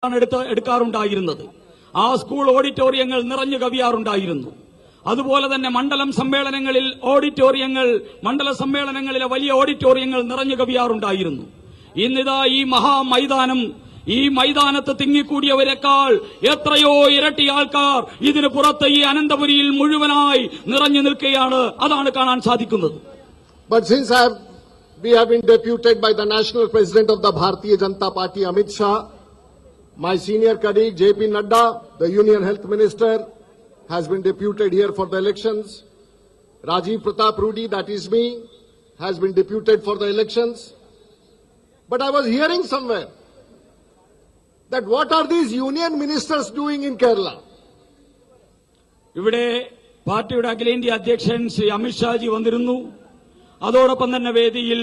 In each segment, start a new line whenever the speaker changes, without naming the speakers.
എടുക്കാറുണ്ടായിരുന്നത്. ആ സ്കൂൾ ഓഡിറ്റോറിയങ്ങൾ നിറഞ്ഞു കവിയാറുണ്ടായിരുന്നു. അതുപോലെ തന്നെ മണ്ഡലം സമ്മേളനങ്ങളിൽ മണ്ഡല സമ്മേളനങ്ങളിലെ വലിയ ഓഡിറ്റോറിയങ്ങൾ നിറഞ്ഞു കവിയാറുണ്ടായിരുന്നു. ഇന്നിതാ ഈ മൈതാനത്ത് തിങ്ങിക്കൂടിയവരെക്കാൾ എത്രയോ ഇരട്ടി ആൾക്കാർ ഇതിന് പുറത്ത് ഈ അനന്തപുരിയിൽ മുഴുവനായി നിറഞ്ഞു നിൽക്കുകയാണ്. അതാണ് കാണാൻ സാധിക്കുന്നത്.
But since we have been deputed by the National President of the Bharatiya Janata Party, Amit Shah, my senior colleague JP Nadda, the Union Health Minister, has been deputed here for the elections. Rajiv Pratap Rudy, that is me, has been deputed for the elections. But I was hearing somewhere that what are these union ministers doing in Kerala?
ഇവിടെ പാർട്ടിയുടെ അഖിലേന്ത്യാ അധ്യക്ഷൻ ശ്രീ അമിത്ഷാജി വന്നിരുന്നു. അതോടൊപ്പം തന്നെ വേദിയിൽ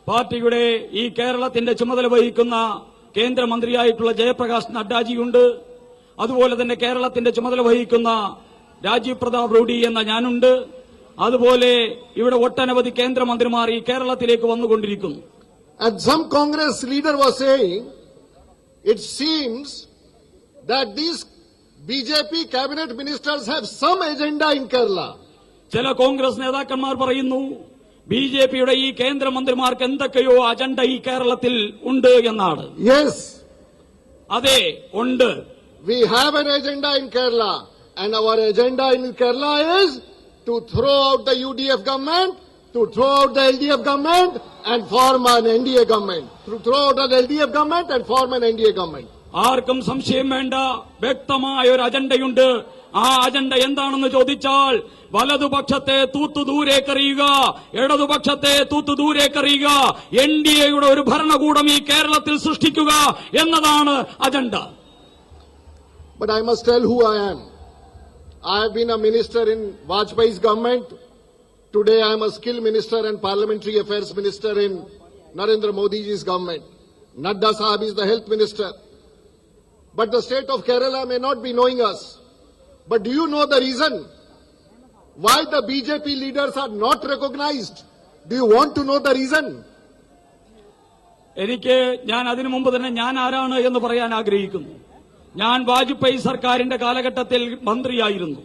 പാർട്ടിയുടെ ഈ കേരളത്തിന്റെ ചുമതല വഹിക്കുന്ന കേന്ദ്രമന്ത്രിയായിട്ടുള്ള ജയപ്രകാശ് നഡ്ഡാജിയുണ്ട്. അതുപോലെ തന്നെ കേരളത്തിന്റെ ചുമതല വഹിക്കുന്ന രാജീവ് പ്രതാപ് റൂഡി എന്ന ഞാനുണ്ട്. അതുപോലെ ഇവിടെ ഒട്ടനവധി കേന്ദ്രമന്ത്രിമാർ ഈ കേരളത്തിലേക്ക് വന്നുകൊണ്ടിരിക്കുന്നു.
And some Congress leader was saying, it seems that these BJP cabinet ministers have some agenda in Kerala.
ചില കോൺഗ്രസ് നേതാക്കന്മാർ പറയുന്നു, ബിജെപിയുടെ ഈ കേന്ദ്രമന്ത്രിമാർക്ക് എന്തൊക്കെയോ അജണ്ട ഈ കേരളത്തിൽ ഉണ്ട് എന്നാണ്.
Yes.
അതെ, ഉണ്ട്.
We have an agenda in Kerala, and our agenda in Kerala is to throw out the UDF government, to throw out the LDF government and form an NDA government. To throw out the LDF government and form an NDA government.
ആർക്കും സംശയം വേണ്ട, വ്യക്തമായ ഒരു അജണ്ടയുണ്ട്. ആ agenda എന്താണെന്ന് ചോദിച്ചാൽ വലതുപക്ഷത്തെ തൂത്തുദൂരേക്കെറിയുക, ഇടതുപക്ഷത്തെ തൂത്തുദൂരേക്കെറിയുക, NDAയുടെ ഒരു ഭരണകൂടം ഈ കേരളത്തിൽ സൃഷ്ടിക്കുക എന്നതാണ് agenda.
But I must tell who I am. I have been a minister in Vajpayee's government. Today I am a skill minister and parliamentary affairs minister in Narendra Modi's government. Nadda Sahab is the health minister. But the state of Kerala may not be knowing us. But do you know the reason why the BJP leaders are not recognized? Do you want to know the reason?
ഞാൻ അതിനു മുമ്പ് തന്നെ ഞാൻ ആരാണ് എന്ന് പറയാൻ ആഗ്രഹിക്കുന്നു. ഞാൻ വാജ്പേയി സർക്കാരിന്റെ കാലഘട്ടത്തിൽ മന്ത്രിയായിരുന്നു.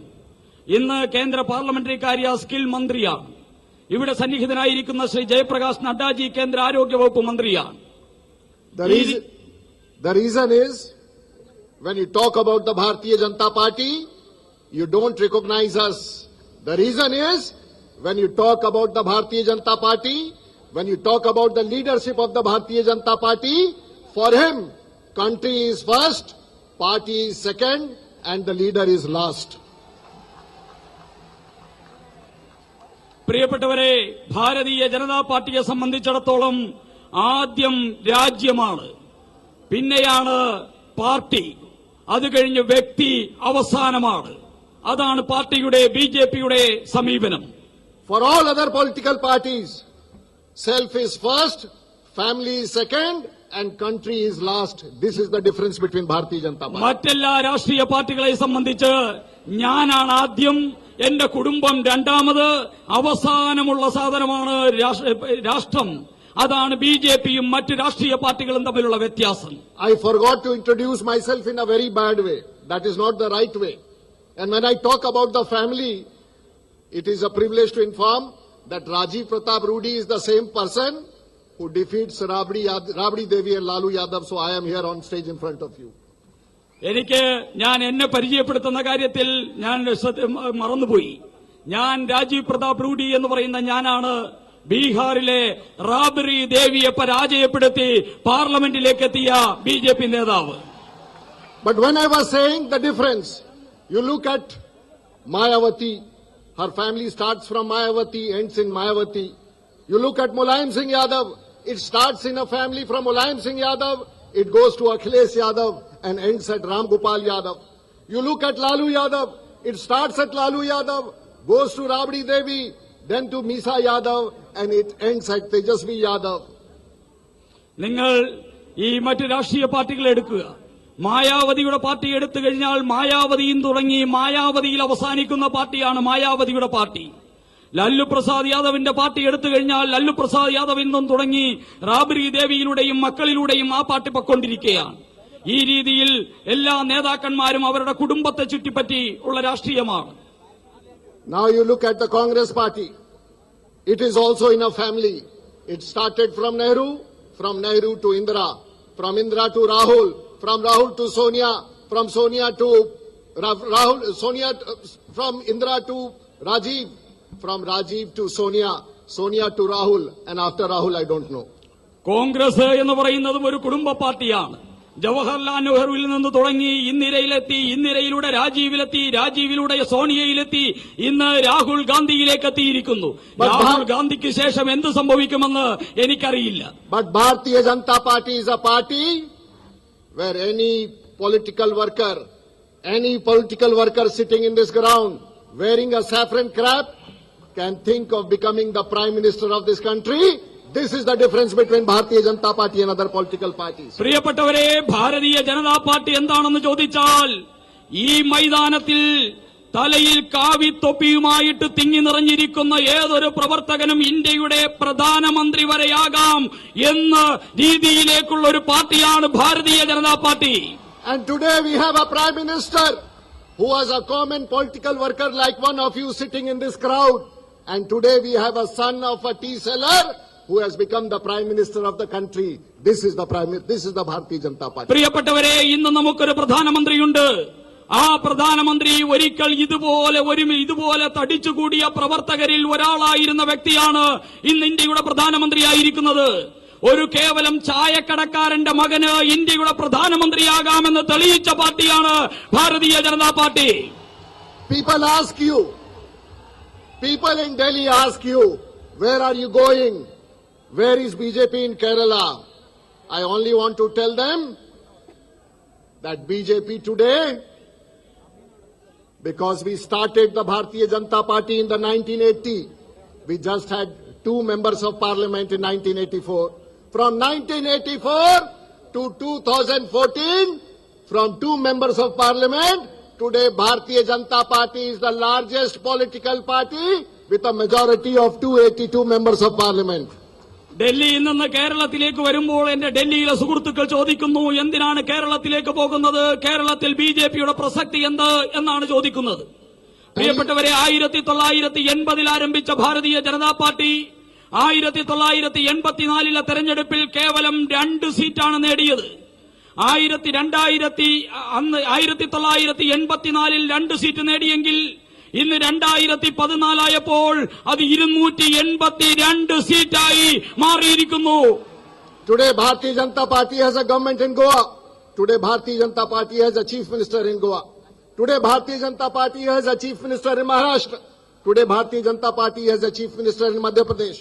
ഇന്ന് കേന്ദ്ര പാർലമെന്ററി കാര്യ സ്കിൽ മന്ത്രിയാണ്. ഇവിടെ സന്നിഹിതനായിരിക്കുന്ന ശ്രീ ജയപ്രകാശ് നഡ്ഡാജി കേന്ദ്ര ആരോഗ്യ വകുപ്പ് മന്ത്രിയാണ്.
The reason is, when you talk about the Bharatiya Janata Party, you don't recognize us. The reason is, when you talk about the Bharatiya Janata Party, when you talk about the leadership of the Bharatiya Janata Party, for him, country is first, party is second, and the leader is last.
പ്രിയപ്പെട്ടവരെ, ഭാരതീയ ജനതാ പാർട്ടിയെ സംബന്ധിച്ചിടത്തോളം ആദ്യം രാജ്യമാണ്, പിന്നെയാണ് party, അത് കഴിഞ്ഞ് വ്യക്തി അവസാനമാണ്. അതാണ് പാർട്ടിയുടെ ബിജെപിയുടെ സമീപനം.
For all other political parties, self is first, family is second, and country is last. This is the difference between Bharatiya Janata Party.
മറ്റെല്ലാ രാഷ്ട്രീയ പാർട്ടികളെ സംബന്ധിച്ച് ഞാനാണ് ആദ്യം, എന്റെ കുടുംബം രണ്ടാമത്, അവസാനമുള്ള സാധനമാണ് രാഷ്ട്രം. അതാണ് ബിജെപിയും മറ്റ് രാഷ്ട്രീയ പാർട്ടികളും തമ്മിലുള്ള വ്യത്യാസം.
I forgot to introduce myself in a very bad way. That is not the right way. And when I talk about the family, it is a privilege to inform that Rajiv Pratap Rudy is the same person who defeats Rabdi Devi and Lalu Yadav. So I am here on stage in front of you.
ഞാൻ എന്നെ പരിചയപ്പെടുത്തുന്ന കാര്യത്തിൽ ഞാൻ മറന്നുപോയി. ഞാൻ രാജീവ് പ്രതാപ് റൂഡി എന്ന് പറയുന്ന ഞാനാണ് ബീഹാറിലെ റാബ്രി ദേവിയെ പരാജയപ്പെടുത്തി പാർലമെന്റിലേക്ക് എത്തിയ ബിജെപി നേതാവ്.
But when I was saying the difference, you look at Mayawati. Her family starts from Mayawati, ends in Mayawati. You look at Mulayam Singh Yadav. It starts in a family from Mulayam Singh Yadav. It goes to Akhilesh Yadav and ends at Ram Gopal Yadav. You look at Lalu Yadav. It starts at Lalu Yadav, goes to Rabdi Devi, then to Misa Yadav, and it ends at Tejasvi Yadav.
നിങ്ങൾ ഈ മറ്റ് രാഷ്ട്രീയ പാർട്ടികൾ എടുക്കുക. മായാവതിയുടെ party എടുത്തു കഴിഞ്ഞാൽ മായാവതിയും തുടങ്ങി മായാവതിയിൽ അവസാനിക്കുന്ന പാർട്ടിയാണ് മായാവതിയുടെ പാർട്ടി. ലല്ലു പ്രസാദ് യാദവിന്റെ പാർട്ടി എടുത്തു കഴിഞ്ഞാൽ ലല്ലു പ്രസാദ് യാദവിൽ നിന്നും തുടങ്ങി റാബ്രി ദേവിയിലൂടെയും മക്കളിലൂടെയും ആ പാർട്ടി പൊക്കൊണ്ടിരിക്കുകയാണ്. ഈ രീതിയിൽ എല്ലാ നേതാക്കന്മാരും അവരുടെ കുടുംബത്തെ ചുറ്റിപ്പറ്റി ഉള്ള രാഷ്ട്രീയമാണ്.
Now you look at the Congress party. It is also in a family. It started from Nehru to Indira, from Indira to Rahul, from Rahul to Sonia, from Sonia to from Indira to Rajiv, from Rajiv to Sonia to Rahul, and after Rahul I don't know.
Congress എന്ന് പറയുന്നതും ഒരു കുടുംബ പാർട്ടിയാണ്. ജവഹർലാൽ നെഹ്റുവിൽ നിന്ന് തുടങ്ങി ഇന്ദിരയിലെത്തി, ഇന്ദിരയിലൂടെ രാജീവിലെത്തി, രാജീവിലൂടെ സോണിയയിലെത്തി, ഇന്ന് രാഹുൽ ഗാന്ധിയിലേക്ക് എത്തിയിരിക്കുന്നു. രാഹുൽ ഗാന്ധിക്ക് ശേഷം എന്ത് സംഭവിക്കുമെന്ന് എനിക്കറിയില്ല.
But Bharatiya Janata Party is a party where any political worker sitting in this ground wearing a saffron cap can think of becoming the Prime Minister of this country. This is the difference between Bharatiya Janata Party and other political parties.
പ്രിയപ്പെട്ടവരെ, Bharatiya Janata party എന്താണെന്ന് ചോദിച്ചാൽ ഈ മൈതാനത്തിൽ തലയിൽ കാവിത്തൊപ്പിയുമായിട്ട് തിങ്ങി നിറഞ്ഞിരിക്കുന്ന ഏതൊരു പ്രവർത്തകനും ഇന്ത്യയുടെ പ്രധാനമന്ത്രി വരെയാകാം എന്ന രീതിയിലേക്കുള്ള ഒരു പാർട്ടിയാണ് Bharatiya Janata party.
And today we have a Prime Minister who was a common political worker like one of you sitting in this crowd. And today we have a son of a tea seller who has become the Prime Minister of the country. This is the Bharatiya Janata Party.
പ്രിയപ്പെട്ടവരെ, ഇന്ന് നമുക്കൊരു പ്രധാനമന്ത്രിയുണ്ട്. ആ പ്രധാനമന്ത്രി ഒരിക്കൽ ഇതുപോലെ തടിച്ചുകൂടിയ പ്രവർത്തകരിൽ ഒരാളായിരുന്ന വ്യക്തിയാണ് ഇന്ന് ഇന്ത്യയുടെ പ്രധാനമന്ത്രിയായിരിക്കുന്നത്. ഒരു കേവലം ചായക്കടക്കാരന്റെ മകന് ഇന്ത്യയുടെ പ്രധാനമന്ത്രിയാകാമെന്ന് തെളിയിച്ച പാർട്ടിയാണ് Bharatiya Janata party.
People in Delhi ask you, where are you going? Where is BJP in Kerala? I only want to tell them that BJP today, because we started the Bharatiya Janata Party in the 1980, we just had 2 members of parliament in 1984. From 1984 to 2014, from 2 members of parliament, today Bharatiya Janata Party is the largest political party with a majority of 282 members of parliament.
ഡൽഹിയിൽ നിന്ന് കേരളത്തിലേക്ക് വരുമ്പോൾ എന്റെ ഡൽഹിയിലെ സുഹൃത്തുക്കൾ ചോദിക്കുന്നു, എന്തിനാണ് കേരളത്തിലേക്ക് പോകുന്നത്? കേരളത്തിൽ ബിജെപിയുടെ പ്രസക്തി എന്ത് എന്നാണ് ചോദിക്കുന്നത്. പ്രിയപ്പെട്ടവരെ, 1980 ആരംഭിച്ച ഭാരതീയ ജനതാ പാർട്ടി 1984 തെരഞ്ഞെടുപ്പിൽ കേവലം 2 സീറ്റാണ് നേടിയത്. 1984 2 സീറ്റ് നേടിയെങ്കിൽ ഇന്ന് 2014 ആയപ്പോൾ അത് 282 സീറ്റായി മാറിയിരിക്കുന്നു.
Today Bharatiya Janata Party has a government in Goa. Today Bharatiya Janata Party has a chief minister in Goa. Today Bharatiya Janata Party has a chief minister in Maharashtra. Today Bharatiya Janata Party has a chief minister in Madhya Pradesh.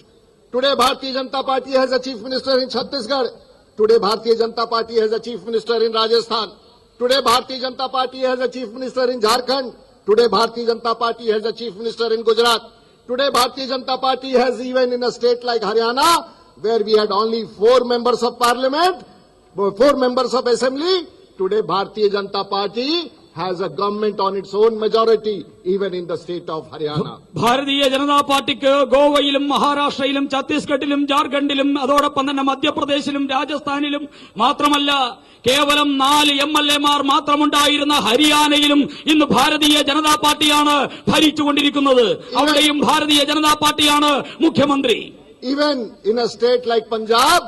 Today Bharatiya Janata Party has a chief minister in Chhattisgarh. Today Bharatiya Janata Party has a chief minister in Rajasthan. Today Bharatiya Janata Party has a chief minister in Jharkhand. Today Bharatiya Janata Party has a chief minister in Gujarat. Today Bharatiya Janata Party has, even in a state like Haryana, where we had only 4 members of parliament, 4 members of assembly, today Bharatiya Janata Party has a government on its own majority, even in the state of Haryana.
Bharatiya Janata പാർട്ടിക്ക് ഗോവയിലും മഹാരാഷ്ട്രയിലും ഛത്തീസ്ഗഡിലും ജാർഖണ്ഡിലും അതോടൊപ്പം തന്നെ മധ്യപ്രദേശിലും രാജസ്ഥാനിലും മാത്രമല്ല, കേവലം 4 MLA-മാർ മാത്രമുണ്ടായിരുന്ന ഹരിയാനയിലും ഇന്ന് ഭാരതീയ ജനതാ പാർട്ടിയാണ് ഭരിച്ചുകൊണ്ടിരിക്കുന്നത്. അവിടെയും ഭാരതീയ ജനതാ പാർട്ടിയാണ് മുഖ്യമന്ത്രി.
Even in a state like Punjab,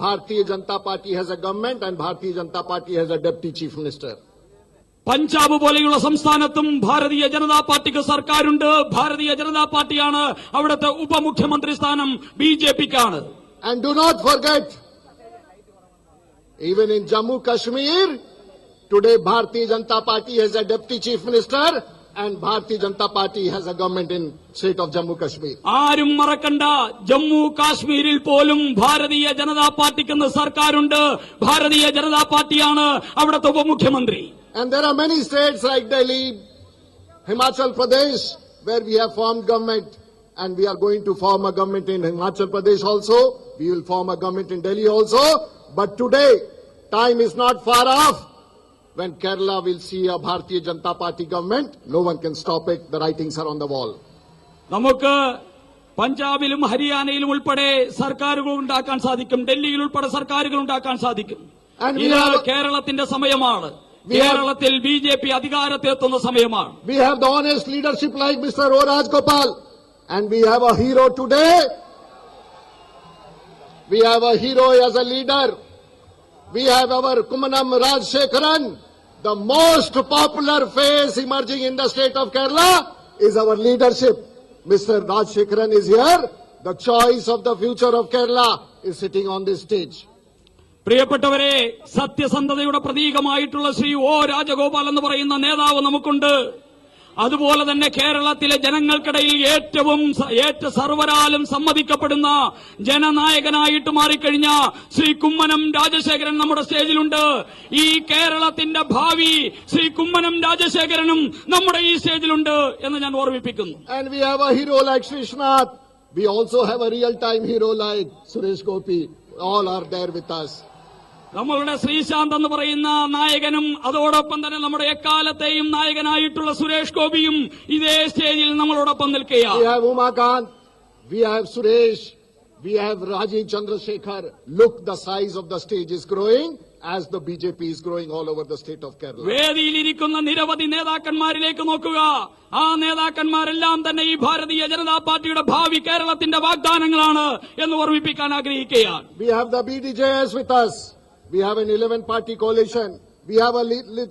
Bharatiya Janata Party has a government and Bharatiya Janata Party has a deputy chief minister.
Punjab പോലെയുള്ള സംസ്ഥാനത്തും ഭാരതീയ ജനതാ പാർട്ടിക്ക് സർക്കാരുണ്ട്. ഭാരതീയ ജനതാ പാർട്ടിയാണ് അവിടുത്തെ ഉപമുഖ്യമന്ത്രി സ്ഥാനം ബിജെപിക്കാണ്.
And do not forget, even in Jammu Kashmir, today Bharatiya Janata Party has a deputy chief minister and Bharatiya Janata Party has a government in state of Jammu Kashmir.
ആരും മറക്കണ്ട, ജമ്മു കാശ്മീരിൽ പോലും ഭാരതീയ ജനതാ പാർട്ടിക്ക് സർക്കാരുണ്ട്. ഭാരതീയ ജനതാ പാർട്ടിയാണ് അവിടുത്തെ ഉപമുഖ്യമന്ത്രി.
And there are many states like Delhi, Himachal Pradesh, where we have formed government, and we are going to form a government in Himachal Pradesh also. We will form a government in Delhi also. But today, time is not far off when Kerala will see a Bharatiya Janata Party government. No one can stop it. The writings are on the wall.
നമുക്ക് പഞ്ചാബിലും ഹരിയാനയിലും ഉൾപ്പെടെ സർക്കാരുകൾ ഉണ്ടാക്കാൻ സാധിക്കും. ഡൽഹിയിൽ ഉൾപ്പെടെ സർക്കാരുകൾ ഉണ്ടാക്കാൻ സാധിക്കും.
And we
ഇത്
have,
കേരളത്തിന്റെ സമയമാണ്. കേരളത്തിൽ ബിജെപി അധികാരത്തിലെത്തുന്ന സമയമാണ്.
we have the honest leadership like Mr. O. Rajgopal. And we have a hero today. We have a hero as a leader. We have our Kumanam Rajshekharan. The most popular face emerging in the state of Kerala is our leadership. Mr. Rajshekharan is here. The choice of the future of Kerala is sitting on this stage.
പ്രിയപ്പെട്ടവരെ, സത്യസന്ധതയുടെ പ്രതീകമായിട്ടുള്ള Shri O Rajagopal എന്ന് പറയുന്ന നേതാവ് നമുക്കുണ്ട്. അതുപോലെ തന്നെ കേരളത്തിലെ ജനങ്ങൾക്കിടയിൽ ഏറ്റവും സർവരാലും സമ്മതിക്കപ്പെടുന്ന ജനനായകനായിട്ട് മാറിക്കഴിഞ്ഞ ശ്രീ കുമ്മനം രാജശേഖരൻ നമ്മുടെ സ്റ്റേജിലുണ്ട്. ഈ കേരളത്തിന്റെ ഭാവി ശ്രീ കുമ്മനം രാജശേഖരനും നമ്മുടെ ഈ സ്റ്റേജിലുണ്ട് എന്ന് ഞാൻ ഓർമ്മിപ്പിക്കുന്നു.
And we have a hero like Srishnath. We also have a real-time hero like Suresh Gopi. All are there with us.
നമ്മളുടെ ശ്രീശാന്ത് എന്ന് പറയുന്ന നായകനും അതോടൊപ്പം തന്നെ നമ്മുടെ എക്കാലത്തെയും നായകനായിട്ടുള്ള സുരേഷ് ഗോപിയും ഇതേ സ്റ്റേജിൽ നമ്മളോടൊപ്പം നിൽക്കുകയാണ്.
We have Umakant, we have Suresh, we have Rajiv Chandrasekhar. Look, the size of the stage is growing as the BJP is growing all over the state of Kerala.
വേദിയിലിരിക്കുന്ന നിരവധി നേതാക്കന്മാരിലേക്ക് നോക്കുക. ആ നേതാക്കന്മാരെല്ലാം തന്നെ ഈ ഭാരതീയ ജനതാ പാർട്ടിയുടെ ഭാവി കേരളത്തിന്റെ വാഗ്ദാനങ്ങളാണ് എന്ന് ഓർമ്മിപ്പിക്കാൻ ആഗ്രഹിക്കുകയാണ്.
We have the BDJS with us. We have an 11-party coalition. We have a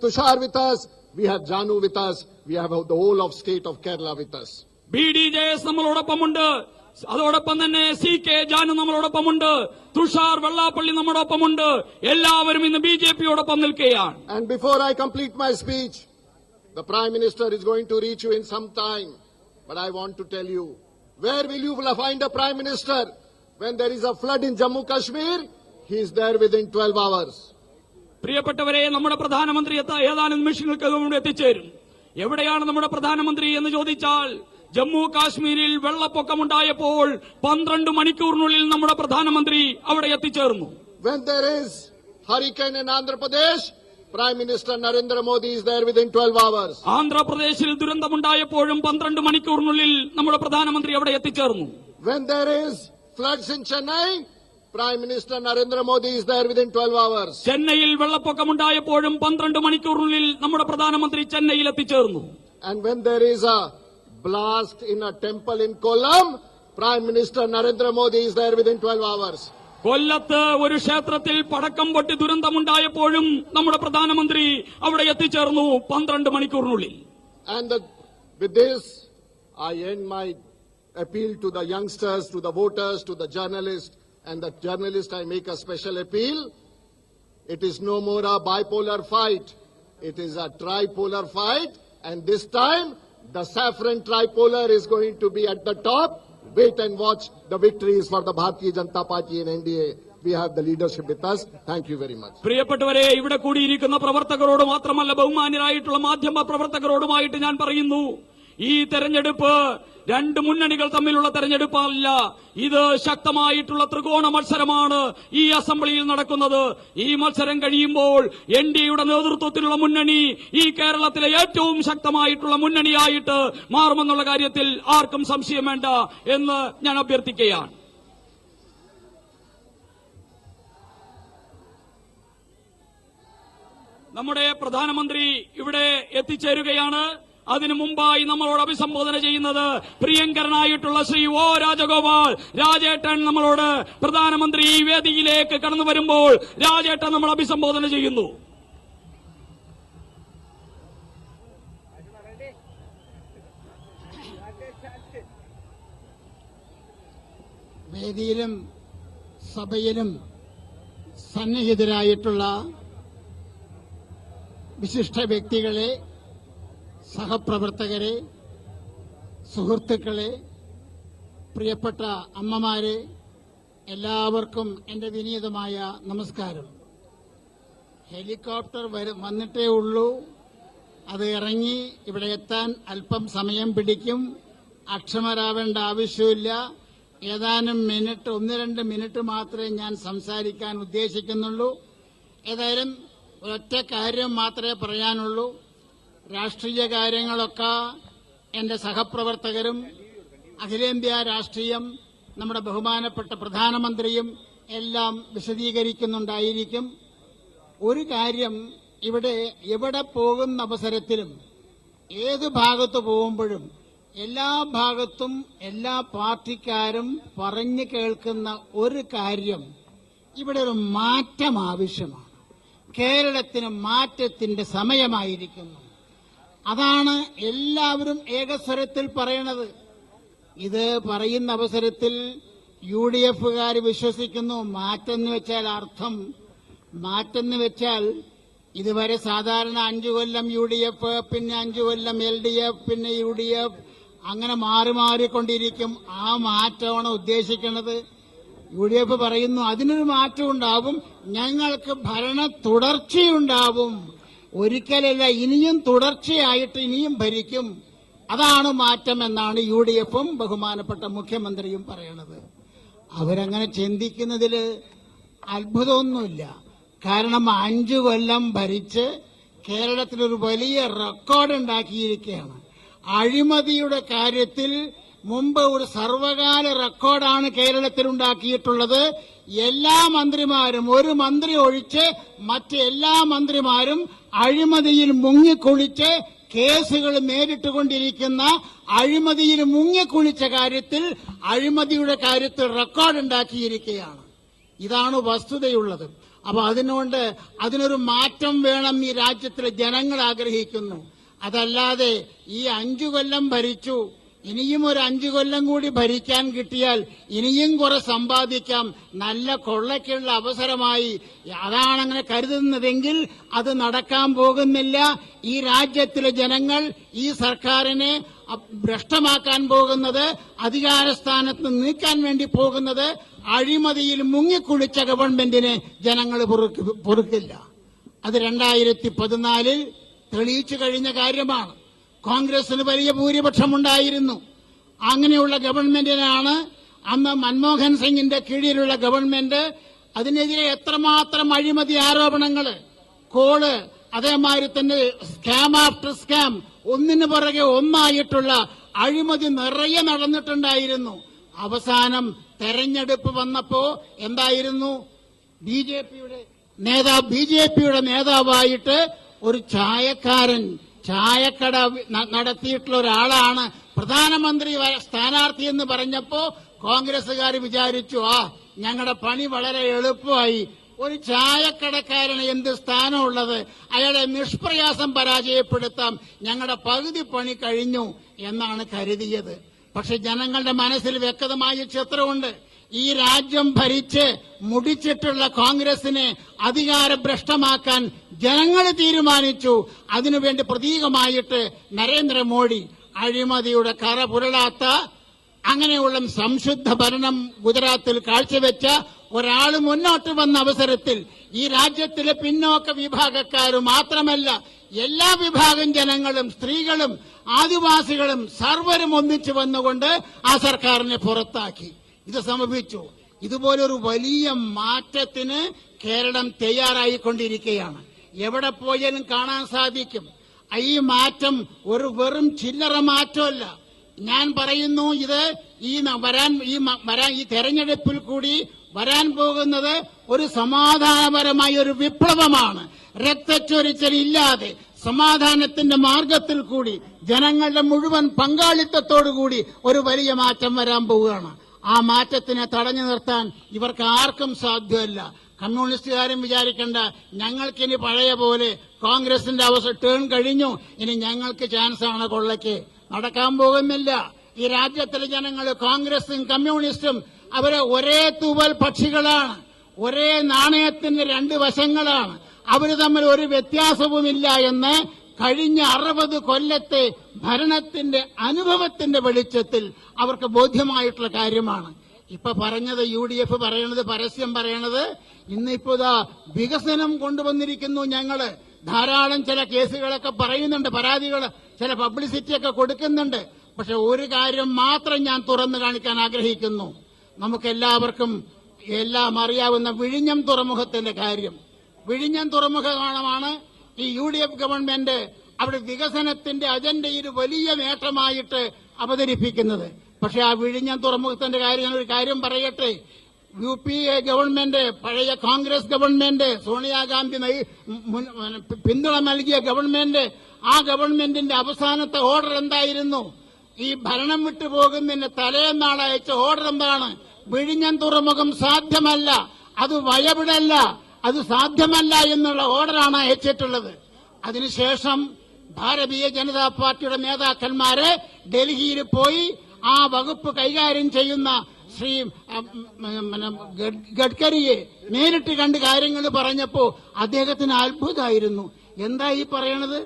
Tushar with us. We have Janu with us. We have the whole of state of Kerala with us.
BDJS നമ്മളോടൊപ്പമുണ്ട്. അതോടൊപ്പം തന്നെ CK Janu നമ്മളോടൊപ്പമുണ്ട്. Tushar Vellappally നമ്മോടൊപ്പമുണ്ട്. എല്ലാവരും ഇന്ന് BJPയോടൊപ്പം നിൽക്കുകയാണ്.
And before I complete my speech, the Prime Minister is going to reach you in some time. But I want to tell you, where will you find a Prime Minister when there is a flood in Jammu Kashmir? He is there within 12 hours.
പ്രിയപ്പെട്ടവരെ, നമ്മുടെ പ്രധാനമന്ത്രി ഏതാനും നിമിഷങ്ങൾക്കകം എത്തിച്ചേരും. എവിടെയാണ് നമ്മുടെ പ്രധാനമന്ത്രി എന്ന് ചോദിച്ചാൽ, ജമ്മു കാശ്മീരിൽ വെള്ളപ്പൊക്കമുണ്ടായപ്പോൾ 12 മണിക്കൂറിനുള്ളിൽ നമ്മുടെ പ്രധാനമന്ത്രി അവിടെ എത്തിച്ചേർന്നു.
When there is hurricane in Andhra Pradesh, Prime Minister Narendra Modi is there within 12 hours.
ആന്ധ്രാപ്രദേശിൽ ദുരന്തമുണ്ടായപ്പോഴും 12 മണിക്കൂറിനുള്ളിൽ നമ്മുടെ പ്രധാനമന്ത്രി അവിടെ എത്തിച്ചേർന്നു.
When there is floods in Chennai, Prime Minister Narendra Modi is there within 12 hours.
ചെന്നൈയിൽ വെള്ളപ്പൊക്കമുണ്ടായപ്പോഴും 12 മണിക്കൂറിനുള്ളിൽ നമ്മുടെ പ്രധാനമന്ത്രി ചെന്നൈയിൽ എത്തിച്ചേർന്നു.
And when there is a blast in a temple in Kollam, Prime Minister Narendra Modi is there within 12 hours.
കൊല്ലത്ത് ഒരു ക്ഷേത്രത്തിൽ പടക്കം പൊട്ടി ദുരന്തമുണ്ടായപ്പോഴും നമ്മുടെ പ്രധാനമന്ത്രി അവിടെ എത്തിച്ചേർന്നു 12 മണിക്കൂറിനുള്ളിൽ.
And with this, I end my appeal to the youngsters, to the voters, to the journalists. And the journalist, I make a special appeal. It is no more a bipolar fight. It is a tripolar fight. And this time, the saffron tripolar is going to be at the top. Wait and watch. The victory is for the Bharatiya Janata Party and NDA. We have the leadership with us. Thank you very much.
പ്രിയപ്പെട്ടവരെ, ഇവിടെ കൂടിയിരിക്കുന്ന പ്രവർത്തകരോട് മാത്രമല്ല, ബഹുമാന്യരായിട്ടുള്ള മാധ്യമ പ്രവർത്തകരോടുമായിട്ട് ഞാൻ പറയുന്നു, ഈ തെരഞ്ഞെടുപ്പ് രണ്ട് മുന്നണികൾ തമ്മിലുള്ള തെരഞ്ഞെടുപ്പല്ല. ഇത് ശക്തമായിട്ടുള്ള ത്രികോണ മത്സരമാണ് ഈ അസംബ്ലിയിൽ നടക്കുന്നത്. ഈ മത്സരം കഴിയുമ്പോൾ NDAയുടെ നേതൃത്വത്തിലുള്ള മുന്നണി ഈ കേരളത്തിലെ ഏറ്റവും ശക്തമായിട്ടുള്ള മുന്നണിയായിട്ട് മാറുമെന്നുള്ള കാര്യത്തിൽ ആർക്കും സംശയം വേണ്ട എന്ന് ഞാൻ അഭ്യർത്ഥിക്കുകയാണ്. നമ്മുടെ പ്രധാനമന്ത്രി ഇവിടെ എത്തിച്ചേരുകയാണ്. അതിനു മുമ്പായി നമ്മളോട് അഭിസംബോധന ചെയ്യുന്നത് പ്രിയങ്കരനായിട്ടുള്ള ശ്രീ ഒ രാജഗോപാൽ രാജേട്ടൻ നമ്മളോട് പ്രധാനമന്ത്രി ഈ വേദിയിലേക്ക് കടന്നു വരുമ്പോൾ രാജേട്ടൻ നമ്മൾ അഭിസംബോധന ചെയ്യുന്നു.
വേദിയിലും സഭയിലും സന്നിഹിതരായിട്ടുള്ള വിശിഷ്ട വ്യക്തികളെ, സഹപ്രവർത്തകരെ, സുഹൃത്തുക്കളെ, പ്രിയപ്പെട്ട അമ്മമാരെ, എല്ലാവർക്കും എന്റെ വിനീതമായ നമസ്കാരം. ഹെലികോപ്റ്റർ വന്നിട്ടേ ഉള്ളൂ. അത് ഇറങ്ങി ഇവിടെ എത്താൻ അല്പം സമയം പിടിക്കും. അക്ഷമരാവേണ്ട ആവശ്യമില്ല. ഏതാനും മിനിറ്റ്, 1-2 മിനിറ്റ് മാത്രമേ ഞാൻ സംസാരിക്കാൻ ഉദ്ദേശിക്കുന്നുള്ളൂ. ഏതായാലും ഒരൊറ്റ കാര്യം മാത്രമേ പറയാനുള്ളൂ. രാഷ്ട്രീയ കാര്യങ്ങളൊക്കെ എന്റെ സഹപ്രവർത്തകരും അഖിലേന്ത്യാ രാഷ്ട്രീയം നമ്മുടെ ബഹുമാനപ്പെട്ട പ്രധാനമന്ത്രിയും എല്ലാം വിശദീകരിക്കുന്നുണ്ടായിരിക്കും. ഒരു കാര്യം ഇവിടെ എവിടെ പോകുന്ന അവസരത്തിലും ഏത് ഭാഗത്ത് പോകുമ്പോഴും എല്ലാ ഭാഗത്തും എല്ലാ പാർട്ടിക്കാരും പറഞ്ഞു കേൾക്കുന്ന ഒരു കാര്യം, ഇവിടെ ഒരു മാറ്റം ആവശ്യമാണ്. കേരളത്തിന് മാറ്റത്തിന്റെ സമയമായിരിക്കുന്നു. അതാണ് എല്ലാവരും ഏകസ്വരത്തിൽ പറയണത്. ഇത് പറയുന്ന അവസരത്തിൽ UDFകാർ വിശ്വസിക്കുന്നു മാറ്റം എന്ന് വെച്ചാൽ അർത്ഥം, മാറ്റം എന്ന് വെച്ചാൽ ഇതുവരെ സാധാരണ 5 കൊല്ലം UDF, പിന്നെ 5 കൊല്ലം LDF, പിന്നെ UDF, അങ്ങനെ മാറിക്കൊണ്ടിരിക്കും. ആ മാറ്റമാണ് ഉദ്ദേശിക്കുന്നത്. UDF പറയുന്നു അതിനൊരു മാറ്റം ഉണ്ടാവും, ഞങ്ങൾക്ക് ഭരണ തുടർച്ചയുണ്ടാവും, ഒരിക്കലല്ല ഇനിയും തുടർച്ചയായിട്ട് ഇനിയും ഭരിക്കും. അതാണ് മാറ്റം എന്നാണ് UDFും ബഹുമാനപ്പെട്ട മുഖ്യമന്ത്രിയും പറയണത്. അവരങ്ങനെ ചിന്തിക്കുന്നതിൽ അത്ഭുതമൊന്നുമില്ല. കാരണം 5 കൊല്ലം ഭരിച്ച് കേരളത്തിലൊരു വലിയ റെക്കോർഡ് ഉണ്ടാക്കിയിരിക്കുകയാണ്. അഴിമതിയുടെ കാര്യത്തിൽ മുമ്പ് ഒരു സർവകാല റെക്കോർഡാണ് കേരളത്തിൽ ഉണ്ടാക്കിയിട്ടുള്ളത്. എല്ലാ മന്ത്രിമാരും, ഒരു മന്ത്രി ഒഴിച്ച് മറ്റെല്ലാ മന്ത്രിമാരും അഴിമതിയിൽ മുങ്ങിക്കുളിച്ച് കേസുകൾ നേരിട്ടുകൊണ്ടിരിക്കുന്ന, അഴിമതിയിൽ മുങ്ങിക്കുളിച്ച കാര്യത്തിൽ, അഴിമതിയുടെ കാര്യത്തിൽ റെക്കോർഡ് ഉണ്ടാക്കിയിരിക്കുകയാണ്. ഇതാണ് വസ്തുതയുള്ളത്. അപ്പൊ അതുകൊണ്ട് അതിനൊരു മാറ്റം വേണം ഈ രാജ്യത്തിലെ ജനങ്ങൾ ആഗ്രഹിക്കുന്നു. അതല്ലാതെ ഈ 5 കൊല്ലം ഭരിച്ചു, ഇനിയും ഒരു 5 കൊല്ലം കൂടി ഭരിക്കാൻ കിട്ടിയാൽ ഇനിയും കുറെ സമ്പാദിക്കാം, നല്ല കൊള്ളയ്ക്കുള്ള അവസരമായി അതാണങ്ങനെ കരുതുന്നതെങ്കിൽ അത് നടക്കാൻ പോകുന്നില്ല. ഈ രാജ്യത്തിലെ ജനങ്ങൾ ഈ സർക്കാരിനെ ഭ്രഷ്ടമാക്കാൻ പോകുന്നത്, അധികാരസ്ഥാനത്ത് നീക്കാൻ വേണ്ടി പോകുന്നത് അഴിമതിയിൽ മുങ്ങിക്കുളിച്ച ഗവൺമെന്റിനെ ജനങ്ങൾ പൊറുക്കില്ല. അത് 2014 തെളിയിച്ചു കഴിഞ്ഞ കാര്യമാണ്. കോൺഗ്രസിന് വലിയ ഭൂരിപക്ഷമുണ്ടായിരുന്നു. അങ്ങനെയുള്ള ഗവൺമെന്റിനാണ് അന്ന് മൻമോഹൻ സിംഗിന്റെ കീഴിലുള്ള ഗവൺമെന്റ്, അതിനെതിരെ എത്രമാത്രം അഴിമതി ആരോപണങ്ങൾ, കോള്, അതേമാതിരി തന്നെ സ്കാം ആഫ്റ്റർ സ്കാം, ഒന്നിനു പുറകെ ഒന്നായിട്ടുള്ള അഴിമതി നിറയെ നടന്നിട്ടുണ്ടായിരുന്നു. അവസാനം തെരഞ്ഞെടുപ്പ് വന്നപ്പോ എന്തായിരുന്നു? ബിജെപിയുടെ നേതാവായിട്ട് ഒരു ചായക്കാരൻ, ചായക്കട നടത്തിയിട്ടുള്ള ഒരാളാണ് പ്രധാനമന്ത്രി സ്ഥാനാർത്ഥി എന്ന് പറഞ്ഞപ്പോ കോൺഗ്രസുകാർ വിചാരിച്ചു ഞങ്ങളുടെ പണി വളരെ എളുപ്പമായി. ഒരു ചായക്കടക്കാരന് എന്ത് സ്ഥാനമുള്ളത്, അയാളെ നിഷ്പ്രയാസം പരാജയപ്പെടുത്താം, ഞങ്ങളുടെ പകുതി പണി കഴിഞ്ഞു എന്നാണ് കരുതിയത്. പക്ഷെ ജനങ്ങളുടെ മനസ്സിൽ വ്യക്തമായ ചിത്രമുണ്ട്. ഈ രാജ്യം ഭരിച്ച് മുടിച്ചിട്ടുള്ള കോൺഗ്രസിനെ അധികാരഭ്രഷ്ടമാക്കാൻ ജനങ്ങൾ തീരുമാനിച്ചു. അതിനുവേണ്ടി പ്രതീകമായിട്ട് നരേന്ദ്രമോദി അഴിമതിയുടെ കറ പുരളാത്ത, അങ്ങനെയുള്ള സംശുദ്ധ ഭരണം ഗുജറാത്തിൽ കാഴ്ചവെച്ച ഒരാൾ മുന്നോട്ട് വന്ന അവസരത്തിൽ ഈ രാജ്യത്തിലെ പിന്നോക്ക വിഭാഗക്കാർ മാത്രമല്ല, എല്ലാ വിഭാഗം ജനങ്ങളും, സ്ത്രീകളും ആദിവാസികളും സർവരും ഒന്നിച്ചു വന്നുകൊണ്ട് ആ സർക്കാരിനെ പുറത്താക്കി. ഇത് സംഭവിച്ചു. ഇതുപോലൊരു വലിയ മാറ്റത്തിന് കേരളം തയ്യാറായിക്കൊണ്ടിരിക്കുകയാണ്. എവിടെ പോയാലും കാണാൻ സാധിക്കും. ഈ മാറ്റം ഒരു വെറും ചില്ലറ മാറ്റമല്ല. ഞാൻ പറയുന്നു, ഇത് ഈ തെരഞ്ഞെടുപ്പിൽ കൂടി വരാൻ പോകുന്നത് ഒരു സമാധാനപരമായ ഒരു വിപ്ലവമാണ്. രക്തച്ചൊരിച്ചിലില്ലാതെ സമാധാനത്തിന്റെ മാർഗത്തിൽ കൂടി ജനങ്ങളുടെ മുഴുവൻ പങ്കാളിത്തത്തോടുകൂടി ഒരു വലിയ മാറ്റം വരാൻ പോവുകയാണ്. ആ മാറ്റത്തിനെ തടഞ്ഞു നിർത്താൻ ഇവർക്ക് ആർക്കും സാധ്യമല്ല. കമ്മ്യൂണിസ്റ്റുകാരും വിചാരിക്കേണ്ട ഞങ്ങൾക്കിനി പഴയ പോലെ കോൺഗ്രസിന്റെ ടേൺ കഴിഞ്ഞു, ഇനി ഞങ്ങൾക്ക് ചാൻസാണ് കൊള്ളയ്ക്ക്. നടക്കാൻ പോകുന്നില്ല. ഈ രാജ്യത്തിലെ ജനങ്ങൾ കോൺഗ്രസും കമ്മ്യൂണിസ്റ്റും അവരെ ഒരേ തൂവൽ പക്ഷികളാണ്, ഒരേ നാണയത്തിന്റെ 2 വശങ്ങളാണ്. അവര് തമ്മിൽ ഒരു വ്യത്യാസവുമില്ല എന്ന് കഴിഞ്ഞ 60 കൊല്ലത്തെ ഭരണത്തിന്റെ അനുഭവത്തിന്റെ വെളിച്ചത്തിൽ അവർക്ക് ബോധ്യമായിട്ടുള്ള കാര്യമാണ്. ഇപ്പൊ പറഞ്ഞത് UDF പറയണത്, പരസ്യം പറയണത്, ഇന്നിപ്പോ വികസനം കൊണ്ടുവന്നിരിക്കുന്നു ഞങ്ങള്. ധാരാളം ചില കേസുകളൊക്കെ പറയുന്നുണ്ട്, പരാതികൾ, ചില പബ്ലിസിറ്റിയൊക്കെ കൊടുക്കുന്നുണ്ട്. പക്ഷെ ഒരു കാര്യം മാത്രം ഞാൻ തുറന്നു കാണിക്കാൻ ആഗ്രഹിക്കുന്നു. നമുക്കെല്ലാവർക്കും എല്ലാം അറിയാവുന്ന വിഴിഞ്ഞം തുറമുഖത്തിന്റെ കാര്യം. വിഴിഞ്ഞം തുറമുഖമാണ് ഈ UDF ഗവൺമെന്റ് അവിടെ വികസനത്തിന്റെ അജണ്ടയിൽ വലിയ നേട്ടമായിട്ട് അവതരിപ്പിക്കുന്നത്. പക്ഷെ ആ വിഴിഞ്ഞം തുറമുഖത്തിന്റെ കാര്യം, ഞാനൊരു കാര്യം പറയട്ടെ. UPA ഗവൺമെന്റ്, പഴയ കോൺഗ്രസ് ഗവൺമെന്റ്, സോണിയാഗാന്ധി പിന്തുണ നൽകിയ ഗവൺമെന്റ്, ആ ഗവൺമെന്റിന്റെ അവസാനത്തെ ഓർഡർ എന്തായിരുന്നു? ഈ ഭരണം വിട്ടുപോകുന്നതിന് തലേന്നാൾ അയച്ച ഓർഡർ എന്താണ്? വിഴിഞ്ഞം തുറമുഖം സാധ്യമല്ല, അത് വയബിളല്ല, അത് സാധ്യമല്ല എന്നുള്ള ഓർഡറാണ് അയച്ചിട്ടുള്ളത്. അതിനുശേഷം ഭാരതീയ ജനതാ പാർട്ടിയുടെ നേതാക്കന്മാര് ഡൽഹിയിൽ പോയി ആ വകുപ്പ് കൈകാര്യം ചെയ്യുന്ന ശ്രീ ഗഡ്കരിയെ നേരിട്ട് കണ്ട് കാര്യങ്ങൾ പറഞ്ഞപ്പോ അദ്ദേഹത്തിന് അത്ഭുതമായിരുന്നു. എന്താ ഈ പറയണത്?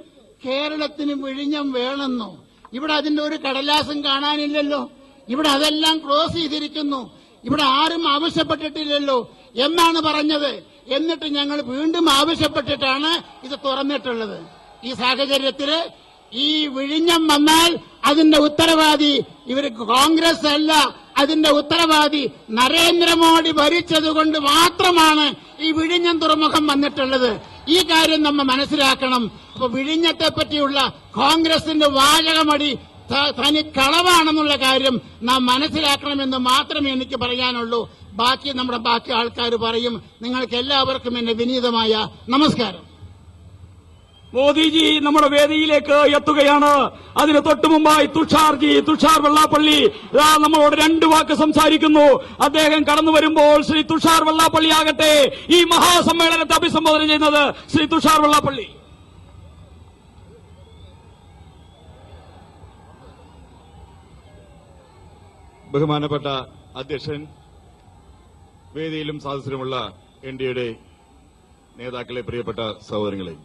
കേരളത്തിന് വിഴിഞ്ഞം വേണമെന്നോ? ഇവിടെ അതിന്റെ ഒരു കടലാസും കാണാനില്ലല്ലോ. ഇവിടെ അതെല്ലാം ക്ലോസ് ചെയ്തിരിക്കുന്നു. ഇവിടെ ആരും ആവശ്യപ്പെട്ടിട്ടില്ലല്ലോ എന്നാണ് പറഞ്ഞത്. എന്നിട്ട് ഞങ്ങൾ വീണ്ടും ആവശ്യപ്പെട്ടിട്ടാണ് ഇത് തുറന്നിട്ടുള്ളത്. ഈ സാഹചര്യത്തില് ഈ വിഴിഞ്ഞം വന്നാൽ അതിന്റെ ഉത്തരവാദി ഇവർക്ക് കോൺഗ്രസ് അല്ല, അതിന്റെ ഉത്തരവാദി നരേന്ദ്രമോദി ഭരിച്ചതുകൊണ്ട് മാത്രമാണ് ഈ വിഴിഞ്ഞം തുറമുഖം വന്നിട്ടുള്ളത്. ഈ കാര്യം നമ്മൾ മനസ്സിലാക്കണം. അപ്പൊ വിഴിഞ്ഞത്തെ പറ്റിയുള്ള കോൺഗ്രസിന്റെ വാചകമടി തനി കളവാണെന്നുള്ള കാര്യം നാം മനസ്സിലാക്കണമെന്ന് മാത്രമേ എനിക്ക് പറയാനുള്ളൂ. ബാക്കി നമ്മുടെ ആൾക്കാർ പറയും. നിങ്ങൾക്ക് എല്ലാവർക്കും എന്റെ വിനീതമായ നമസ്കാരം.
മോദിജി നമ്മുടെ വേദിയിലേക്ക് എത്തുകയാണ്. അതിന് തൊട്ടു മുമ്പായി തുഷാർ വെള്ളാപ്പള്ളി നമ്മളോട് 2 വാക്ക് സംസാരിക്കുന്നു. അദ്ദേഹം കടന്നു വരുമ്പോൾ ശ്രീ തുഷാർ വെള്ളാപ്പള്ളി ആകട്ടെ ഈ മഹാസമ്മേളനത്തെ അഭിസംബോധന ചെയ്യുന്നത്. ശ്രീ തുഷാർ വെള്ളാപ്പള്ളി.
ബഹുമാനപ്പെട്ട അധ്യക്ഷൻ, വേദിയിലും സദസ്സിലുമുള്ള എൻഡിഎയുടെ നേതാക്കളെ, പ്രിയപ്പെട്ട സഹോദരങ്ങളെ,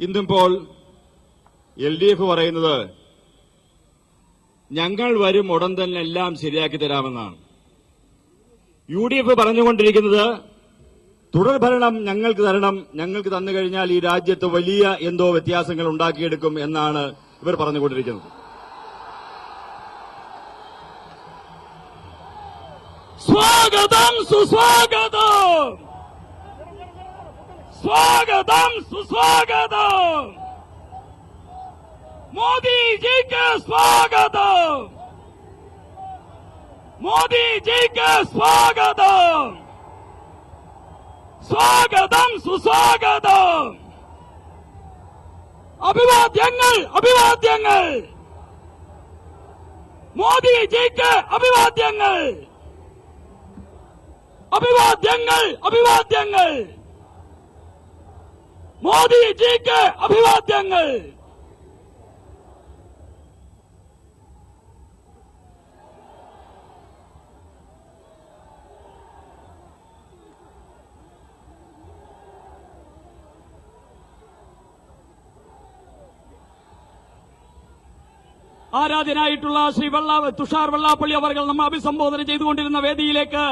ഇന്നിപ്പോൾ LDF പറയുന്നത് ഞങ്ങൾ വരും ഉടൻ തന്നെ എല്ലാം ശരിയാക്കി തരാമെന്നാണ്. UDF പറഞ്ഞുകൊണ്ടിരിക്കുന്നത് തുടർഭരണം ഞങ്ങൾക്ക് തരണം, ഞങ്ങൾക്ക് തന്നു കഴിഞ്ഞാൽ ഈ രാജ്യത്ത് വലിയ എന്തോ വ്യത്യാസങ്ങൾ ഉണ്ടാക്കിയെടുക്കും എന്നാണ് ഇവർ പറഞ്ഞുകൊണ്ടിരിക്കുന്നത്.
സ്വാഗതം സുസ്വാഗതം, സ്വാഗതം സുസ്വാഗതം, മോദിജിക്ക് സ്വാഗതം, മോദിജിക്ക് സ്വാഗതം, സ്വാഗതം സുസ്വാഗതം, അഭിവാദ്യങ്ങൾ അഭിവാദ്യങ്ങൾ, മോദിജിക്ക് അഭിവാദ്യങ്ങൾ, അഭിവാദ്യങ്ങൾ അഭിവാദ്യങ്ങൾ, മോദിജിക്ക് അഭിവാദ്യങ്ങൾ. ആരാധ്യനായിട്ടുള്ള ശ്രീ തുഷാർ വെള്ളാപ്പള്ളി അവർ നമ്മൾ അഭിസംബോധന ചെയ്തുകൊണ്ടിരുന്ന വേദിയിലേക്ക്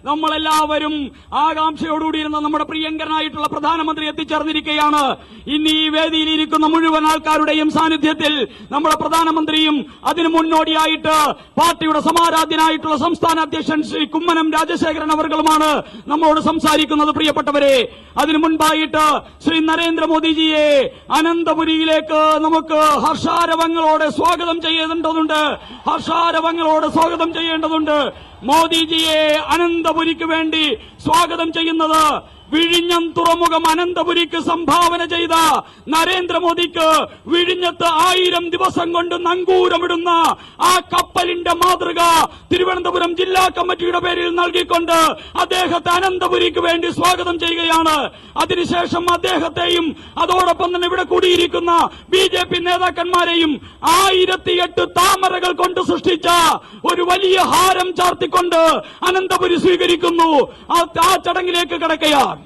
നമ്മളെല്ലാവരും ആകാംക്ഷയോടുകൂടിയിരുന്ന നമ്മുടെ പ്രിയങ്കരനായിട്ടുള്ള പ്രധാനമന്ത്രി എത്തിച്ചേർന്നിരിക്കുകയാണ്. ഇന്ന് ഈ വേദിയിൽ ഇരിക്കുന്ന മുഴുവൻ ആൾക്കാരുടെയും സാന്നിധ്യത്തിൽ നമ്മുടെ പ്രധാനമന്ത്രിയും അതിനു മുന്നോടിയായിട്ട് പാർട്ടിയുടെ സമാരാധ്യനായിട്ടുള്ള സംസ്ഥാന അധ്യക്ഷൻ ശ്രീ കുമ്മനം രാജശേഖരൻ അവർകളുമാണ് നമ്മളോട് സംസാരിക്കുന്നത്. പ്രിയപ്പെട്ടവരെ, അതിനു മുൻപായിട്ട് ശ്രീ നരേന്ദ്രമോദിജിയെ അനന്തപുരിയിലേക്ക് നമുക്ക് ഹർഷാരവങ്ങളോടെ സ്വാഗതം ചെയ്യേണ്ടതുണ്ട്. ഹർഷാരവങ്ങളോട് സ്വാഗതം ചെയ്യേണ്ടതുണ്ട്. മോദിജിയെ അനന്തപുരിക്ക് വേണ്ടി സ്വാഗതം ചെയ്യുന്നത് വിഴിഞ്ഞം തുറമുഖം അനന്തപുരിക്ക് സംഭാവന ചെയ്ത നരേന്ദ്രമോദിക്ക് വിഴിഞ്ഞത്ത് 1000 ദിവസം കൊണ്ട് നങ്കൂരമിടുന്ന ആ കപ്പലിന്റെ മാതൃക തിരുവനന്തപുരം ജില്ലാ കമ്മിറ്റിയുടെ പേരിൽ നൽകിക്കൊണ്ട് അദ്ദേഹത്തെ അനന്തപുരിക്ക് വേണ്ടി സ്വാഗതം ചെയ്യുകയാണ്. അതിനുശേഷം അദ്ദേഹത്തെയും അതോടൊപ്പം തന്നെ ഇവിടെ കൂടിയിരിക്കുന്ന BJP നേതാക്കന്മാരെയും 1008 താമരകൾ കൊണ്ട് സൃഷ്ടിച്ച ഒരു വലിയ ഹാരം ചാർത്തിക്കൊണ്ട് അനന്തപുരി സ്വീകരിക്കുന്നു. ആ ചടങ്ങിലേക്ക് കടക്കുകയാണ്.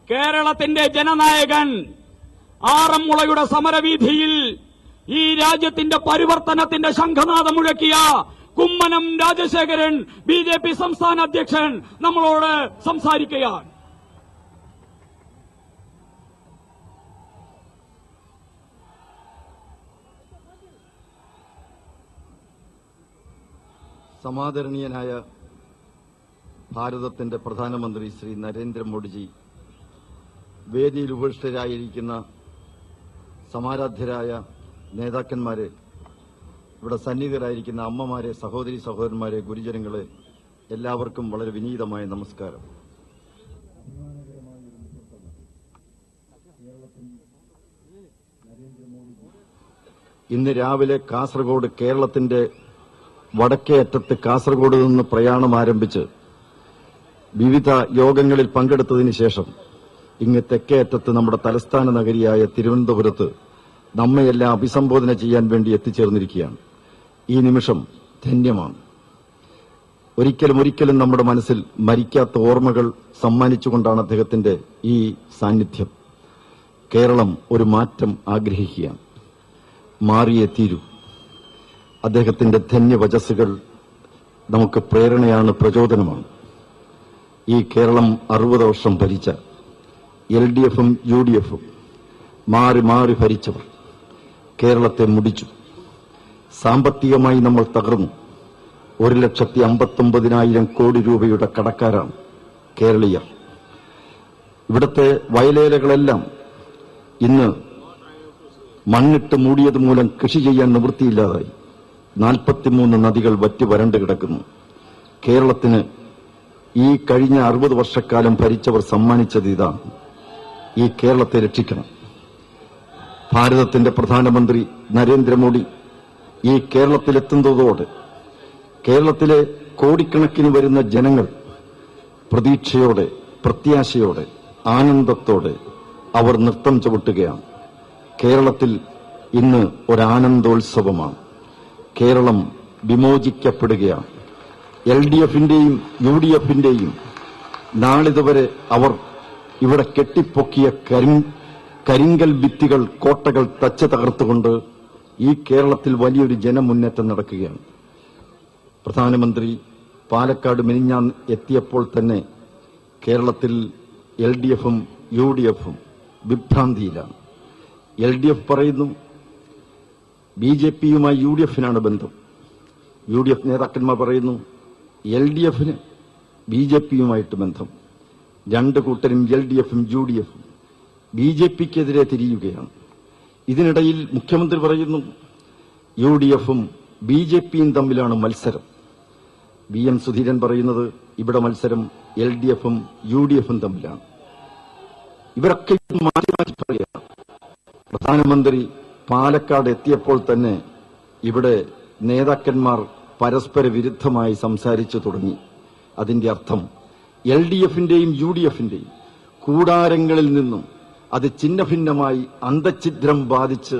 കേരളത്തിന്റെ ജനനായകൻ ആറന്മുളയുടെ സമരവീഥിയിൽ ഈ രാജ്യത്തിന്റെ പരിവർത്തനത്തിന്റെ ശംഖനാദം മുഴക്കിയ കുമ്മനം രാജശേഖരൻ ബിജെപി സംസ്ഥാന അധ്യക്ഷൻ നമ്മളോട് സംസാരിക്കുകയാണ്.
സമാദരണീയനായ ഭാരതത്തിന്റെ പ്രധാനമന്ത്രി ശ്രീ നരേന്ദ്രമോദിജി, വേദിയിൽ ഉപവിഷ്ടരായിരിക്കുന്ന സമാരാധ്യരായ നേതാക്കന്മാരെ, ഇവിടെ സന്നിഹിതരായിരിക്കുന്ന അമ്മമാരെ, സഹോദരി സഹോദരന്മാരെ, ഗുരുജനങ്ങളെ, എല്ലാവർക്കും വളരെ വിനീതമായ നമസ്കാരം. ഇന്ന് രാവിലെ കാസർഗോഡ്, കേരളത്തിന്റെ വടക്കേ അറ്റത്ത് കാസർഗോഡ് നിന്ന് പ്രയാണം ആരംഭിച്ച് വിവിധ യോഗങ്ങളിൽ പങ്കെടുത്തതിന് ശേഷം ഇങ്ങ് തെക്കേ അറ്റത്ത് നമ്മുടെ തലസ്ഥാന നഗരിയായ തിരുവനന്തപുരത്ത് നമ്മയെല്ലാം അഭിസംബോധന ചെയ്യാൻ വേണ്ടി എത്തിച്ചേർന്നിരിക്കുകയാണ്. ഈ നിമിഷം ധന്യമാണ്. ഒരിക്കലും നമ്മുടെ മനസ്സിൽ മരിക്കാത്ത ഓർമ്മകൾ സമ്മാനിച്ചുകൊണ്ടാണ് അദ്ദേഹത്തിന്റെ ഈ സാന്നിധ്യം. കേരളം ഒരു മാറ്റം ആഗ്രഹിക്കുകയാണ്. മാറിയേ തീരൂ. അദ്ദേഹത്തിന്റെ ധന്യവചസ്സുകൾ നമുക്ക് പ്രേരണയാണ്, പ്രചോദനമാണ്. ഈ കേരളം 60 വർഷം ഭരിച്ച LDFും UDFും മാറി മാറി ഭരിച്ചവർ കേരളത്തെ മുടിച്ചു. സാമ്പത്തികമായി നമ്മൾ തകർന്നു. 1,59,000 കോടി രൂപയുടെ കടക്കാരാണ് കേരളീയർ. ഇവിടുത്തെ വയലേലകളെല്ലാം ഇന്ന് മണ്ണിട്ട് മൂടിയത് മൂലം കൃഷി ചെയ്യാൻ നിവൃത്തിയില്ലാതായി. 43 നദികൾ വറ്റി വരണ്ടു കിടക്കുന്നു. കേരളത്തിന് ഈ കഴിഞ്ഞ 60 വർഷക്കാലം ഭരിച്ചവർ സമ്മാനിച്ചത് ഇതാണ്. ഈ കേരളത്തെ രക്ഷിക്കണം. ഭാരതത്തിന്റെ പ്രധാനമന്ത്രി നരേന്ദ്രമോദി ഈ കേരളത്തിലെത്തുന്നതോടെ കേരളത്തിലെ കോടിക്കണക്കിന് വരുന്ന ജനങ്ങൾ പ്രതീക്ഷയോടെ, പ്രത്യാശയോടെ, ആനന്ദത്തോടെ അവർ നൃത്തം ചവിട്ടുകയാണ്. കേരളത്തിൽ ഇന്ന് ഒരാനന്ദോത്സവമാണ്. കേരളം വിമോചിക്കപ്പെടുകയാണ്. LDFന്റെയും UDFന്റെയും നാളിതുവരെ അവർ ഇവിടെ കെട്ടിപ്പൊക്കിയ കരിങ്കൽ ഭിത്തികൾ, കോട്ടകൾ തച്ച് തകർത്തുകൊണ്ട് ഈ കേരളത്തിൽ വലിയൊരു ജനമുന്നേറ്റം നടക്കുകയാണ്. പ്രധാനമന്ത്രി പാലക്കാട് മിനിഞ്ഞാൻ എത്തിയപ്പോൾ തന്നെ കേരളത്തിൽ LDFും UDFും വിഭ്രാന്തിയിലാണ്. LDF പറയുന്നു BJPയുമായി UDFനാണ് ബന്ധം. UDF നേതാക്കന്മാർ പറയുന്നു LDFന് BJPയുമായിട്ട് ബന്ധം. രണ്ടു കൂട്ടരും LDFും UDFും BJPക്കെതിരെ തിരിയുകയാണ്. ഇതിനിടയിൽ മുഖ്യമന്ത്രി പറയുന്നു UDFും BJPയും തമ്മിലാണ് മത്സരം. VM സുധീരൻ പറയുന്നത് ഇവിടെ മത്സരം LDFും UDFും തമ്മിലാണ്. ഇവരൊക്കെ മാറ്റി മാറ്റി പറയുകയാണ്. പ്രധാനമന്ത്രി പാലക്കാട് എത്തിയപ്പോൾ തന്നെ ഇവിടെ നേതാക്കന്മാർ പരസ്പര വിരുദ്ധമായി സംസാരിച്ചു തുടങ്ങി. അതിന്റെ അർത്ഥം LDFന്റെയും UDFന്റെയും കൂടാരങ്ങളിൽ നിന്നും അത് ഛിന്നഭിന്നമായി അന്തഛിദ്രം ബാധിച്ച്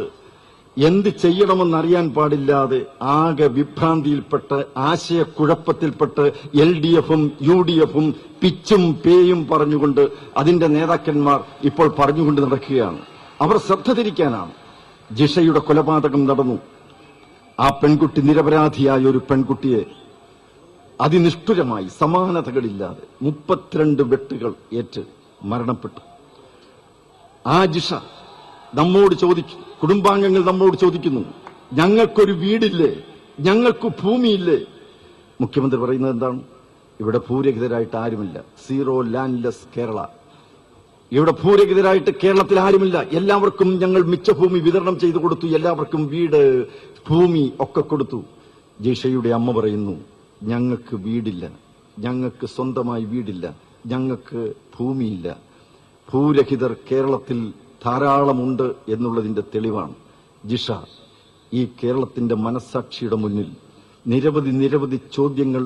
എന്ത് ചെയ്യണമെന്നറിയാൻ പാടില്ലാതെ ആകെ വിഭ്രാന്തിയിൽപ്പെട്ട് ആശയക്കുഴപ്പത്തിൽപ്പെട്ട് LDFും UDFും പിച്ചും പേയും പറഞ്ഞുകൊണ്ട് അതിന്റെ നേതാക്കന്മാർ ഇപ്പോൾ പറഞ്ഞുകൊണ്ട് നടക്കുകയാണ്. അവർ ശ്രദ്ധ തിരിക്കാനാണ്. ജിഷയുടെ കൊലപാതകം നടന്നു. ആ പെൺകുട്ടി നിരപരാധിയായ ഒരു പെൺകുട്ടിയെ അതിനിഷ്ഠുരമായി സമാനതകളില്ലാതെ 32 വെട്ടുകൾ ഏറ്റ് മരണപ്പെട്ടു. ആ ജിഷ നമ്മോട് ചോദിക്കും, കുടുംബാംഗങ്ങൾ നമ്മോട് ചോദിക്കുന്നു, ഞങ്ങൾക്കൊരു വീടില്ലേ, ഞങ്ങൾക്ക് ഭൂമിയില്ലേ? മുഖ്യമന്ത്രി പറയുന്നത് എന്താണ്? ഇവിടെ ഭൂരഹിതരായിട്ട് ആരുമില്ല. 0 ലാൻഡ്ലെസ് കേരള. ഇവിടെ ഭൂരഹിതരായിട്ട് കേരളത്തിൽ ആരുമില്ല. എല്ലാവർക്കും ഞങ്ങൾ മിച്ചഭൂമി വിതരണം ചെയ്തു കൊടുത്തു. എല്ലാവർക്കും വീട്, ഭൂമി ഒക്കെ കൊടുത്തു. ജിഷയുടെ അമ്മ പറയുന്നു, ഞങ്ങൾക്ക് വീടില്ല, ഞങ്ങൾക്ക് സ്വന്തമായി വീടില്ല, ഞങ്ങൾക്ക് ഭൂമിയില്ല. ഭൂരഹിതർ കേരളത്തിൽ ധാരാളമുണ്ട് എന്നുള്ളതിന്റെ തെളിവാണ് ജിഷ. ഈ കേരളത്തിന്റെ മനസ്സാക്ഷിയുടെ മുന്നിൽ നിരവധി ചോദ്യങ്ങൾ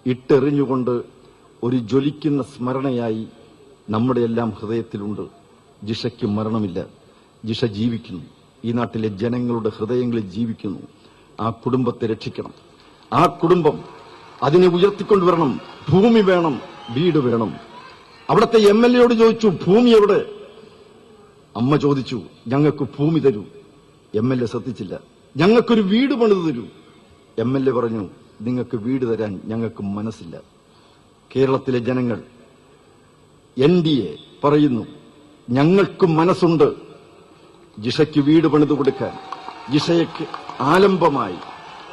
ഇട്ടെറിഞ്ഞുകൊണ്ട് ഒരു ജ്വലിക്കുന്ന സ്മരണയായി നമ്മുടെ എല്ലാം ഹൃദയത്തിലുണ്ട്. ജിഷയ്ക്ക് മരണമില്ല. ജിഷ ജീവിക്കുന്നു. ഈ നാട്ടിലെ ജനങ്ങളുടെ ഹൃദയങ്ങളിൽ ജീവിക്കുന്നു. ആ കുടുംബത്തെ രക്ഷിക്കണം. ആ കുടുംബം അതിനെ ഉയർത്തിക്കൊണ്ടുവരണം. ഭൂമി വേണം, വീട് വേണം. അവിടുത്തെ MLA ചോദിച്ചു, ഭൂമി എവിടെ? അമ്മ ചോദിച്ചു, ഞങ്ങൾക്ക് ഭൂമി തരൂ. MLA ശ്രദ്ധിച്ചില്ല. ഞങ്ങൾക്കൊരു വീട് പണിത് തരൂ. MLA പറഞ്ഞു, നിങ്ങൾക്ക് വീട് തരാൻ ഞങ്ങൾക്ക് മനസ്സില്ല. കേരളത്തിലെ ജനങ്ങൾ NDA പറയുന്നു, ഞങ്ങൾക്ക് മനസ്സുണ്ട് ജിഷയ്ക്ക് വീട് പണിതു കൊടുക്കാൻ, ജിഷയ്ക്ക് ആലംബമായി,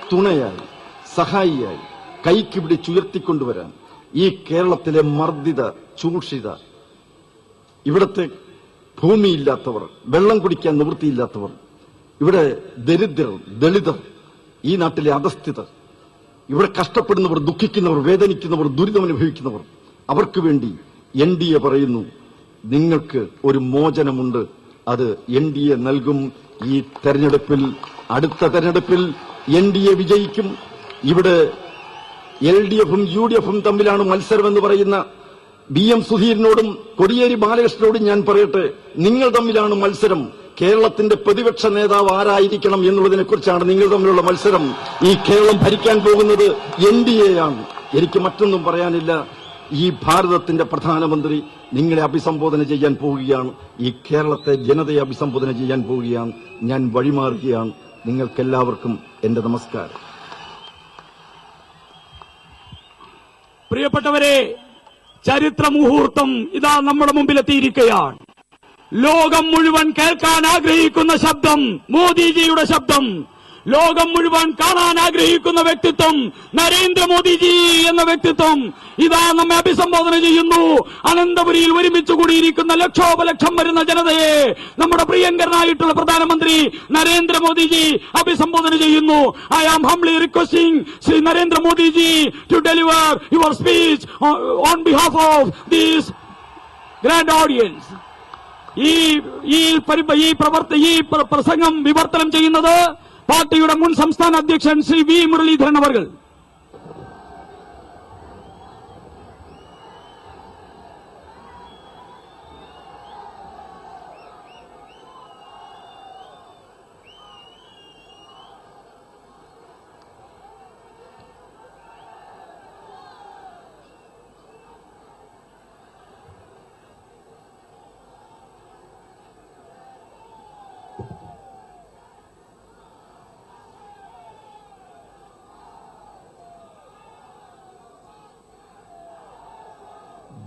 തുണയായി, സഹായിയായി, കൈക്ക് പിടിച്ചുയർത്തിക്കൊണ്ടുവരാൻ. ഈ കേരളത്തിലെ മർദ്ദിത, ചൂഷിത, ഇവിടത്തെ ഭൂമിയില്ലാത്തവർ, വെള്ളം കുടിക്കാൻ നിവൃത്തിയില്ലാത്തവർ, ഇവിടെ ദരിദ്രർ, ദളിതർ, ഈ നാട്ടിലെ അധസ്ഥിതർ, ഇവിടെ കഷ്ടപ്പെടുന്നവർ, ദുഃഖിക്കുന്നവർ, വേദനിക്കുന്നവർ, ദുരിതമനുഭവിക്കുന്നവർ, അവർക്ക് വേണ്ടി NDA പറയുന്നു, നിങ്ങൾക്ക് ഒരു മോചനമുണ്ട്. അത് NDA നൽകും. ഈ തെരഞ്ഞെടുപ്പിൽ, അടുത്ത തെരഞ്ഞെടുപ്പിൽ NDA വിജയിക്കും. ഇവിടെ LDFും UDFും തമ്മിലാണ് മത്സരമെന്ന് പറയുന്ന BM സുധീരനോടും കോടിയേരി ബാലകൃഷ്ണനോടും ഞാൻ പറയട്ടെ, നിങ്ങൾ തമ്മിലാണ് മത്സരം. കേരളത്തിന്റെ പ്രതിപക്ഷ നേതാവ് ആരായിരിക്കണം എന്നുള്ളതിനെക്കുറിച്ചാണ് നിങ്ങൾ തമ്മിലുള്ള മത്സരം. ഈ കേരളം ഭരിക്കാൻ പോകുന്നത് NDA ആണ്. എനിക്ക് മറ്റൊന്നും പറയാനില്ല. ഈ ഭാരതത്തിന്റെ പ്രധാനമന്ത്രി നിങ്ങളെ അഭിസംബോധന ചെയ്യാൻ പോവുകയാണ്. ഈ കേരളത്തെ ജനതയെ അഭിസംബോധന ചെയ്യാൻ പോവുകയാണ്. ഞാൻ വഴിമാറുകയാണ്. നിങ്ങൾക്കെല്ലാവർക്കും എന്റെ നമസ്കാരം.
പ്രിയപ്പെട്ടവരെ, ചരിത്ര മുഹൂർത്തം ഇതാ നമ്മുടെ മുമ്പിലെത്തിയിരിക്കുകയാണ്. ലോകം മുഴുവൻ കേൾക്കാൻ ആഗ്രഹിക്കുന്ന ശബ്ദം, മോദിജിയുടെ ശബ്ദം. ലോകം മുഴുവൻ കാണാൻ ആഗ്രഹിക്കുന്ന വ്യക്തിത്വം, നരേന്ദ്രമോദിജി എന്ന വ്യക്തിത്വം ഇതാ നമ്മെ അഭിസംബോധന ചെയ്യുന്നു. അനന്തപുരിയിൽ ഒരുമിച്ച് കൂടിയിരിക്കുന്ന ലക്ഷോപലക്ഷം വരുന്ന ജനതയെ നമ്മുടെ പ്രിയങ്കരനായിട്ടുള്ള പ്രധാനമന്ത്രി നരേന്ദ്രമോദിജി അഭിസംബോധന ചെയ്യുന്നു. I am humbly requesting Shri Narendra Modi ji to deliver your speech on behalf of these grand audience. ഈ പ്രസംഗം വിവർത്തനം ചെയ്യുന്നത് പാർട്ടിയുടെ മുൻ സംസ്ഥാന അധ്യക്ഷൻ ശ്രീ V. മുരളീധരൻ അവർ.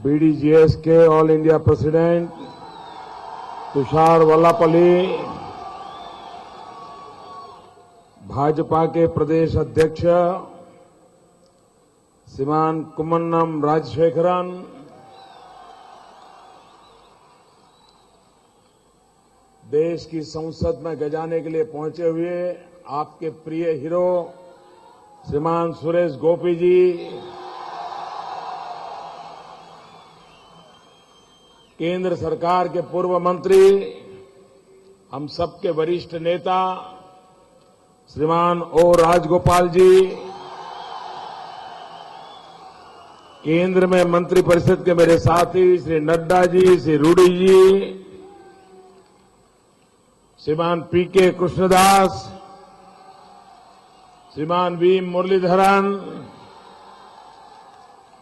BDJS के all India president Tushar वल्लापल्ली, Bhajpa के प्रदेश अध्यक्ष श्रीमान कुम्मनम राजशेखरन, देश की संसद में गजाने के लिए पहुंचे हुए आपके प्रिय हीरो श्रीमान सुरेश गोपी जी, केंद्र सरकार के पूर्व मंत्री, हम सबके वरिष्ठ नेता श्रीमान O. राजगोपाल जी, केंद्र में मंत्रिपरिषद के मेरे साथी श्री नड्डा जी, श्री रूडी जी, श्रीमान PK कृष्णदास, श्रीमान V. मुरलीधरन,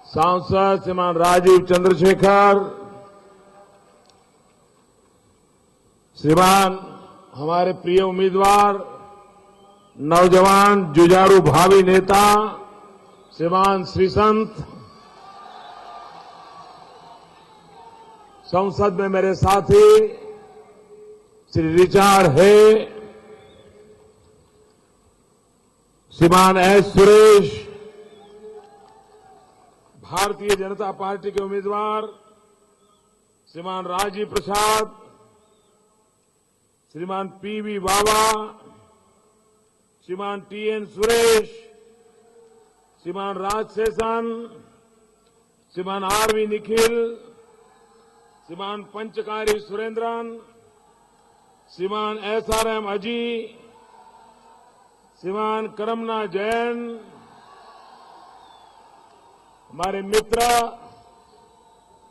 सांसद श्रीमान राजीव चंद्रशेखर, श्रीमान हमारे प्रिय उम्मीदवार, नौजवान जुझारू भावी नेता श्रीमान श्रीसंत, संसद में मेरे साथी श्री रिचार्ड हे, श्रीमान S. सुरेश, भारतीय जनता पार्टी के उम्मीदवार श्रीमान राजीव प्रसाद, श्रीमान PV बाबा, श्रीमान TN सुरेश, श्रीमान राज शेषन, श्रीमान RV निखिल, श्रीमान पंचकारी सुरेंद्रन, श्रीमान SRM अजी, श्रीमान करमना जैन, हमारे मित्र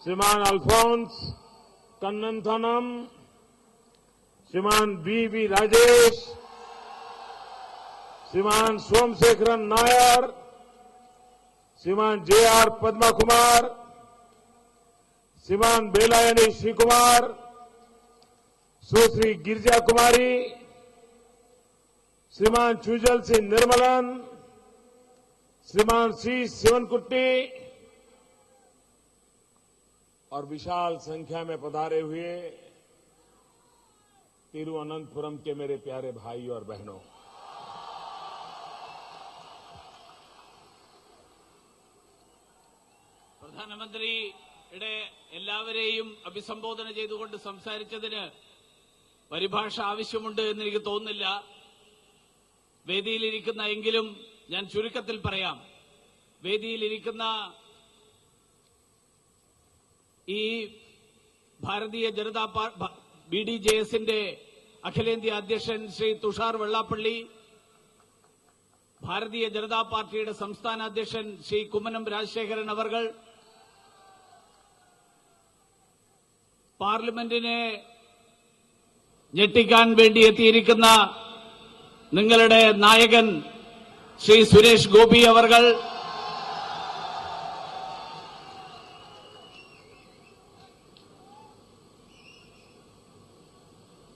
श्रीमान अल्फोंस कन्नंथनम, श्रीमान V. राजेश, श्रीमान सोमशेखरन नायर, श्रीमान JR पद्मा कुमार, श्रीमान बेलायनी श्री कुमार, सुश्री गिरिजा कुमारी, श्रीमान चुजल सिंह निर्मलन, श्रीमान सी शिवनकुट्टी और विशाल संख्या में पधारे हुए तिरुवनंतपुरम के मेरे प्यारे भाई और बहनों,
പ്രധാനമന്ത്രിയുടെ എല്ലാവരെയും അഭിസംബോധന ചെയ്തുകൊണ്ട് സംസാരിച്ചതിന് പരിഭാഷ ആവശ്യമുണ്ട് എന്നെനിക്ക് തോന്നുന്നില്ല. വേദിയിലിരിക്കുന്ന എങ്കിലും ഞാൻ ചുരുക്കത്തിൽ പറയാം. വേദിയിലിരിക്കുന്ന ഈ ഭാരതീയ ജനതാ BDJSന്റെ അഖിലേന്ത്യാ അധ്യക്ഷൻ ശ്രീ തുഷാർ വെള്ളാപ്പള്ളി, ഭാരതീയ ജനതാ പാർട്ടിയുടെ സംസ്ഥാന അധ്യക്ഷൻ ശ്രീ കുമ്മനം രാജശേഖരൻ അവർകൾ, പാർലമെന്റിനെ ഞെട്ടിക്കാൻ വേണ്ടി എത്തിയിരിക്കുന്ന നിങ്ങളുടെ നായകൻ ശ്രീ സുരേഷ് ഗോപി അവർകൾ,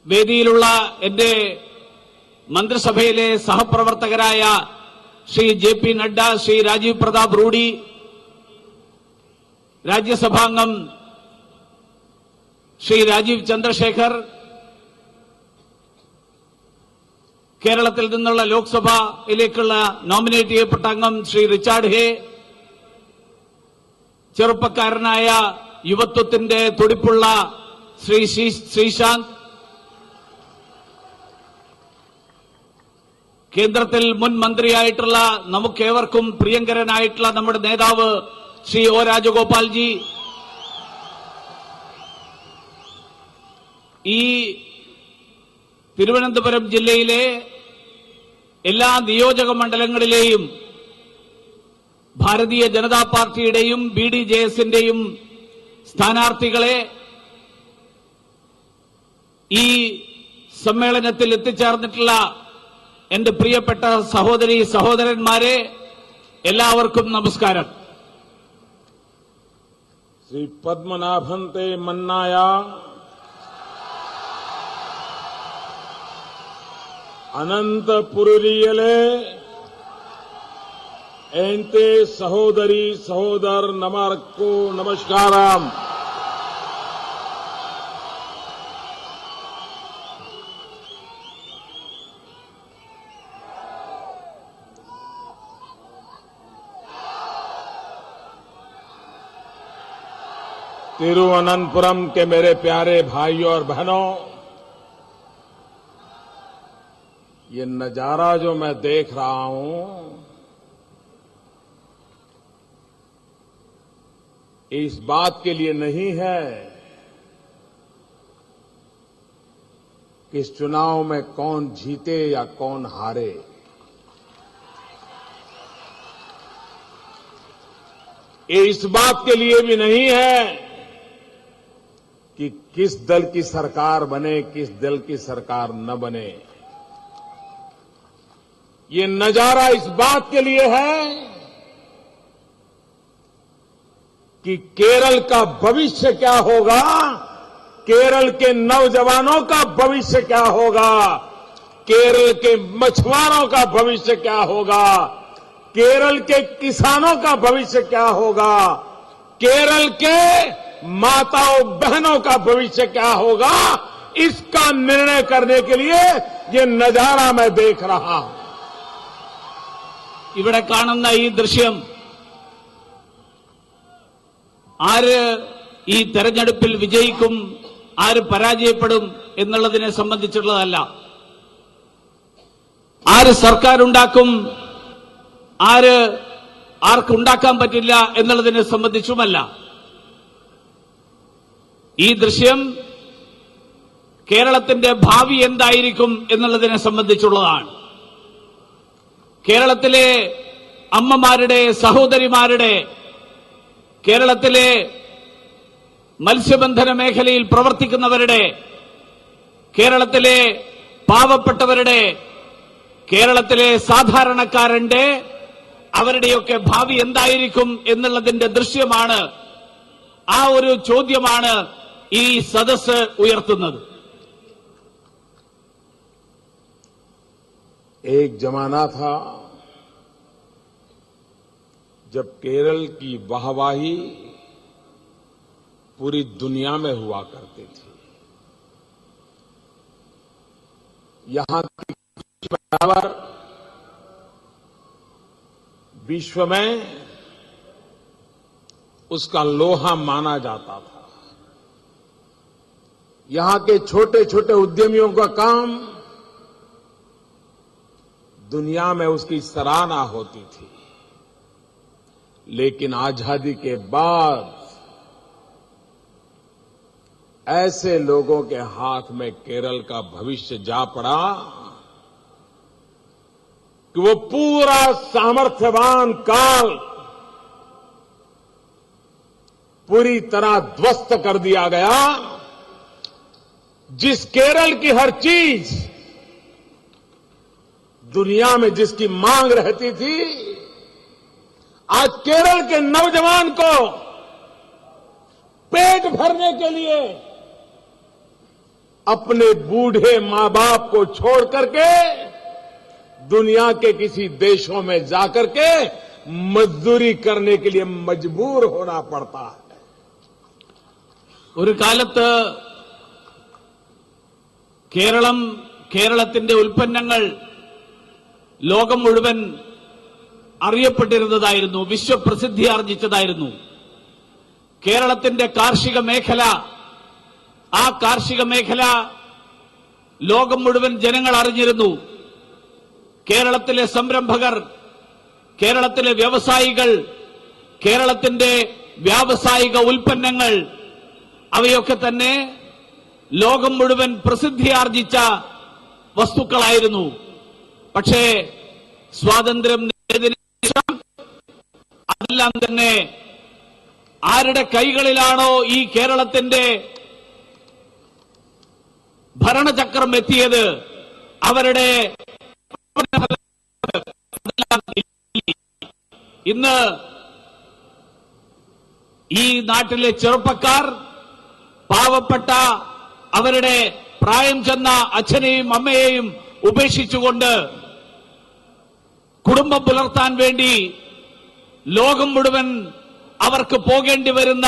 വേദിയിലുള്ള എന്റെ മന്ത്രിസഭയിലെ സഹപ്രവർത്തകരായ ശ്രീ JP നഡ്ഡ, ശ്രീ രാജീവ് പ്രതാപ് റൂഡി, രാജ്യസഭാംഗം ശ്രീ രാജീവ് ചന്ദ്രശേഖർ, കേരളത്തിൽ നിന്നുള്ള ലോക്സഭയിലേക്കുള്ള നോമിനേറ്റ് ചെയ്യപ്പെട്ട അംഗം ശ്രീ റിച്ചാർഡ് ഹേ, ചെറുപ്പക്കാരനായ യുവത്വത്തിന്റെ തുടിപ്പുള്ള ശ്രീ ശ്രീശാന്ത്, കേന്ദ്രത്തിൽ മുൻ മന്ത്രിയായിട്ടുള്ള നമുക്കേവർക്കും പ്രിയങ്കരനായിട്ടുള്ള നമ്മുടെ നേതാവ് ശ്രീ O രാജഗോപാൽജി, ഈ തിരുവനന്തപുരം ജില്ലയിലെ എല്ലാ നിയോജക മണ്ഡലങ്ങളിലെയും ഭാരതീയ ജനതാ പാർട്ടിയുടെയും BDJSന്റെയും സ്ഥാനാർത്ഥികളെ ഈ സമ്മേളനത്തിൽ എത്തിച്ചേർന്നിട്ടുള്ള എന്റെ പ്രിയപ്പെട്ട സഹോദരി സഹോദരന്മാരെ, എല്ലാവർക്കും നമസ്കാരം.
श्री पद्मनाभन्ते मन्नाय अनंतपुरुलियले एंते सहोदरी सहोदर नमर्को नमस्कारम. तिरुवनंतपुरम के मेरे प्यारे भाइयों और बहनों, ये नजारा जो मैं देख रहा हूं, इस बात के लिए नहीं है कि इस चुनाव में कौन जीते या कौन हारे. ये इस बात के लिए भी नहीं है कि किस दल की सरकार बने, किस दल की सरकार न बने. ये नजारा इस बात के लिए है कि केरल का भविष्य क्या होगा, केरल के नौजवानों का भविष्य क्या होगा, केरल के मछुआरों का भविष्य क्या होगा, केरल के किसानों का भविष्य क्या होगा, केरल के माताओं बहनों का भविष्य क्या होगा, इसका निर्णय करने के लिए ये नजारा मैं देख रहा हूं.
ഇവിടെ കാണുന്ന ഈ ദൃശ്യം ആര് ഈ തെരഞ്ഞെടുപ്പിൽ വിജയിക്കും, ആര് പരാജയപ്പെടും എന്നുള്ളതിനെ സംബന്ധിച്ചുള്ളതല്ല. ആര് സർക്കാർ ഉണ്ടാക്കും, ആർക്കുണ്ടാക്കാൻ പറ്റില്ല എന്നുള്ളതിനെ സംബന്ധിച്ചുമല്ല. ഈ ദൃശ്യം കേരളത്തിന്റെ ഭാവി എന്തായിരിക്കും എന്നുള്ളതിനെ സംബന്ധിച്ചുള്ളതാണ്. കേരളത്തിലെ അമ്മമാരുടെ, സഹോദരിമാരുടെ, കേരളത്തിലെ മത്സ്യബന്ധന മേഖലയിൽ പ്രവർത്തിക്കുന്നവരുടെ, കേരളത്തിലെ പാവപ്പെട്ടവരുടെ, കേരളത്തിലെ സാധാരണക്കാരന്റെ, അവരുടെയൊക്കെ ഭാവി എന്തായിരിക്കും എന്നുള്ളതിന്റെ ദൃശ്യമാണ് ആ ഒരു ചോദ്യമാണ് ഈ സദസ്സ് ഉയർത്തുന്നത്.
एक जमाना था जब केरल की वाहवाही पूरी दुनिया में हुआ करती थी। यहां की पैदावार विश्व में उसका लोहा माना जाता था। यहां के छोटे छोटे उद्यमियों का काम दुनिया में उसकी सराहना होती थी। लेकिन आजादी के बाद ऐसे लोगों के हाथ में केरल का भविष्य जा पड़ा कि वो पूरा सामर्थ्यवान काल पूरी तरह ध्वस्त कर दिया गया। जिस केरल की हर चीज दुनिया में जिसकी मांग रहती थी, आज केरल के नौजवान को पेट भरने के लिए अपने बूढ़े मां बाप को छोड़ करके दुनिया के किसी देशों में जाकर के मजदूरी करने के लिए मजबूर होना पड़ता है।
ഒരു കാലത്ത് കേരളത്തിന്റെ ഉൽപ്പന്നങ്ങൾ ലോകം മുഴുവൻ അറിയപ്പെട്ടിരുന്നതായിരുന്നു, വിശ്വപ്രസിദ്ധി ആർജിച്ചതായിരുന്നു. കേരളത്തിന്റെ കാർഷിക മേഖല, ആ കാർഷിക മേഖല ലോകം മുഴുവൻ ജനങ്ങൾ അറിഞ്ഞിരുന്നു. കേരളത്തിലെ സംരംഭകർ, കേരളത്തിലെ വ്യവസായികൾ, കേരളത്തിന്റെ വ്യാവസായിക ഉൽപ്പന്നങ്ങൾ അവയൊക്കെ തന്നെ ലോകം മുഴുവൻ പ്രസിദ്ധിയാർജിച്ച വസ്തുക്കളായിരുന്നു. പക്ഷേ സ്വാതന്ത്ര്യം നേടിയതിനു ശേഷം അതെല്ലാം തന്നെ ആരുടെ കൈകളിലാണോ ഈ കേരളത്തിന്റെ ഭരണചക്രം എത്തിയത്, അവരുടെ ഇന്ന് ഈ നാട്ടിലെ ചെറുപ്പക്കാർ, പാവപ്പെട്ട അവരുടെ പ്രായം ചെന്ന അച്ഛനെയും അമ്മയെയും ഉപേക്ഷിച്ചുകൊണ്ട് കുടുംബം പുലർത്താൻ വേണ്ടി ലോകം മുഴുവൻ അവർക്ക് പോകേണ്ടി വരുന്ന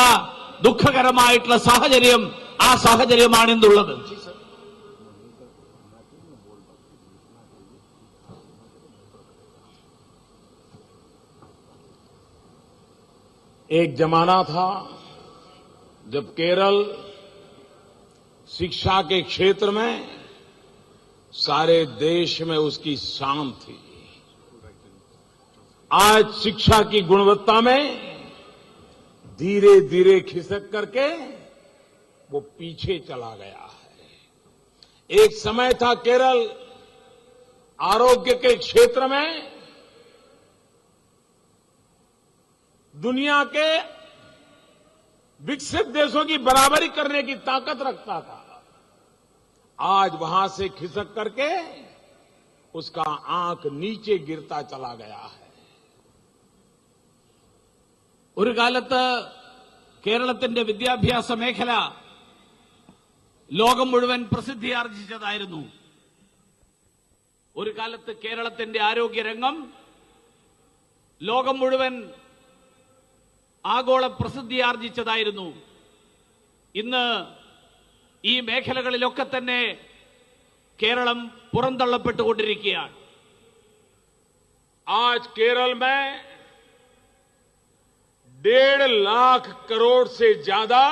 ദുഃഖകരമായിട്ടുള്ള സാഹചര്യം, ആ സാഹചര്യമാണ് ഇന്നുള്ളത്.
एक जमाना था जब केरल शिक्षा के क्षेत्र में सारे देश में उसकी शान थी। आज शिक्षा की गुणवत्ता में धीरे धीरे खिसक करके वो पीछे चला गया है। एक समय था केरल आरोग्य के क्षेत्र में दुनिया के विकसित देशों की बराबरी करने की ताकत रखता था। आज वहां से खिसक करके उसका आंख नीचे गिरता चला गया है।
ഒരു കാലത്ത് കേരളത്തിന്റെ വിദ്യാഭ്യാസ മേഖല ലോകം മുഴുവൻ പ്രസിദ്ധിയാർജിച്ചതായിരുന്നു. ഒരു കാലത്ത് കേരളത്തിന്റെ ആരോഗ്യരംഗം ലോകം മുഴുവൻ ആഗോള പ്രസിദ്ധിയാർജിച്ചതായിരുന്നു. ഇന്ന് ഈ മേഖലകളിലൊക്കെ തന്നെ കേരളം പുറന്തള്ളപ്പെട്ടുകൊണ്ടിരിക്കുകയാണ്.
आज केरल में 1.5 लाख करोड़ से ज्यादा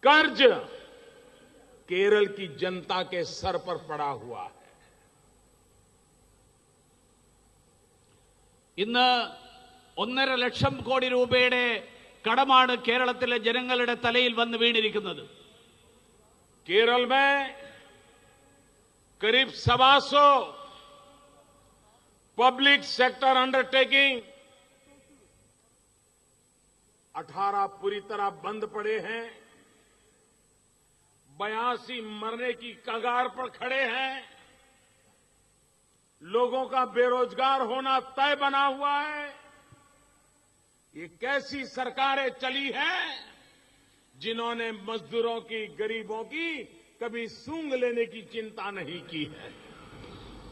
कर्ज केरल की जनता के सर पर पड़ा हुआ है।
ഇന്ന് 1.5 ലക്ഷം കോടി രൂപയുടെ കടമാണ് കേരളത്തിലെ ജനങ്ങളുടെ തലയിൽ വന്ന് വീണിരിക്കുന്നത്.
केरल में करीब 125 पब्लिक सेक्टर अंडरटेकिंग 18 पूरी तरह बंद पड़े हैं, 82 मरने की कगार पर खड़े हैं, लोगों का बेरोजगार होना तय बना हुआ है। ये कैसी सरकारें चली हैं जिन्होंने मजदूरों की, गरीबों की कभी सूंघ लेने की चिंता नहीं की है।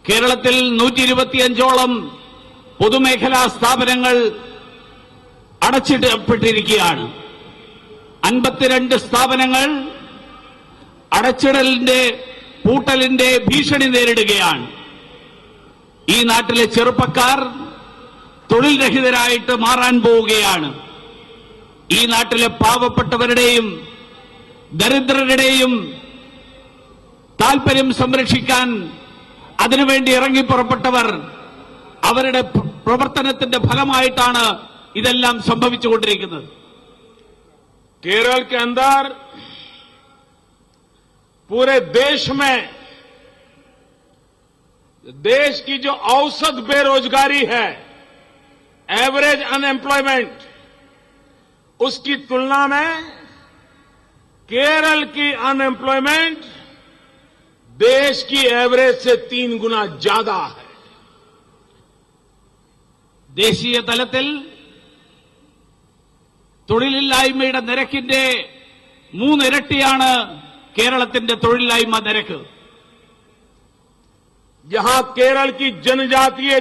കേരളത്തിൽ 125ഓളം പൊതുമേഖലാ സ്ഥാപനങ്ങൾ അടച്ചിടപ്പെട്ടിരിക്കുകയാണ്. 52 സ്ഥാപനങ്ങൾ അടച്ചിടലിന്റെ, പൂട്ടലിന്റെ ഭീഷണി നേരിടുകയാണ്. ഈ നാട്ടിലെ ചെറുപ്പക്കാർ തൊഴിൽ രഹിതരായിട്ട് മാറാൻ പോവുകയാണ്. ഈ നാട്ടിലെ പാവപ്പെട്ടവരുടെയും ദരിദ്രരുടെയും താൽപര്യം സംരക്ഷിക്കാൻ അതിനുവേണ്ടി ഇറങ്ങിപ്പുറപ്പെട്ടവർ അവരുടെ പ്രവർത്തനത്തിന്റെ ഫലമായിട്ടാണ് ഇതെല്ലാം സംഭവിച്ചുകൊണ്ടിരിക്കുന്നത്.
केरल के अंदर पूरे देश में देश की जो औसत बेरोजगारी है, एवरेज अनएम्प्लॉयमेंट, उसकी तुलना में केरल की अनएम्प्लॉयमेंट देश की एवरेज से 3 गुना ज्यादा है.
ദേശീയ തലത്തിൽ തൊഴിലില്ലായ്മയുടെ നിരക്കിന്റെ 3 ഇരട്ടിയാണ് കേരളത്തിന്റെ തൊഴിലില്ലായ്മ നിരക്ക്.
यहां केरल की जनजातीय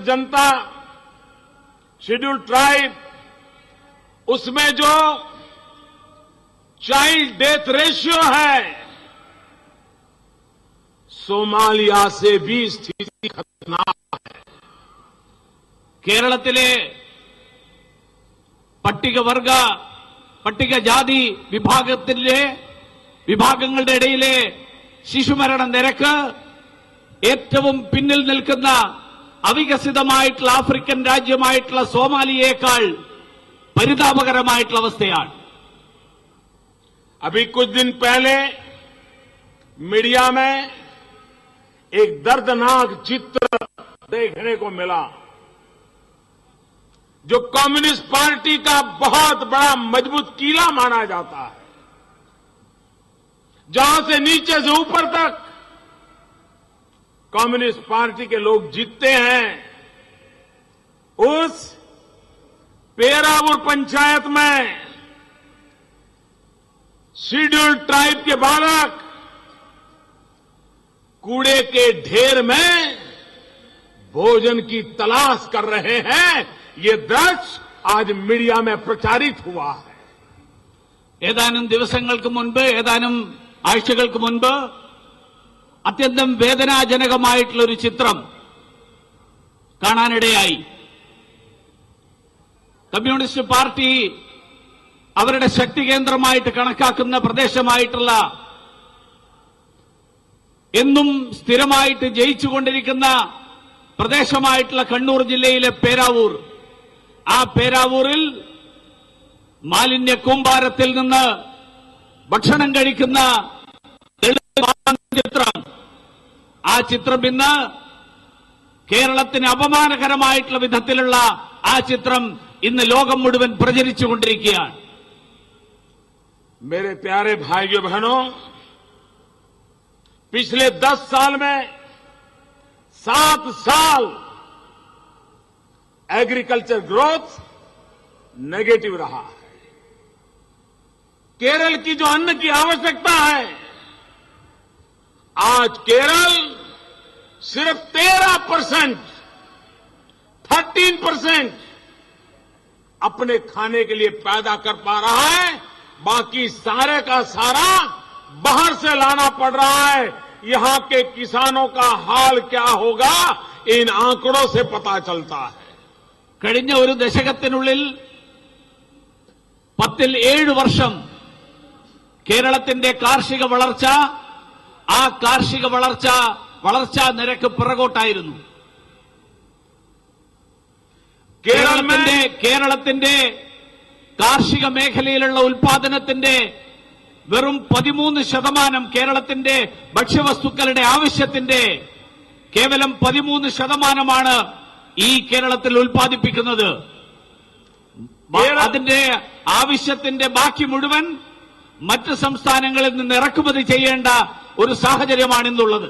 जनता, शेड्यूल्ड ट्राइब, उसमें जो चाइल्ड डेथ रेशियो है, सोमालिया से भी स्थिति खतरनाक है.
കേരളത്തിലെ പട്ടികജാതി വിഭാഗങ്ങളുടെ ഇടയിലെ ശിശുമരണ നിരക്ക് ഏറ്റവും പിന്നിൽ നിൽക്കുന്ന അവികസിതമായിട്ടുള്ള ആഫ്രിക്കൻ രാജ്യമായിട്ടുള്ള സോമാലിയേക്കാൾ പരിതാപകരമായിട്ടുള്ള അവസ്ഥയാണ്.
अभी कुछ दिन पहले मीडिया में एक दर्दनाक चित्र देखने को मिला, जो कम्युनिस्ट पार्टी का बहुत बड़ा मजबूत किला माना जाता है, जहां से नीचे से ऊपर तक कम्युनिस्ट पार्टी के लोग जीतते हैं. उस पेरावूर पंचायत में शेड्यूल्ड ट्राइब के बालक कूड़े के ढेर में भोजन की तलाश कर रहे हैं. ये दृश्य आज मीडिया में प्रचारित हुआ है.
ഏതാനും ദിവസങ്ങൾക്ക് മുൻപ്, ഏതാനും ആഴ്ചകൾക്ക് മുൻപ് അത്യന്തം വേദനാജനകമായിട്ടുള്ള ഒരു ചിത്രം കാണാനിടയായി. കമ്മ്യൂണിസ്റ്റ് പാർട്ടി അവരുടെ ശക്തി കേന്ദ്രമായിട്ട് കണക്കാക്കുന്ന പ്രദേശമായിട്ടുള്ള, എന്നും സ്ഥിരമായിട്ട് ജയിച്ചുകൊണ്ടിരിക്കുന്ന പ്രദേശമായിട്ടുള്ള കണ്ണൂർ ജില്ലയിലെ പേരാവൂർ, ആ പേരാവൂരിൽ മാലിന്യ കൂമ്പാരത്തിൽ നിന്ന് ഭക്ഷണം കഴിക്കുന്ന ചിത്രം, ആ ചിത്രം ഇന്ന് കേരളത്തിന് അപമാനകരമായിട്ടുള്ള വിധത്തിലുള്ള ആ ചിത്രം ഇന്ന് ലോകം മുഴുവൻ പ്രചരിച്ചുകൊണ്ടിരിക്കുകയാണ്.
मेरे प्यारे भाइयों बहनों, पिछले 10 साल में 7 साल एग्रीकल्चर ग्रोथ नेगेटिव रहा है. केरल की जो अन्न की आवश्यकता है, आज केरल सिर्फ 13% अपने खाने के लिए पैदा कर पा रहा है. बाकी सारे का सारा बाहर से लाना पड़ रहा है. यहां के किसानों का हाल क्या होगा, इन आंकड़ों से पता चलता है.
കഴിഞ്ഞ ഒരു ദശകത്തിനുള്ളിൽ 10-7 വർഷം കേരളത്തിന്റെ കാർഷിക വളർച്ച, ആ കാർഷിക വളർച്ചാ നിരക്ക് പിറകോട്ടായിരുന്നു. കേരളത്തിന്റെ കാർഷിക മേഖലയിലുള്ള ഉൽപാദനത്തിന്റെ വെറും 13%, കേരളത്തിന്റെ ഭക്ഷ്യവസ്തുക്കളുടെ ആവശ്യത്തിന്റെ കേവലം 13% ഈ കേരളത്തിൽ ഉൽപ്പാദിപ്പിക്കുന്നത്. അതിന്റെ ആവശ്യത്തിന്റെ ബാക്കി മുഴുവൻ മറ്റ് സംസ്ഥാനങ്ങളിൽ നിന്ന് ഇറക്കുമതി ചെയ്യേണ്ട ഒരു സാഹചര്യമാണ് ഇന്നുള്ളത്.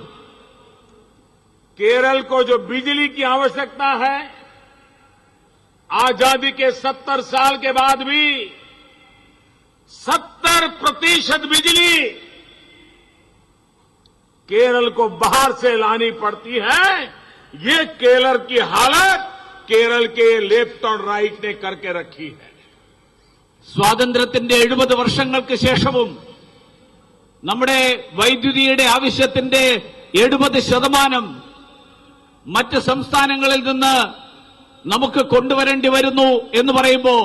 केरल को जो बिजली की आवश्यकता है, आजादी के 70 साल के बाद भी 70% बिजली केरल को बाहर से लानी पड़ती है। ये केरल की हालत केरल के लेफ्ट और राइट ने करके रखी है।
സ്വാതന്ത്ര്യത്തിന്റെ 70 വർഷങ്ങൾക്ക് ശേഷവും നമ്മുടെ വൈദ്യുതിയുടെ ആവശ്യത്തിന്റെ 70% മറ്റ് സംസ്ഥാനങ്ങളിൽ നിന്ന് നമുക്ക് കൊണ്ടുവരേണ്ടി വരുന്നു എന്ന് പറയുമ്പോൾ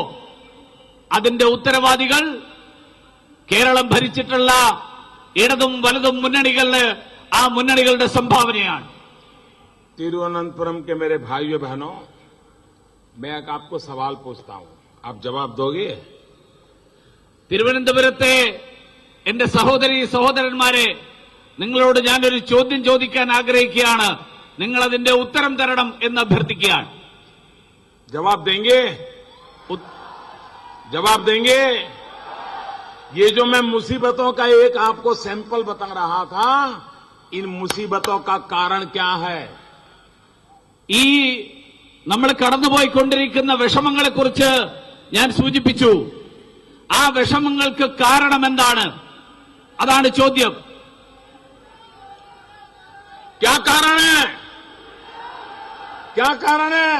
അതിന്റെ ഉത്തരവാദികൾ കേരളം ഭരിച്ചിട്ടുള്ള ഇടതും വലതും മുന്നണികളുടെ സംഭാവനയാണ്.
तिरुवनंतपुरम के मेरे भाइयों बहनों, मैं आपको सवाल पूछता हूं, आप जवाब दोगे?
തിരുവനന്തപുരത്തെ എന്റെ സഹോദരി സഹോദരന്മാരെ, നിങ്ങളോട് ഞാനൊരു ചോദ്യം ചോദിക്കാൻ ആഗ്രഹിക്കുകയാണ്. നിങ്ങൾ അതിന്റെ ഉത്തരം തരണം എന്ന് അഭ്യർത്ഥിക്കുകയാണ്.
जवाब देंगे? जवाब देंगे? ये जो मैं मुसीबतों का एक आपको सैंपल बता रहा था, इन मुसीबतों का कारण क्या है?
ഈ നമ്മൾ കടന്നുപോയിക്കൊണ്ടിരിക്കുന്ന വിഷമങ്ങളെക്കുറിച്ച് ഞാൻ സൂചിപ്പിച്ചു. ആ വിഷമങ്ങൾക്ക് കാരണം എന്താണ്? അതാണ് ചോദ്യം.
क्या कारण है? क्या कारण है?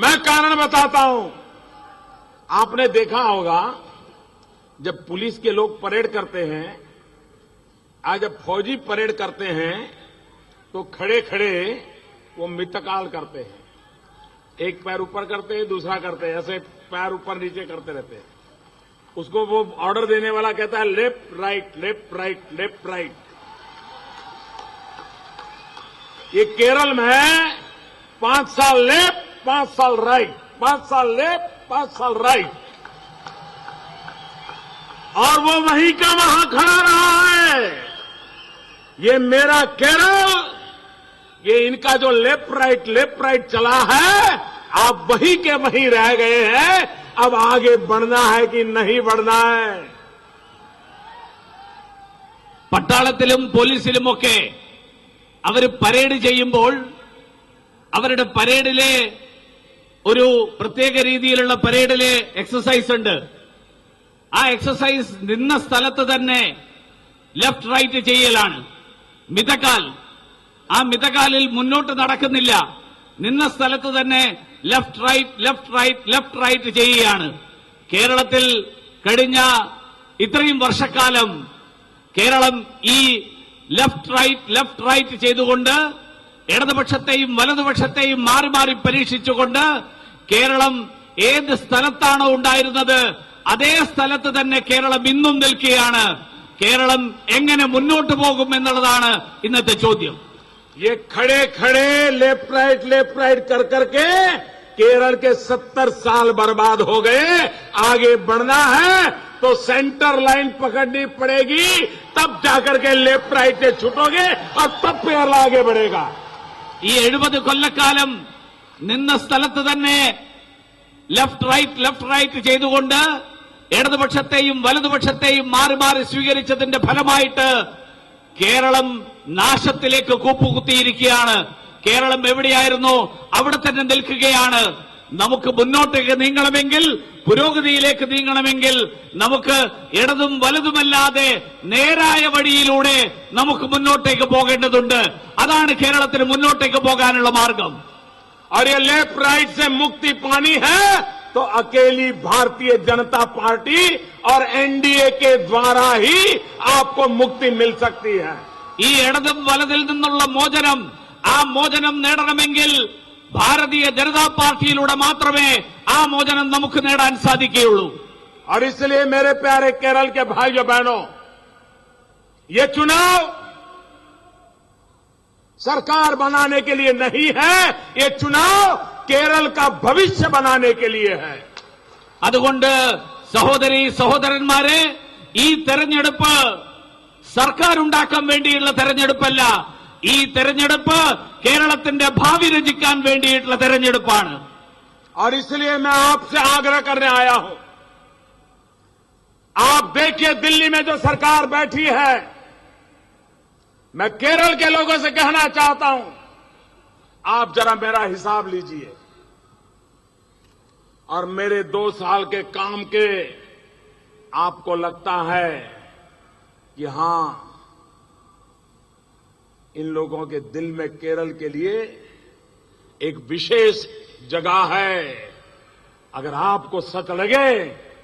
मैं कारण बताता हूं. आपने देखा होगा जब पुलिस के लोग परेड करते हैं, आज जब फौजी परेड करते हैं तो खड़े खड़े वो मितकाल करते हैं. एक पैर ऊपर करते हैं, दूसरा करते हैं, ऐसे पैर ऊपर नीचे करते रहते हैं. उसको वो ऑर्डर देने वाला कहता है left right left right left right. ये केरल में 5 साल लेफ्ट 5 साल राइट, 5 साल लेफ्ट 5 साल राइट, और वो वहीं का वहां खड़ा रहा है. ये मेरा केरल, ये इनका जो लेफ्ट राइट चला है, आप वहीं के वहीं रह गए हैं. अब आगे बढ़ना है कि नहीं बढ़ना है?
പട്ടാളത്തിലും പോലീസിലുമൊക്കെ അവർ പരേഡ് ചെയ്യുമ്പോൾ അവരുടെ പരേഡിലെ ഒരു പ്രത്യേക രീതിയിലുള്ള പരേഡിലെ എക്സസൈസ് ഉണ്ട്. ആ എക്സസൈസ് നിന്ന സ്ഥലത്ത് തന്നെ ലെഫ്റ്റ് റൈറ്റ് ചെയ്യലാണ്. മിതകാൽ, ആ മിതകാലിൽ മുന്നോട്ട് നടക്കുന്നില്ല, നിന്ന സ്ഥലത്ത് തന്നെ left right left right left right ചെയ്യുകയാണ്. കേരളത്തിൽ കഴിഞ്ഞ ഇത്രയും വർഷക്കാലം കേരളം ഈ ലെഫ്റ്റ് റൈറ്റ് ചെയ്തുകൊണ്ട് ഇടതുപക്ഷത്തെയും വലതുപക്ഷത്തെയും മാറി മാറി പരീക്ഷിച്ചുകൊണ്ട് കേരളം ഏത് സ്ഥലത്താണോ ഉണ്ടായിരുന്നത് അതേ സ്ഥലത്ത് തന്നെ കേരളം ഇന്നും നിൽക്കുകയാണ്. കേരളം എങ്ങനെ മുന്നോട്ട് പോകും എന്നുള്ളതാണ് ഇന്നത്തെ ചോദ്യം.
ये खड़े खड़े लेफ्ट राइट कर करके केरल के 70 साल बर्बाद हो गए. आगे बढ़ना है तो सेंटर लाइन पकड़नी पड़ेगी, तब जाकर के लेफ्ट राइट से छूटोगे और तब केरल आगे बढ़ेगा.
ഈ 70 കൊല്ലക്കാലം നിന്ന സ്ഥലത്ത് തന്നെ ലെഫ്റ്റ് റൈറ്റ് ചെയ്തുകൊണ്ട് ഇടതുപക്ഷത്തെയും വലതുപക്ഷത്തെയും മാറി മാറി സ്വീകരിച്ചതിന്റെ ഫലമായിട്ട് കേരളം നാശത്തിലേക്ക് കൂപ്പുകുത്തിയിരിക്കുകയാണ്. കേരളം എവിടെയായിരുന്നു അവിടെ തന്നെ നിൽക്കുകയാണ്. നമുക്ക് മുന്നോട്ടേക്ക് നീങ്ങണമെങ്കിൽ, പുരോഗതിയിലേക്ക് നീങ്ങണമെങ്കിൽ നമുക്ക് ഇടതും വലതുമല്ലാതെ നേരായ വഴിയിലൂടെ നമുക്ക് മുന്നോട്ടേക്ക് പോകേണ്ടതുണ്ട്. അതാണ് കേരളത്തിന് മുന്നോട്ടേക്ക് പോകാനുള്ള മാർഗം.
और ये लेफ्ट राइट से मुक्ति पानी है तो अकेली भारतीय जनता पार्टी और एनडीए के द्वारा ही आपको मुक्ति मिल सकती है.
ഈ ഇടതും വലതിൽ നിന്നുള്ള മോചനം, ആ മോചനം നേടണമെങ്കിൽ ഭാരതീയ ജനതാ പാർട്ടിയിലൂടെ മാത്രമേ ആ മോചനം നമുക്ക് നേടാൻ സാധിക്കുകയുള്ളൂ.
और इसलिए मेरे प्यारे केरल के भाइयों बहनों, ये चुनाव सरकार बनाने के लिए नहीं है, ये चुनाव केरल का भविष्य बनाने के लिए है.
അതുകൊണ്ട് സഹോദരി സഹോദരന്മാരെ, ഈ തെരഞ്ഞെടുപ്പ് സർക്കാർ ഉണ്ടാക്കാൻ വേണ്ടിയുള്ള തെരഞ്ഞെടുപ്പല്ല. ഈ തെരഞ്ഞെടുപ്പ് കേരളത്തിന്റെ ഭാവി രചിക്കാൻ വേണ്ടിയിട്ടുള്ള തെരഞ്ഞെടുപ്പാണ്.
और इसलिए मैं आपसे आग्रह करने आया हूं. आप देखिए दिल्ली में जो सरकार बैठी है, मैं केरल के लोगों से कहना चाहता हूं, आप जरा मेरा हिसाब लीजिए. और मेरे 2 साल के काम के आपको लगता है कि हां, इन लोगों के दिल में केरल के लिए एक विशेष जगह है। अगर आपको सच लगे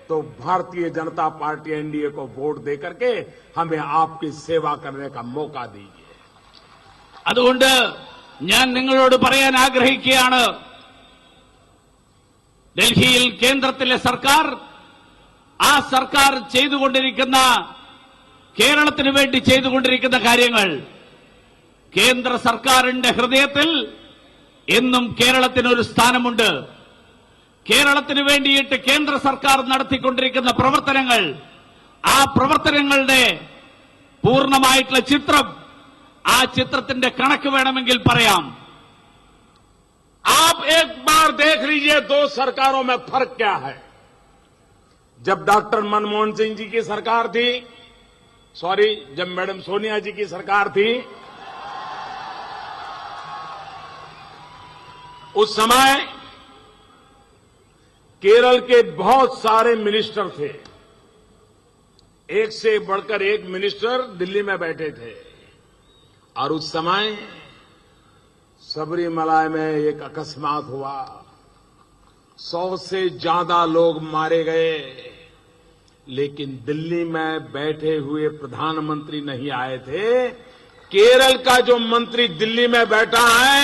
तो भारतीय जनता पार्टी एनडीए को वोट दे करके हमें आपकी सेवा करने का मौका दीजिए।
അതുകൊണ്ട് ഞാൻ നിങ്ങളോട് പറയാൻ ആഗ്രഹിക്കുകയാണ്, ഡൽഹിയിൽ കേന്ദ്രത്തിലെ സർക്കാർ, ആ സർക്കാർ ചെയ്തുകൊണ്ടിരിക്കുന്ന, കേരളത്തിന് വേണ്ടി ചെയ്തുകൊണ്ടിരിക്കുന്ന കാര്യങ്ങൾ, കേന്ദ്ര സർക്കാരിന്റെ ഹൃദയത്തിൽ എന്നും കേരളത്തിനൊരു സ്ഥാനമുണ്ട്. കേരളത്തിന് വേണ്ടിയിട്ട് കേന്ദ്ര സർക്കാർ നടത്തിക്കൊണ്ടിരിക്കുന്ന പ്രവർത്തനങ്ങൾ, ആ പ്രവർത്തനങ്ങളുടെ പൂർണ്ണമായിട്ടുള്ള ചിത്രം, ആ ചിത്രത്തിന്റെ കണക്ക് വേണമെങ്കിൽ പറയാം.
आप एक बार देख लीजिए 2 सरकारों में फर्क क्या है। जब डॉक्टर मनमोहन सिंह जी की सरकार थी, जब मैडम सोनिया जी की सरकार थी, उस समय केरल के बहुत सारे मिनिस्टर थे। एक से बढ़कर एक मिनिस्टर दिल्ली में बैठे थे और उस समय सबरीमलाई में एक अकस्मात हुआ, 100 से ज्यादा लोग मारे गए, लेकिन दिल्ली में बैठे हुए प्रधानमंत्री नहीं आए थे। केरल का जो मंत्री दिल्ली में बैठा है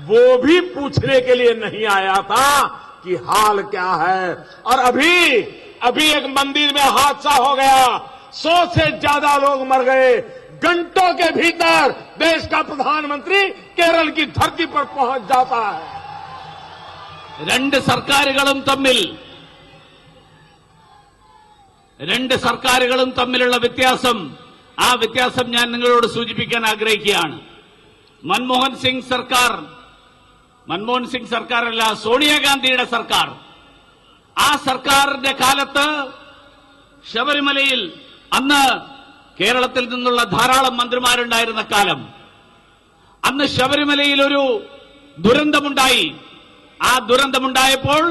वो भी पूछने के लिए नहीं आया था कि हाल क्या है। और अभी एक मंदिर में हादसा हो गया, 100 से ज्यादा लोग मर गए। घंटों के भीतर देश का प्रधानमंत्री केरल की धरती पर पहुंच जाता है।
രണ്ട് സർക്കാരുകളും തമ്മിലുള്ള വ്യത്യാസം, ആ വ്യത്യാസം ഞാൻ നിങ്ങളോട് സൂചിപ്പിക്കാൻ ആഗ്രഹിക്കുകയാണ്. മൻമോഹൻ സിംഗ് സർക്കാരല്ല, സോണിയാഗാന്ധിയുടെ സർക്കാർ, ആ സർക്കാരിന്റെ കാലത്ത് ശബരിമലയിൽ അന്ന് കേരളത്തിൽ നിന്നുള്ള ധാരാളം മന്ത്രിമാരുണ്ടായിരുന്ന കാലം, അന്ന് ശബരിമലയിൽ ഒരു ദുരന്തമുണ്ടായി. ആ ദുരന്തമുണ്ടായപ്പോൾ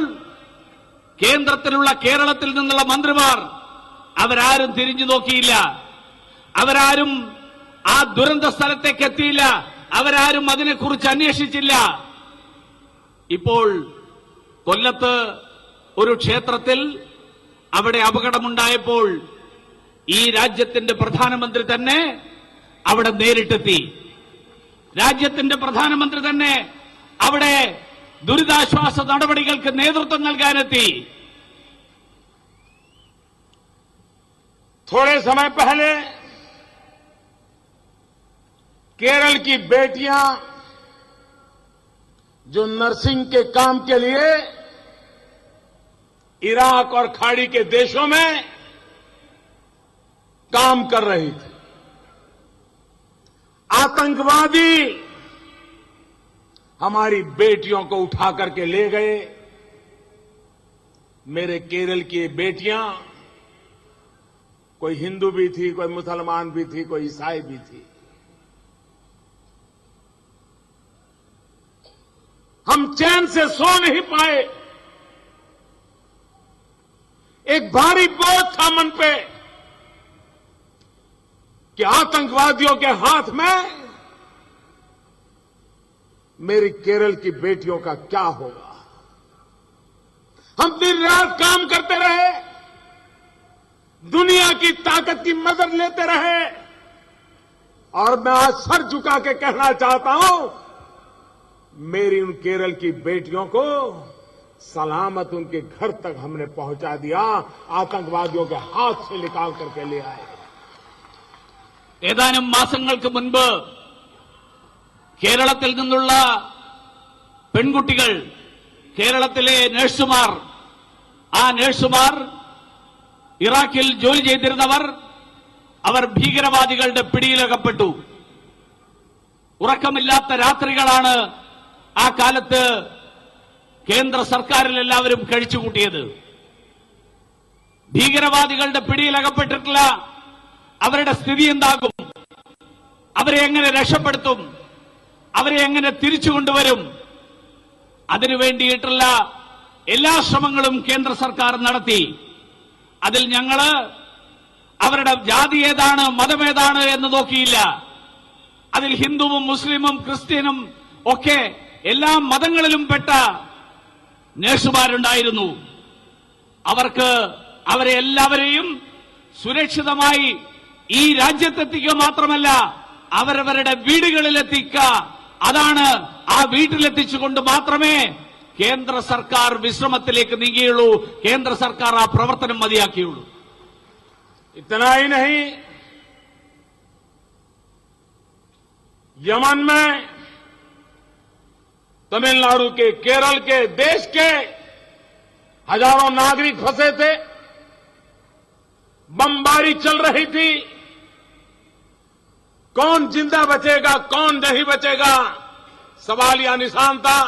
കേരളത്തിൽ നിന്നുള്ള മന്ത്രിമാർ അവരാരും തിരിഞ്ഞു നോക്കിയില്ല, അവരാരും ആ ദുരന്ത സ്ഥലത്തേക്ക് എത്തിയില്ല, അവരാരും അതിനെക്കുറിച്ച് അന്വേഷിച്ചില്ല. ഇപ്പോൾ കൊല്ലത്ത് ഒരു ക്ഷേത്രത്തിൽ അവിടെ അപകടമുണ്ടായപ്പോൾ ഈ രാജ്യത്തിന്റെ പ്രധാനമന്ത്രി തന്നെ അവിടെ നേരിട്ടെത്തി. രാജ്യത്തിന്റെ പ്രധാനമന്ത്രി തന്നെ അവിടെ ദുരിതാശ്വാസ നടപടികൾക്ക് നേതൃത്വം നൽകാനെത്തി.
थोड़े समय पहले केरल की बेटियां जो नर्सिंग के काम के लिए इराक और खाड़ी के देशों में काम कर रही थी, आतंकवादी हमारी बेटियों को उठा करके ले गए। मेरे केरल की बेटियां, कोई हिंदू भी थी, कोई मुसलमान भी थी, कोई ईसाई भी थी। हम चैन से सो नहीं पाए। एक भारी बोझ था मन पे कि आतंकवादियों के हाथ में मेरी केरल की बेटियों का क्या होगा। हम दिन रात काम करते रहे, दुनिया की ताकत की मदद लेते रहे, और मैं आज सर झुका के कहना चाहता हूं, मेरी उन केरल की बेटियों को सलामत उनके घर तक हमने पहुंचा दिया, आतंकवादियों के हाथ से निकाल करके ले आए।
ഏതാനും മാസങ്ങൾക്ക് മുൻപ് കേരളത്തിൽ നിന്നുള്ള പെൺകുട്ടികൾ, കേരളത്തിലെ നഴ്സുമാർ, ആ നഴ്സുമാർ ഇറാഖിൽ ജോലി ചെയ്തിരുന്നവർ, അവർ ഭീകരവാദികളുടെ പിടിയിലകപ്പെട്ടു. ഉറക്കമില്ലാത്ത രാത്രികളാണ് ആ കാലത്ത് കേന്ദ്ര സർക്കാരിൽ എല്ലാവരും കഴിച്ചുകൂട്ടിയത്. ഭീകരവാദികളുടെ പിടിയിലകപ്പെട്ടിട്ടുള്ള അവരുടെ സ്ഥിതി എന്താകും? അവരെ എങ്ങനെ രക്ഷപ്പെടുത്തും? അവരെ എങ്ങനെ തിരിച്ചു കൊണ്ടുവരും? അതിനു വേണ്ടിയിട്ടുള്ള എല്ലാ ശ്രമങ്ങളും കേന്ദ്ര സർക്കാർ നടത്തി. അതിൽ ഞങ്ങള് അവരുടെ ജാതി ഏതാണ്, മതമേതാണ് എന്ന് നോക്കിയില്ല. അതിൽ ഹിന്ദുവും മുസ്ലിമും ക്രിസ്ത്യനും ഒക്കെ എല്ലാ മതങ്ങളിലും പെട്ട നഴ്സുമാരുണ്ടായിരുന്നു. അവരെ എല്ലാവരെയും സുരക്ഷിതമായി ഈ രാജ്യത്തെത്തിക്കുക മാത്രമല്ല അവരവരുടെ വീടുകളിലെത്തിക്കുക. അതാണ് ആ വീട്ടിലെത്തിച്ചുകൊണ്ട് മാത്രമേ കേന്ദ്ര സർക്കാർ വിശ്രമത്തിലേക്ക് നീങ്ങിയുള്ളൂ, കേന്ദ്ര സർക്കാർ ആ പ്രവർത്തനം മതിയാക്കിയുള്ളൂ.
इतना ही नहीं, यमन में, तमिलनाडु के, केरल के, देश के हजारों नागरिक फंसे थे, बमबारी चल रही थी. कौन जिंदा बचेगा, कौन नहीं बचेगा, सवाल या निशान था.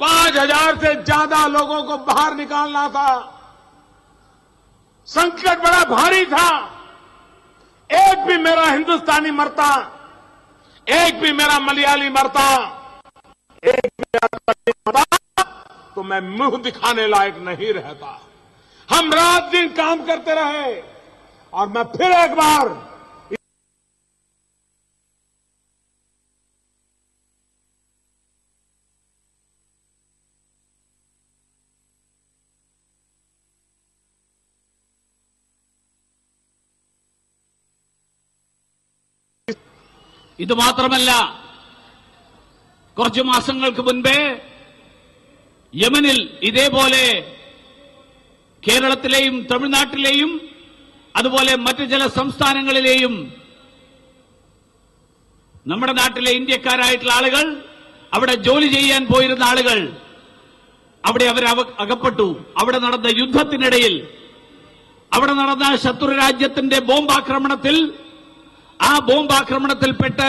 5,000 से ज्यादा लोगों को बाहर निकालना था. संकट बड़ा भारी था. एक भी मेरा हिंदुस्तानी मरता, एक भी मेरा मलयाली मरता, एक भी मेरा मरता तो मैं मुंह दिखाने लायक नहीं रहता. हम रात दिन काम करते रहे और मैं फिर एक बार
ഇത് മാത്രമല്ല, കുറച്ചു മാസങ്ങൾക്ക് മുൻപേ യമനിൽ ഇതേപോലെ കേരളത്തിലെയും തമിഴ്നാട്ടിലെയും അതുപോലെ മറ്റ് ചില സംസ്ഥാനങ്ങളിലെയും നമ്മുടെ നാട്ടിലെ ഇന്ത്യക്കാരായിട്ടുള്ള ആളുകൾ, അവിടെ ജോലി ചെയ്യാൻ പോയിരുന്ന ആളുകൾ, അവിടെ അവർ അകപ്പെട്ടു. അവിടെ നടന്ന യുദ്ധത്തിനിടയിൽ, അവിടെ നടന്ന ശത്രു രാജ്യത്തിന്റെ ബോംബാക്രമണത്തിൽ, ആ ബോംബാക്രമണത്തിൽപ്പെട്ട്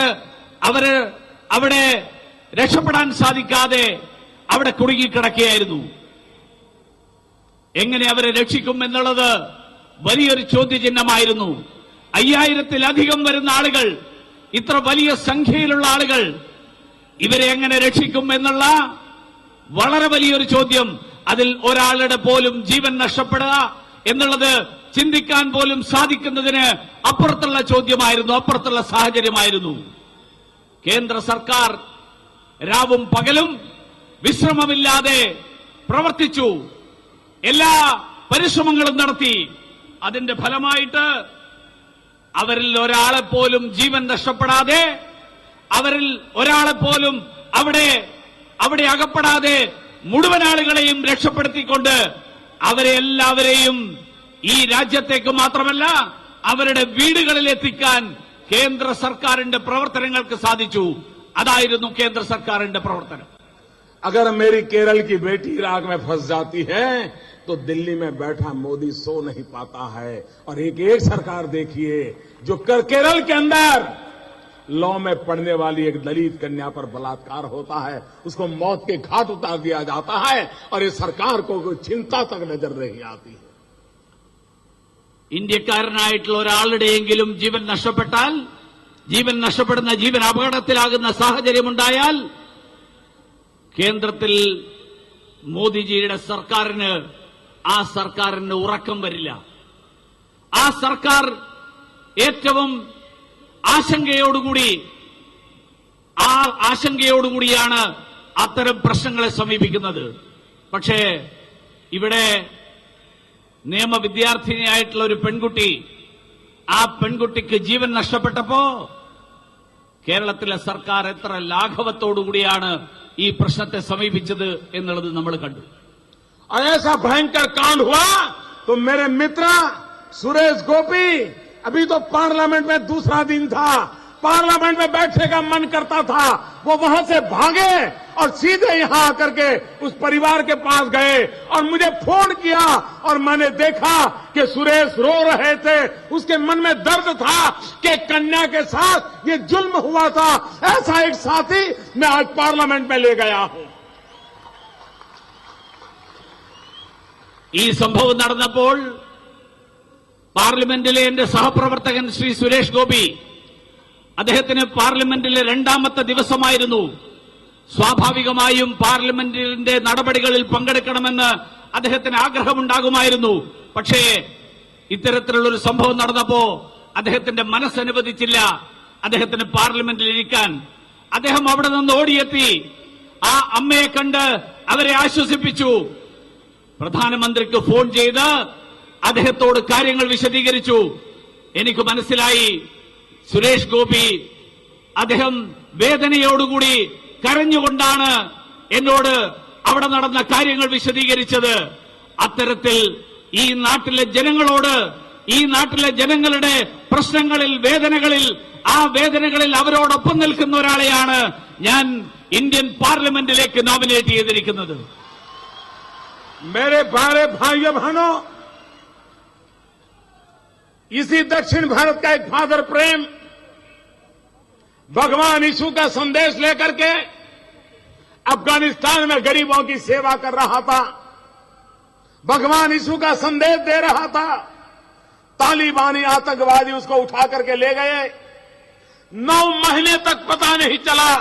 അവര് അവിടെ രക്ഷപ്പെടാൻ സാധിക്കാതെ അവിടെ കുടുങ്ങിക്കിടക്കുകയായിരുന്നു. എങ്ങനെ അവരെ രക്ഷിക്കും എന്നുള്ളത് വലിയൊരു ചോദ്യചിഹ്നമായിരുന്നു. 5000-ത്തിലധികം വരുന്ന ആളുകൾ, ഇത്ര വലിയ സംഖ്യയിലുള്ള ആളുകൾ, ഇവരെ എങ്ങനെ രക്ഷിക്കും എന്നുള്ള വളരെ വലിയൊരു ചോദ്യം. അതിൽ ഒരാളുടെ പോലും ജീവൻ നഷ്ടപ്പെടുക എന്നുള്ളത് ചിന്തിക്കാൻ പോലും സാധിക്കുന്നതിന് അപ്പുറത്തുള്ള ചോദ്യമായിരുന്നു, അപ്പുറത്തുള്ള സാഹചര്യമായിരുന്നു. കേന്ദ്ര സർക്കാർ രാവും പകലും വിശ്രമമില്ലാതെ പ്രവർത്തിച്ചു, എല്ലാ പരിശ്രമങ്ങളും നടത്തി. അതിന്റെ ഫലമായിട്ട് അവരിൽ ഒരാളെപ്പോലും ജീവൻ നഷ്ടപ്പെടാതെ, അവരിൽ ഒരാളെപ്പോലും അവിടെ അകപ്പെടാതെ മുഴുവൻ ആളുകളെയും രക്ഷപ്പെടുത്തിക്കൊണ്ട് അവരെ എല്ലാവരെയും ഈ രാജ്യത്തേക്ക് മാത്രമല്ല അവരുടെ വീടുകളിലെത്തിക്കാൻ കേന്ദ്ര സർക്കാരിന്റെ പ്രവർത്തനങ്ങൾക്ക് സാധിച്ചു. അതായിരുന്നു കേന്ദ്ര സർക്കാരിന്റെ പ്രവർത്തനം.
अगर मेरी केरल की बेटी इराक में फंस जाती है तो दिल्ली में बैठा मोदी सो नहीं पाता है. और एक सरकार देखिए जो केरल के अंदर लॉ में पढ़ने वाली एक दलित कन्या पर बलात्कार होता है, उसको मौत के घाट उतार दिया जाता है और इस सरकार को कोई चिंता तक नजर नहीं आती है.
ഇന്ത്യക്കാരനായിട്ടുള്ള ഒരാളുടെയെങ്കിലും ജീവൻ നഷ്ടപ്പെടുന്ന ജീവൻ അപകടത്തിലാകുന്ന സാഹചര്യമുണ്ടായാൽ കേന്ദ്രത്തിൽ മോദിജിയുടെ സർക്കാരിന് ഉറക്കം വരില്ല. ആ സർക്കാർ ഏറ്റവും ആശങ്കയോടുകൂടിയാണ് അത്തരം പ്രശ്നങ്ങളെ സമീപിക്കുന്നത്. പക്ഷേ ഇവിടെ നിയമവിദ്യാർത്ഥിനിയായിട്ടുള്ള ഒരു പെൺകുട്ടി, ആ പെൺകുട്ടിക്ക് ജീവൻ നഷ്ടപ്പെട്ടപ്പോ കേരളത്തിലെ സർക്കാർ എത്ര ലാഘവത്തോടുകൂടിയാണ് ഈ പ്രശ്നത്തെ സമീപിച്ചത് എന്നുള്ളത് നമ്മൾ കണ്ടു.
ऐसा भयंकर कांड हुआ तो मेरे मित्र सुरेश गोपी, अभी तो पार्लियामेंट में दूसरा दिन था, पार्लियामेंट में बैठने का मन करता था, वो वहां से भागे और सीधे यहां आकर के उस परिवार के पास गए और मुझे फोन किया और मैंने देखा कि सुरेश रो रहे थे. उसके मन में दर्द था कि कन्या के साथ ये जुल्म हुआ था. ऐसा एक साथी मैं आज पार्लियामेंट में ले गया हूं.
ഈ സംഭവം നടന്നപ്പോൾ പാർലമെന്റിലെ എന്റെ സഹപ്രവർത്തകൻ ശ്രീ സുരേഷ് ഗോപി, അദ്ദേഹത്തിന് പാർലമെന്റിലെ രണ്ടാമത്തെ ദിവസമായിരുന്നു. സ്വാഭാവികമായും പാർലമെന്റിന്റെ നടപടികളിൽ പങ്കെടുക്കണമെന്ന് അദ്ദേഹത്തിന് ആഗ്രഹമുണ്ടാകുമായിരുന്നു. പക്ഷേ ഇത്തരത്തിലുള്ളൊരു സംഭവം നടന്നപ്പോ അദ്ദേഹത്തിന്റെ മനസ്സനുവദിച്ചില്ല അദ്ദേഹത്തിന് പാർലമെന്റിൽ ഇരിക്കാൻ. അദ്ദേഹം അവിടെ നിന്ന് ഓടിയെത്തി ആ അമ്മയെ കണ്ട് അവരെ ആശ്വസിപ്പിച്ചു. പ്രധാനമന്ത്രിക്ക് ഫോൺ ചെയ്ത് അദ്ദേഹത്തോട് കാര്യങ്ങൾ വിശദീകരിച്ചു. എനിക്ക് മനസ്സിലായി സുരേഷ് ഗോപി അദ്ദേഹം വേദനയോടുകൂടി കരഞ്ഞുകൊണ്ടാണ് എന്നോട് അവിടെ നടന്ന കാര്യങ്ങൾ വിശദീകരിച്ചത്. അത്തരത്തിൽ ഈ നാട്ടിലെ ജനങ്ങളോട്, ഈ നാട്ടിലെ ജനങ്ങളുടെ പ്രശ്നങ്ങളിൽ, വേദനകളിൽ, ആ വേദനകളിൽ അവരോടൊപ്പം നിൽക്കുന്ന ഒരാളെയാണ് ഞാൻ ഇന്ത്യൻ പാർലമെന്റിലേക്ക് നോമിനേറ്റ് ചെയ്തിരിക്കുന്നത്.
मेरे प्यारे भाइयों बहनों, इसी दक्षिण भारत का एक फादर प्रेम भगवान यीशु का संदेश लेकर के अफगानिस्तान में गरीबों की सेवा कर रहा था, भगवान यीशु का संदेश दे रहा था। तालिबानी आतंकवादी उसको उठा करके ले गए। 9 महीने तक पता नहीं चला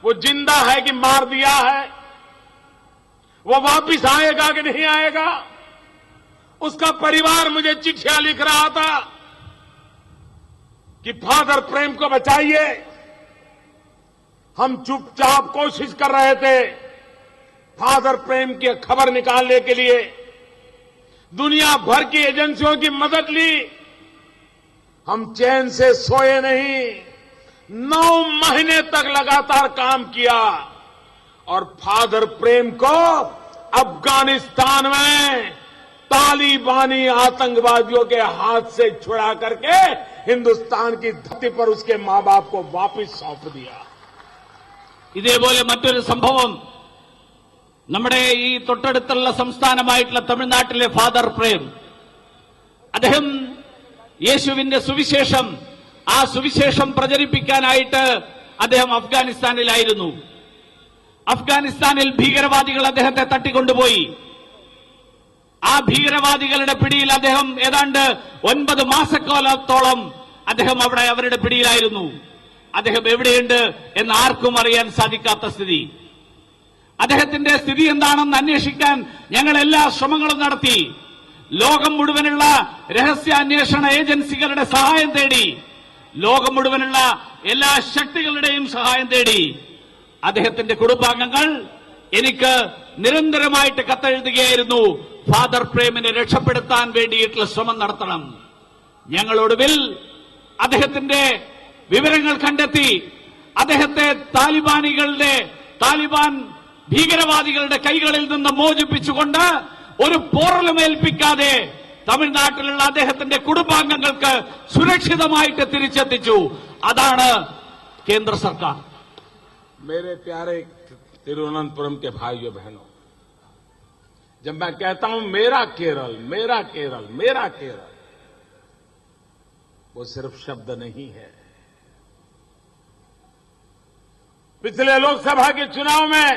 वो जिंदा है कि मार दिया है, वो वापिस आएगा कि नहीं आएगा। उसका परिवार मुझे चिट्ठियां लिख रहा था कि फादर प्रेम को बचाइए। हम चुपचाप कोशिश कर रहे थे फादर प्रेम की खबर निकालने के लिए, दुनिया भर की एजेंसियों की मदद ली। हम चैन से सोए नहीं, 9 महीने तक लगातार काम किया और फादर प्रेम को अफगानिस्तान में तालिबानी आतंकवादियों के हाथ से छुड़ा करके हिंदुस्तान की धरती पर उसके मां बाप को वापस सौंप दिया।
ഇതേപോലെ മറ്റൊരു സംഭവം നമ്മുടെ ഈ തൊട്ടടുത്തുള്ള സംസ്ഥാനമായിട്ടുള്ള തമിഴ്നാട്ടിലെ ഫാദർ പ്രേം, അദ്ദേഹം യേശുവിന്റെ സുവിശേഷം, ആ സുവിശേഷം പ്രചരിപ്പിക്കാനായിട്ട് അദ്ദേഹം അഫ്ഗാനിസ്ഥാനിലായിരുന്നു. അഫ്ഗാനിസ്ഥാനിൽ ഭീകരവാദികൾ അദ്ദേഹത്തെ തട്ടിക്കൊണ്ടുപോയി. ആ ഭീകരവാദികളുടെ പിടിയിൽ അദ്ദേഹം ഏതാണ്ട് 9 മാസക്കാലത്തോളം അദ്ദേഹം അവിടെ അവരുടെ പിടിയിലായിരുന്നു. അദ്ദേഹം എവിടെയുണ്ട് എന്ന് ആർക്കും അറിയാൻ സാധിക്കാത്ത സ്ഥിതി. അദ്ദേഹത്തിന്റെ സ്ഥിതി എന്താണെന്ന് അന്വേഷിക്കാൻ ഞങ്ങൾ എല്ലാ ശ്രമങ്ങളും നടത്തി. ലോകം മുഴുവനുള്ള രഹസ്യാന്വേഷണ ഏജൻസികളുടെ സഹായം തേടി, ലോകം മുഴുവനുള്ള എല്ലാ ശക്തികളുടെയും സഹായം തേടി. അദ്ദേഹത്തിന്റെ കുടുംബാംഗങ്ങൾ എനിക്ക് നിരന്തരമായിട്ട് കത്തെഴുതുകയായിരുന്നു, ഫാദർ പ്രേമിനെ രക്ഷപ്പെടുത്താൻ വേണ്ടിയിട്ടുള്ള ശ്രമം നടത്തണം. ഞങ്ങളൊടുവിൽ അദ്ദേഹത്തിന്റെ വിവരങ്ങൾ കണ്ടെത്തി അദ്ദേഹത്തെ താലിബാൻ ഭീകരവാദികളുടെ കൈകളിൽ നിന്ന് മോചിപ്പിച്ചുകൊണ്ട് ഒരു പോറലുമേൽപ്പിക്കാതെ തമിഴ്നാട്ടിലുള്ള അദ്ദേഹത്തിന്റെ കുടുംബാംഗങ്ങൾക്ക് സുരക്ഷിതമായിട്ട് തിരിച്ചെത്തിച്ചു. അതാണ് കേന്ദ്ര സർക്കാർ.
मेरे प्यारे तिरुवनंतपुरम के भाइयों बहनों, जब मैं कहता हूं मेरा केरल, मेरा केरल, मेरा केरल, वो सिर्फ शब्द नहीं है। पिछले लोकसभा के चुनाव में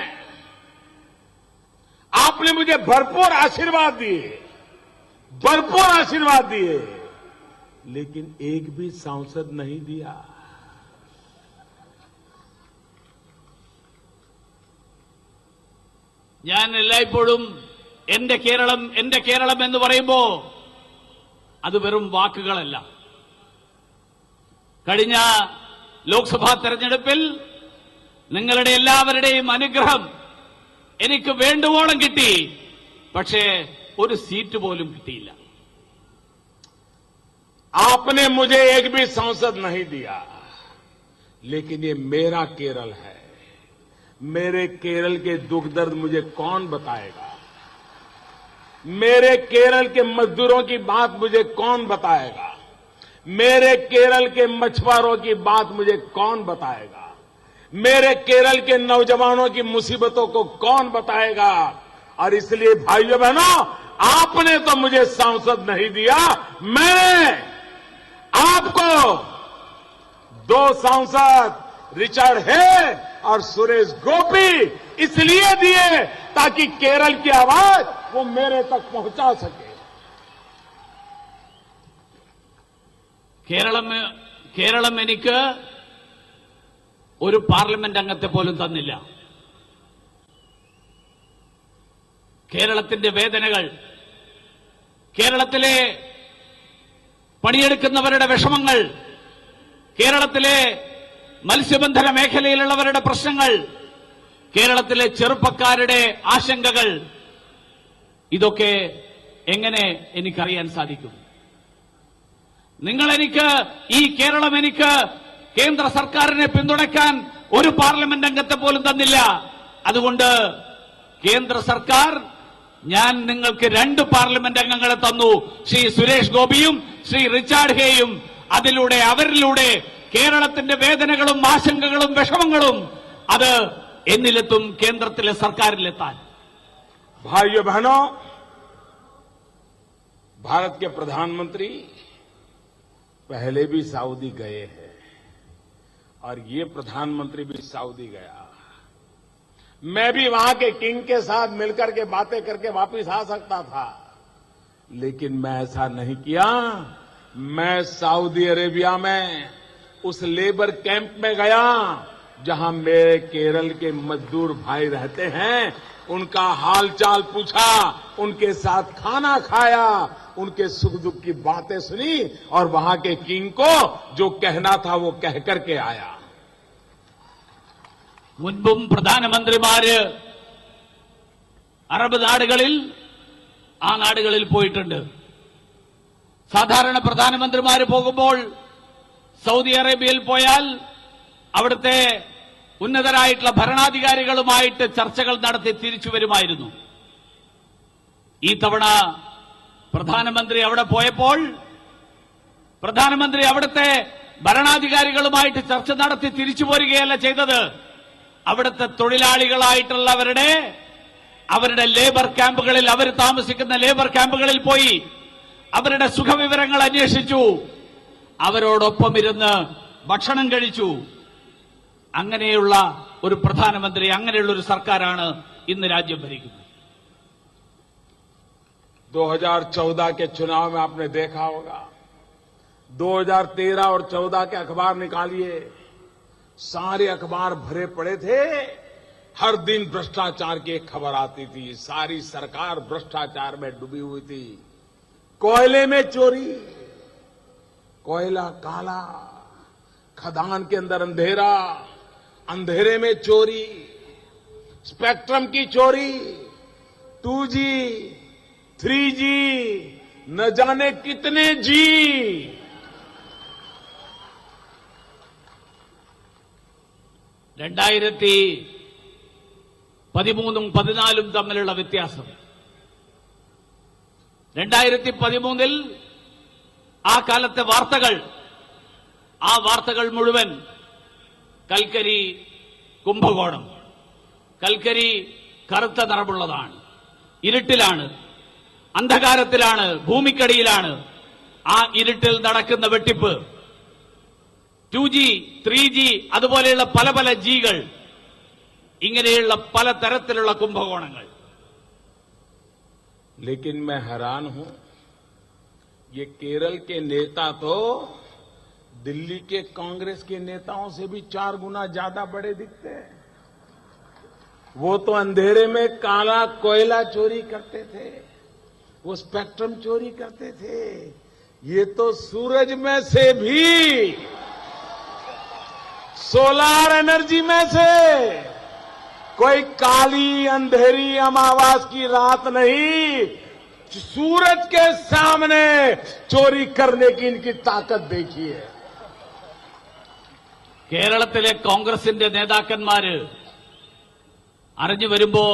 आपने मुझे भरपूर आशीर्वाद दिए, लेकिन एक भी सांसद नहीं दिया।
ഞാൻ എല്ലായ്പ്പോഴും എന്റെ കേരളം എന്ന് പറയുമ്പോ അത് വെറും വാക്കുകളല്ല. കഴിഞ്ഞ ലോക്സഭാ തെരഞ്ഞെടുപ്പിൽ നിങ്ങളുടെ എല്ലാവരുടെയും അനുഗ്രഹം എനിക്ക് വേണ്ടുവോളം കിട്ടി. പക്ഷേ ഒരു സീറ്റ് പോലും കിട്ടിയില്ല.
आपने मुझे एक भी सांसद नहीं दिया, लेकिन ये मेरा केरल है। मेरे केरल के दुख दर्द मुझे कौन बताएगा? मेरे केरल के मजदूरों की बात मुझे कौन बताएगा? मेरे केरल के मछुआरों की बात मुझे कौन बताएगा? मेरे केरल के नौजवानों की मुसीबतों को कौन बताएगा? और इसलिए भाइयों बहनों, आपने तो मुझे सांसद नहीं दिया, मैंने आपको 2 सांसद रिचर्ड हे और सुरेश गोपी इसलिए दिए ताकि केरल की आवाज वो मेरे तक पहुंचा सके।
കേരളം എനിക്ക് ഒരു പാർലമെന്റ് അംഗത്തെ പോലും തന്നില്ല. കേരളത്തിന്റെ വേദനകൾ, കേരളത്തിലെ പണിയെടുക്കുന്നവരുടെ വിഷമങ്ങൾ, കേരളത്തിലെ മത്സ്യബന്ധന മേഖലയിലുള്ളവരുടെ പ്രശ്നങ്ങൾ, കേരളത്തിലെ ചെറുപ്പക്കാരുടെ ആശങ്കകൾ, ഇതൊക്കെ എങ്ങനെ എനിക്കറിയാൻ സാധിക്കും? ഈ കേരളം എനിക്ക് കേന്ദ്ര സർക്കാരിനെ പിന്തുണയ്ക്കാൻ ഒരു പാർലമെന്റ് അംഗത്തെ പോലും തന്നില്ല. അതുകൊണ്ട് കേന്ദ്ര സർക്കാർ ഞാൻ നിങ്ങൾക്ക് 2 പാർലമെന്റ് അംഗങ്ങളെ തന്നു, ശ്രീ സുരേഷ് ഗോപിയും ശ്രീ റിച്ചാർഡ് ഹേയും. അവരിലൂടെ കേരളത്തിന്റെ വേദനകളും ആശങ്കകളും വിഷമങ്ങളും അത് എന്നിലെത്തും, കേന്ദ്രത്തിലെ സർക്കാരിലെത്താൻ.
भाइयों बहनों, भारत के प्रधानमंत्री पहले भी सऊदी गए हैं और ये प्रधानमंत्री भी सऊदी गया. मैं भी वहां के किंग के साथ मिलकर के बातें करके वापस आ सकता था, लेकिन मैं ऐसा नहीं किया. मैं सऊदी अरेबिया में उस लेबर कैंप में गया जहां मेरे केरल के मजदूर भाई रहते हैं. उनका हालचाल पूछा, उनके साथ खाना खाया, उनके सुख दुख की बातें सुनी और वहां के किंग को जो कहना था वो कह करके आया.
മുൻപും പ്രധാനമന്ത്രിമാര് അറബ് നാടുകളിൽ പോയിട്ടുണ്ട്. സാധാരണ പ്രധാനമന്ത്രിമാര് പോകുമ്പോൾ സൗദി അറേബ്യയിൽ പോയാൽ അവിടുത്തെ ഉന്നതരായിട്ടുള്ള ഭരണാധികാരികളുമായിട്ട് ചർച്ചകൾ നടത്തി തിരിച്ചു വരുമായിരുന്നു. ഈ തവണ പ്രധാനമന്ത്രി അവിടെ പോയപ്പോൾ പ്രധാനമന്ത്രി അവിടുത്തെ ഭരണാധികാരികളുമായിട്ട് ചർച്ച നടത്തി തിരിച്ചു പോരുകയല്ല ചെയ്തത്. അവിടുത്തെ അവരുടെ ലേബർ ക്യാമ്പുകളിൽ, അവർ താമസിക്കുന്ന ലേബർ ക്യാമ്പുകളിൽ പോയി അവരുടെ സുഖവിവരങ്ങൾ അന്വേഷിച്ചു, അവരോടൊപ്പം ഇരുന്ന് ഭക്ഷണം കഴിച്ചു. അങ്ങനെയുള്ള ഒരു പ്രധാനമന്ത്രി, അങ്ങനെയുള്ള ഒരു സർക്കാരാണ് ഇന്ന് രാജ്യം ഭരിക്കുന്നത്.
2014 के चुनाव में आपने देखा होगा, 2013 और 14 के अखबार निकालिए, सारे अखबार भरे पड़े थे. हर दिन भ्रष्टाचार की एक खबर आती थी. सारी सरकार भ्रष्टाचार में डूबी हुई थी. कोयले में चोरी, कोयला काला, खदान के अंदर अंधेरा, अंधेरे में चोरी, स्पेक्ट्रम की चोरी, 2G, 3G, न जाने कितने जी.
രണ്ടായിരത്തി 13-14 തമ്മിലുള്ള വ്യത്യാസം. 2013 ആ കാലത്തെ വാർത്തകൾ മുഴുവൻ കൽക്കരി കുംഭകോണം, കൽക്കരി കറുത്ത നിറമുള്ളതാണ്, ഇരുട്ടിലാണ്, അന്ധകാരത്തിലാണ്, ഭൂമിക്കടിയിലാണ്. ആ ഇരുട്ടിൽ നടക്കുന്ന വെട്ടിപ്പ്, 2G, 3G, അതുപോലെയുള്ള പല ജികൾ, ഇങ്ങനെയുള്ള പല തരത്തിലുള്ള കുംഭകോണങ്ങൾ.
लेकिन मैं हैरान हूं, ये केरल के नेता तो दिल्ली के कांग्रेस के नेताओं से भी 4 गुना ज्यादा बड़े दिखते हैं. वो तो अंधेरे में काला कोयला चोरी करते थे, वो स्पेक्ट्रम चोरी करते थे. ये तो सूरज में से भी, सोलार एनर्जी में से कोई काली अंधेरी अमावास की रात नहीं, सूरज के सामने चोरी करने की इनकी ताकत देखिए.
കേരളത്തിലെ കോൺഗ്രസിന്റെ നേതാക്കന്മാര് അറിഞ്ഞു വരുമ്പോ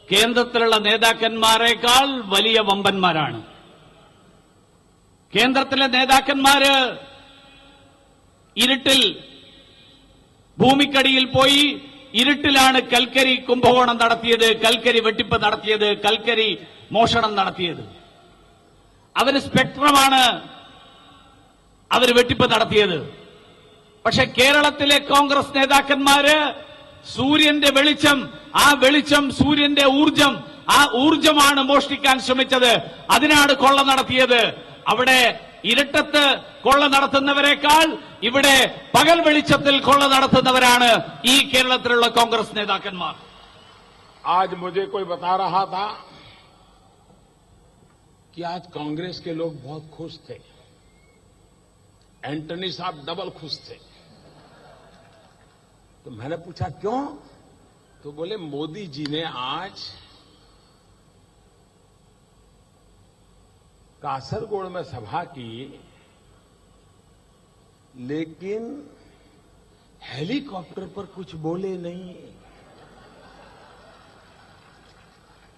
കേന്ദ്രത്തിലുള്ള നേതാക്കന്മാരെക്കാൾ വലിയ വമ്പന്മാരാണ്. കേന്ദ്രത്തിലെ നേതാക്കന്മാര് ഇരുട്ടിൽ, ഭൂമിക്കടിയിൽ പോയി ഇരുട്ടിലാണ് കൽക്കരി കുംഭകോണം നടത്തിയത്, കൽക്കരി വെട്ടിപ്പ് നടത്തിയത്, കൽക്കരി മോഷണം നടത്തിയത്. അവര് സ്പെക്ട്രമാണ് അവര് വെട്ടിപ്പ് നടത്തിയത്. പക്ഷെ കേരളത്തിലെ കോൺഗ്രസ് നേതാക്കന്മാര് സൂര്യന്റെ വെളിച്ചം, ആ വെളിച്ചം, സൂര്യന്റെ ഊർജം, ആ ഊർജമാണ് മോഷ്ടിക്കാൻ ശ്രമിച്ചത്, അതിനാണ് കൊള്ള നടത്തിയത്. അവിടെ ഇരുട്ടത്ത് കൊള്ള നടത്തുന്നവരെക്കാൾ ഇവിടെ പകൽ വെളിച്ചത്തിൽ കൊള്ള നടത്തുന്നവരാണ് ഈ കേരളത്തിലുള്ള കോൺഗ്രസ് നേതാക്കന്മാർ.
आज मुझे कोई बता रहा था कि आज कांग्रेस के लोग बहुत खुश थे, एंटनी साहब डबल खुश थे. तो मैंने पूछा क्यों? तो बोले मोदी जी ने आज कासरगोड में सभा की, लेकिन हेलीकॉप्टर पर कुछ बोले नहीं.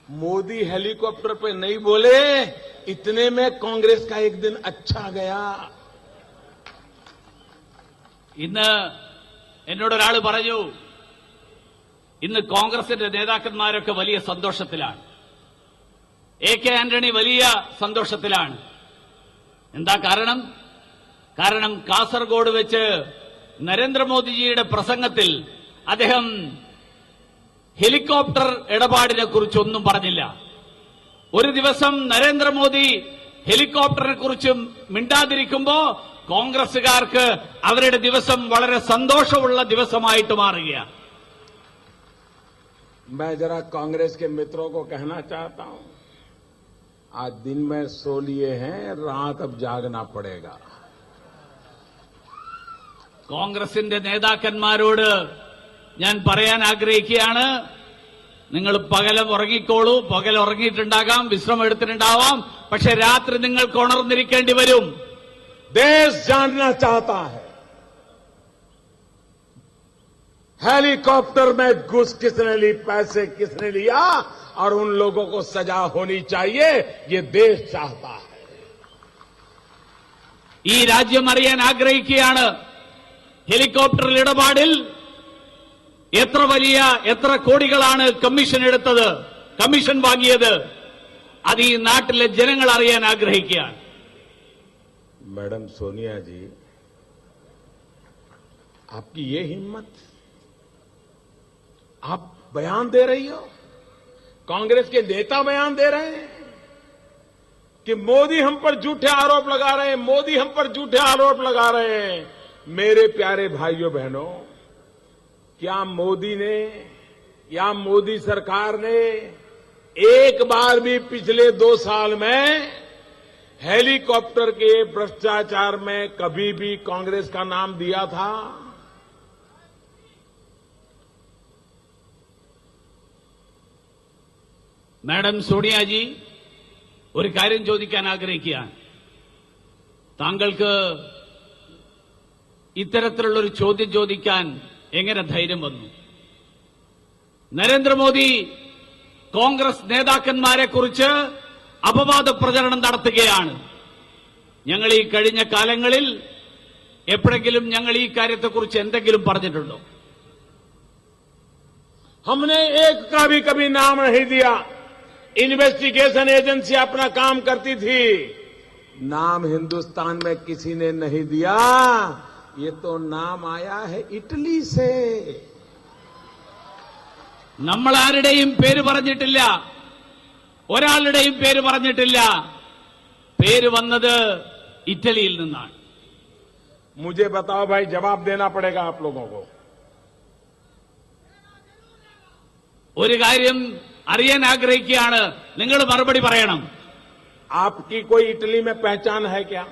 मोदी हेलीकॉप्टर पे नहीं बोले, इतने में कांग्रेस का एक दिन अच्छा गया.
ഇന്ന് എന്നോടൊരാൾ പറഞ്ഞു, ഇന്ന് കോൺഗ്രസിന്റെ നേതാക്കന്മാരൊക്കെ വലിയ സന്തോഷത്തിലാണ്, AK ആന്റണി വലിയ സന്തോഷത്തിലാണ്. എന്താ കാരണം? കാരണം കാസർഗോഡ് വെച്ച് നരേന്ദ്രമോദിജിയുടെ പ്രസംഗത്തിൽ അദ്ദേഹം ഹെലികോപ്റ്റർ ഇടപാടിനെ കുറിച്ചൊന്നും പറഞ്ഞില്ല. ഒരു ദിവസം നരേന്ദ്രമോദി ഹെലികോപ്റ്ററിനെ കുറിച്ച് മിണ്ടാതിരിക്കുമ്പോ കോൺഗ്രസുകാർക്ക് അവരുടെ ദിവസം വളരെ സന്തോഷമുള്ള ദിവസമായിട്ട് മാറുകയാണ്.
मैं जरा कांग्रेस के मित्रों को कहना चाहता हूं, आज दिन में सो लिए हैं, रात अब जागना पड़ेगा.
കോൺഗ്രസിന്റെ നേതാക്കന്മാരോട് ഞാൻ പറയാൻ ആഗ്രഹിക്കുകയാണ്, നിങ്ങൾ പകലും ഉറങ്ങിക്കോളൂ. പകൽ ഉറങ്ങിയിട്ടുണ്ടാകാം, വിശ്രമം എടുത്തിട്ടുണ്ടാവാം, പക്ഷെ രാത്രി നിങ്ങൾക്ക് ഉണർന്നിരിക്കേണ്ടി വരും.
देश जानना चाहता है हेलीकॉप्टर में घुस किसने ली, पैसे किसने लिया, और उन लोगों को सजा होनी चाहिए. ये देश चाहता है.
ഈ രാജ്യം അറിയാൻ ആഗ്രഹിക്കുകയാണ്, ഹെലികോപ്റ്റർ ഇടപാടിൽ എത്ര കോടികളാണ് കമ്മീഷൻ എടുത്തത്, കമ്മീഷൻ വാങ്ങിയത്. അത് ഈ നാട്ടിലെ ജനങ്ങൾ അറിയാൻ ആഗ്രഹിക്കുകയാണ്.
मैडम सोनिया जी, आपकी ये हिम्मत, आप बयान दे रही हो, कांग्रेस के नेता बयान दे रहे हैं कि मोदी हम पर झूठे आरोप लगा रहे हैं, मोदी हम पर झूठे आरोप लगा रहे हैं. मेरे प्यारे भाइयों बहनों, क्या मोदी ने या मोदी सरकार ने एक बार भी पिछले 2 साल में हेलीकॉप्टर के भ्रष्टाचार में कभी भी कांग्रेस का नाम दिया था?
മാഡം സോണിയാജി, ഒരു കാര്യം ചോദിക്കാൻ ആഗ്രഹിക്കുകയാണ്. താങ്കൾക്ക് ഇത്തരത്തിലുള്ളൊരു ചോദ്യം ചോദിക്കാൻ എങ്ങനെ ധൈര്യം വന്നു? നരേന്ദ്രമോദി കോൺഗ്രസ് നേതാക്കന്മാരെ കുറിച്ച് അപവാദ പ്രചരണം നടത്തുകയാണ്. ഞങ്ങൾ ഈ കഴിഞ്ഞ കാലങ്ങളിൽ എപ്പോഴെങ്കിലും ഞങ്ങൾ ഈ കാര്യത്തെക്കുറിച്ച് എന്തെങ്കിലും പറഞ്ഞിട്ടുണ്ടോ?
हमने एक का भी कभी नाम नहीं दिया. इन्वेस्टिगेशन एजेंसी अपना काम करती थी, नाम हिंदुस्तान में किसी ने नहीं दिया. ये तो नाम आया है इटली से.
നമ്മൾ ആരുടെയും പേര് പറഞ്ഞിട്ടില്ല, ഒരാളുടെയും പേര് പറഞ്ഞിട്ടില്ല. പേര് വന്നത് ഇറ്റലിയിൽ നിന്നാണ്.
मुझे बताओ भाई, जवाब देना पड़ेगा आप लोगों को.
ഒരു കാര്യം അറിയാൻ ആഗ്രഹിക്കുകയാണ്, നിങ്ങൾ മറുപടി പറയണം.
आपकी कोई इटली में पहचान है क्या?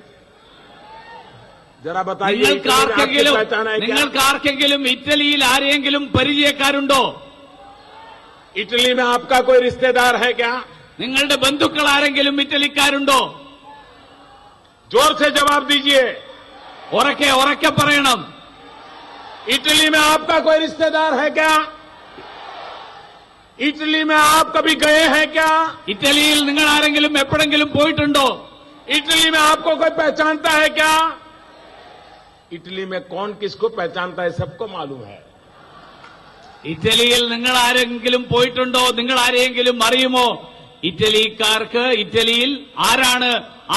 जरा बताइए, इटली में आपकी पहचान है क्या?
നിങ്ങൾക്കാർക്കെങ്കിലും ഇറ്റലിയിൽ ആരെങ്കിലും പരിചയക്കാരുണ്ടോ?
इटली में आपका कोई रिश्तेदार है क्या?
നിങ്ങളുടെ ബന്ധുക്കൾ ആരെങ്കിലും ഇറ്റലിക്കാരുണ്ടോ?
जोर से जवाब दीजिए.
ഉറക്കെ പറയണം.
इटली में आपका कोई रिश्तेदार है क्या? इटली में आप कभी गए हैं क्या?
ഇറ്റലിയിൽ നിങ്ങൾ ആരെങ്കിലും എപ്പോഴെങ്കിലും പോയിട്ടുണ്ടോ?
इटली में आपको कोई पहचानता है क्या? इटली में कौन किसको पहचानता है सबको मालूम है.
ഇറ്റലിയിൽ നിങ്ങൾ ആരെങ്കിലും പോയിട്ടുണ്ടോ? നിങ്ങൾ ആരെയെങ്കിലും അറിയുമോ? ഇറ്റലിക്കാർക്ക് ഇറ്റലിയിൽ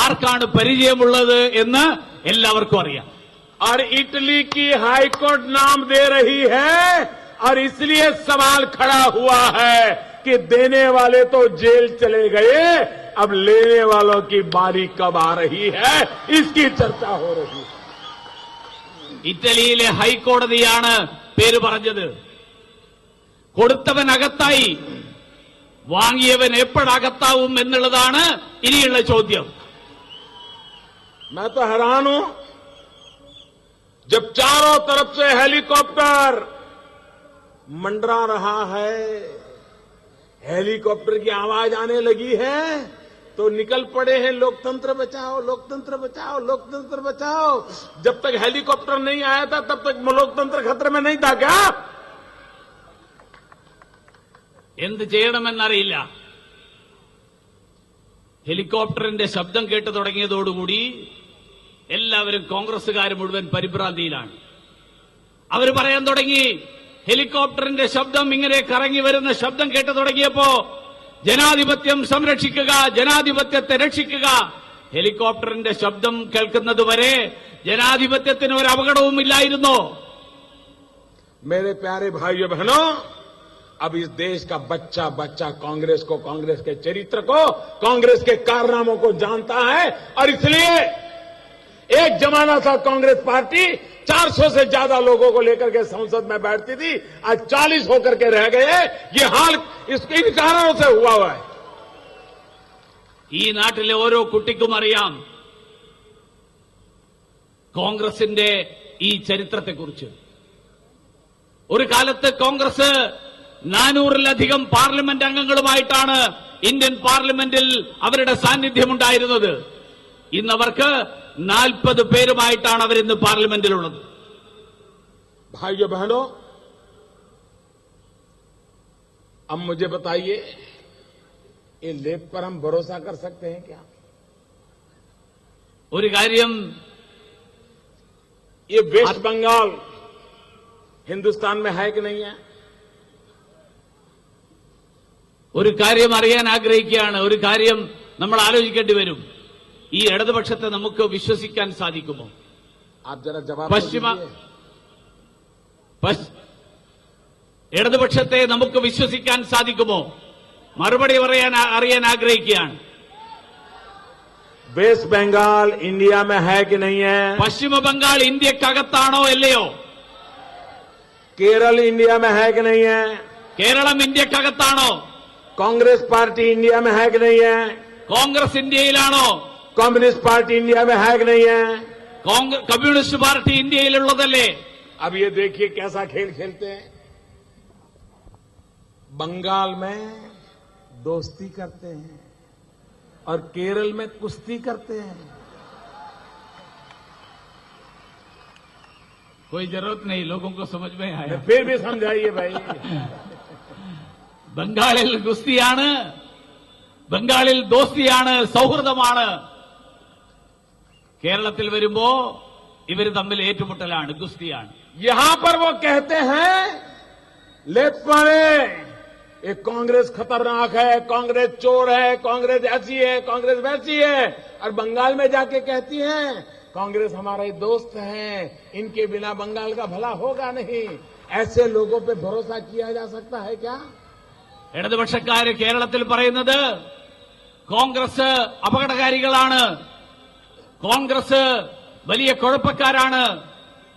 ആർക്കാണ് പരിചയമുള്ളത് എന്ന് എല്ലാവർക്കും അറിയാം.
और इटली की हाईकोर्ट नाम दे रही है, और इसलिए सवाल खड़ा हुआ है कि देने वाले तो जेल चले गए, अब लेने वालों की बारी कब आ रही है, इसकी चर्चा हो रही है.
ഇറ്റലിയിലെ ഹൈക്കോടതിയാണ് പേര് പറഞ്ഞത്. കൊടുത്തവൻ അകത്തായി, വാങ്ങിയവൻ എപ്പോഴകത്താവും എന്നുള്ളതാണ് ഇനിയുള്ള ചോദ്യം.
मैं तो हैरान हूं, जब चारों तरफ से हेलीकॉप्टर मंडरा रहा है, हेलीकॉप्टर की आवाज आने लगी है, तो निकल पड़े हैं लोकतंत्र बचाओ, लोकतंत्र बचाओ, लोकतंत्र बचाओ. जब तक हेलीकॉप्टर नहीं आया था तब तक लोकतंत्र खतरे में नहीं था क्या?
എന്ത് ചെയ്യണമെന്നറിയില്ല. ഹെലികോപ്റ്ററിന്റെ ശബ്ദം കേട്ടു തുടങ്ങിയതോടുകൂടി എല്ലാവരും കോൺഗ്രസുകാർ മുഴുവൻ പരിഭ്രാന്തിയിലാണ്. അവർ പറയാൻ തുടങ്ങി, ഹെലികോപ്റ്ററിന്റെ ശബ്ദം ഇങ്ങനെ കറങ്ങി വരുന്ന ശബ്ദം കേട്ടു തുടങ്ങിയപ്പോ ജനാധിപത്യം സംരക്ഷിക്കുക, ജനാധിപത്യത്തെ രക്ഷിക്കുക. ഹെലികോപ്റ്ററിന്റെ ശബ്ദം കേൾക്കുന്നതുവരെ ജനാധിപത്യത്തിന് ഒരു അപകടവുമില്ലായിരുന്നോ?
मेरे प्यारे भाइयों बहनों, अब इस देश का बच्चा बच्चा कांग्रेस को, कांग्रेस के चरित्र को, कांग्रेस के कारनामों को जानता है. और इसलिए एक जमाना था कांग्रेस पार्टी 400 से ज्यादा लोगों को लेकर के संसद में बैठती थी, आज 40 होकर के रह गए. ये हाल इन कारणों से हुआ हुआ है.
ഈ നാട്ടിലെ ഓരോ കുട്ടിക്കും അറിയാം കോൺഗ്രസിന്റെ ഈ ചരിത്രത്തെക്കുറിച്ച്. ഒരു കാലത്ത് കോൺഗ്രസ് 400-ലധികം പാർലമെന്റ് അംഗങ്ങളുമായിട്ടാണ് ഇന്ത്യൻ പാർലമെന്റിൽ അവരുടെ സാന്നിധ്യമുണ്ടായിരുന്നത്. ഇന്നവർക്ക് 40 പേരുമായിട്ടാണ് അവരിന്ന് പാർലമെന്റിലുള്ളത്.
भाइयों बहनों, अब मुझे बताइए, ये लेख पर हम भरोसा कर सकते हैं क्या?
ഒരു കാര്യം,
ये वेस्ट बंगाल हिंदुस्तान में है कि नहीं है?
ഒരു കാര്യം അറിയാൻ ആഗ്രഹിക്കുകയാണ്, ഒരു കാര്യം നമ്മൾ ആലോചിക്കേണ്ടി വരും. ഈ ഇടതുപക്ഷത്തെ നമുക്ക് വിശ്വസിക്കാൻ സാധിക്കുമോ?
आप जरा जवाब
പശ്ചിമ
दीजिए.
ഇടതുപക്ഷത്തെ നമുക്ക് വിശ്വസിക്കാൻ സാധിക്കുമോ? മറുപടി അറിയാൻ ആഗ്രഹിക്കുകയാണ്.
वेस्ट बंगाल इंडिया में है कि नहीं है?
പശ്ചിമ ബംഗാൾ ഇന്ത്യക്കകത്താണോ അല്ലയോ?
केरल इंडिया में है कि नहीं है?
കേരളം ഇന്ത്യക്കകത്താണോ?
कांग्रेस पार्टी इंडिया में है कि नहीं है?
കോൺഗ്രസ് ഇന്ത്യയിലാണോ?
कम्युनिस्ट पार्टी इंडिया में है कि नहीं है?
കമ്മ്യൂണിസ്റ്റ് പാർട്ടി ഇന്ത്യയിലുള്ളതല്ലേ?
अब ये देखिए कैसा खेल खेलते हैं. बंगाल में दोस्ती करते हैं और केरल में कुश्ती करते हैं.
कोई जरूरत नहीं, लोगों को समझ में आया.
फिर भी समझाइए भाई.
ബംഗാളിൽ ഗുസ്തിയാണ്, ബംഗാളിൽ ദോസ്തിയാണ്, സൗഹൃദമാണ്. കേരളത്തിൽ വരുമ്പോ ഇവർ തമ്മിൽ ഏറ്റുമുട്ടലാണ്, ഗുസ്തിയാണ്.
यहां पर वो कहते हैं लेटपाने, ये कांग्रेस खतरनाक है, कांग्रेस चोर है, कांग्रेस ऐसी है, कांग्रेस वैसी है. और बंगाल में जाके कहती हैं कांग्रेस हमारे दोस्त हैं, इनके बिना बंगाल का भला होगा नहीं. ऐसे लोगों पे भरोसा किया जा सकता है क्या?
ഇടതുപക്ഷക്കാര് കേരളത്തിൽ പറയുന്നത് കോൺഗ്രസ് അപകടകാരികളാണ്, കോൺഗ്രസ് വലിയ കുഴപ്പക്കാരാണ്,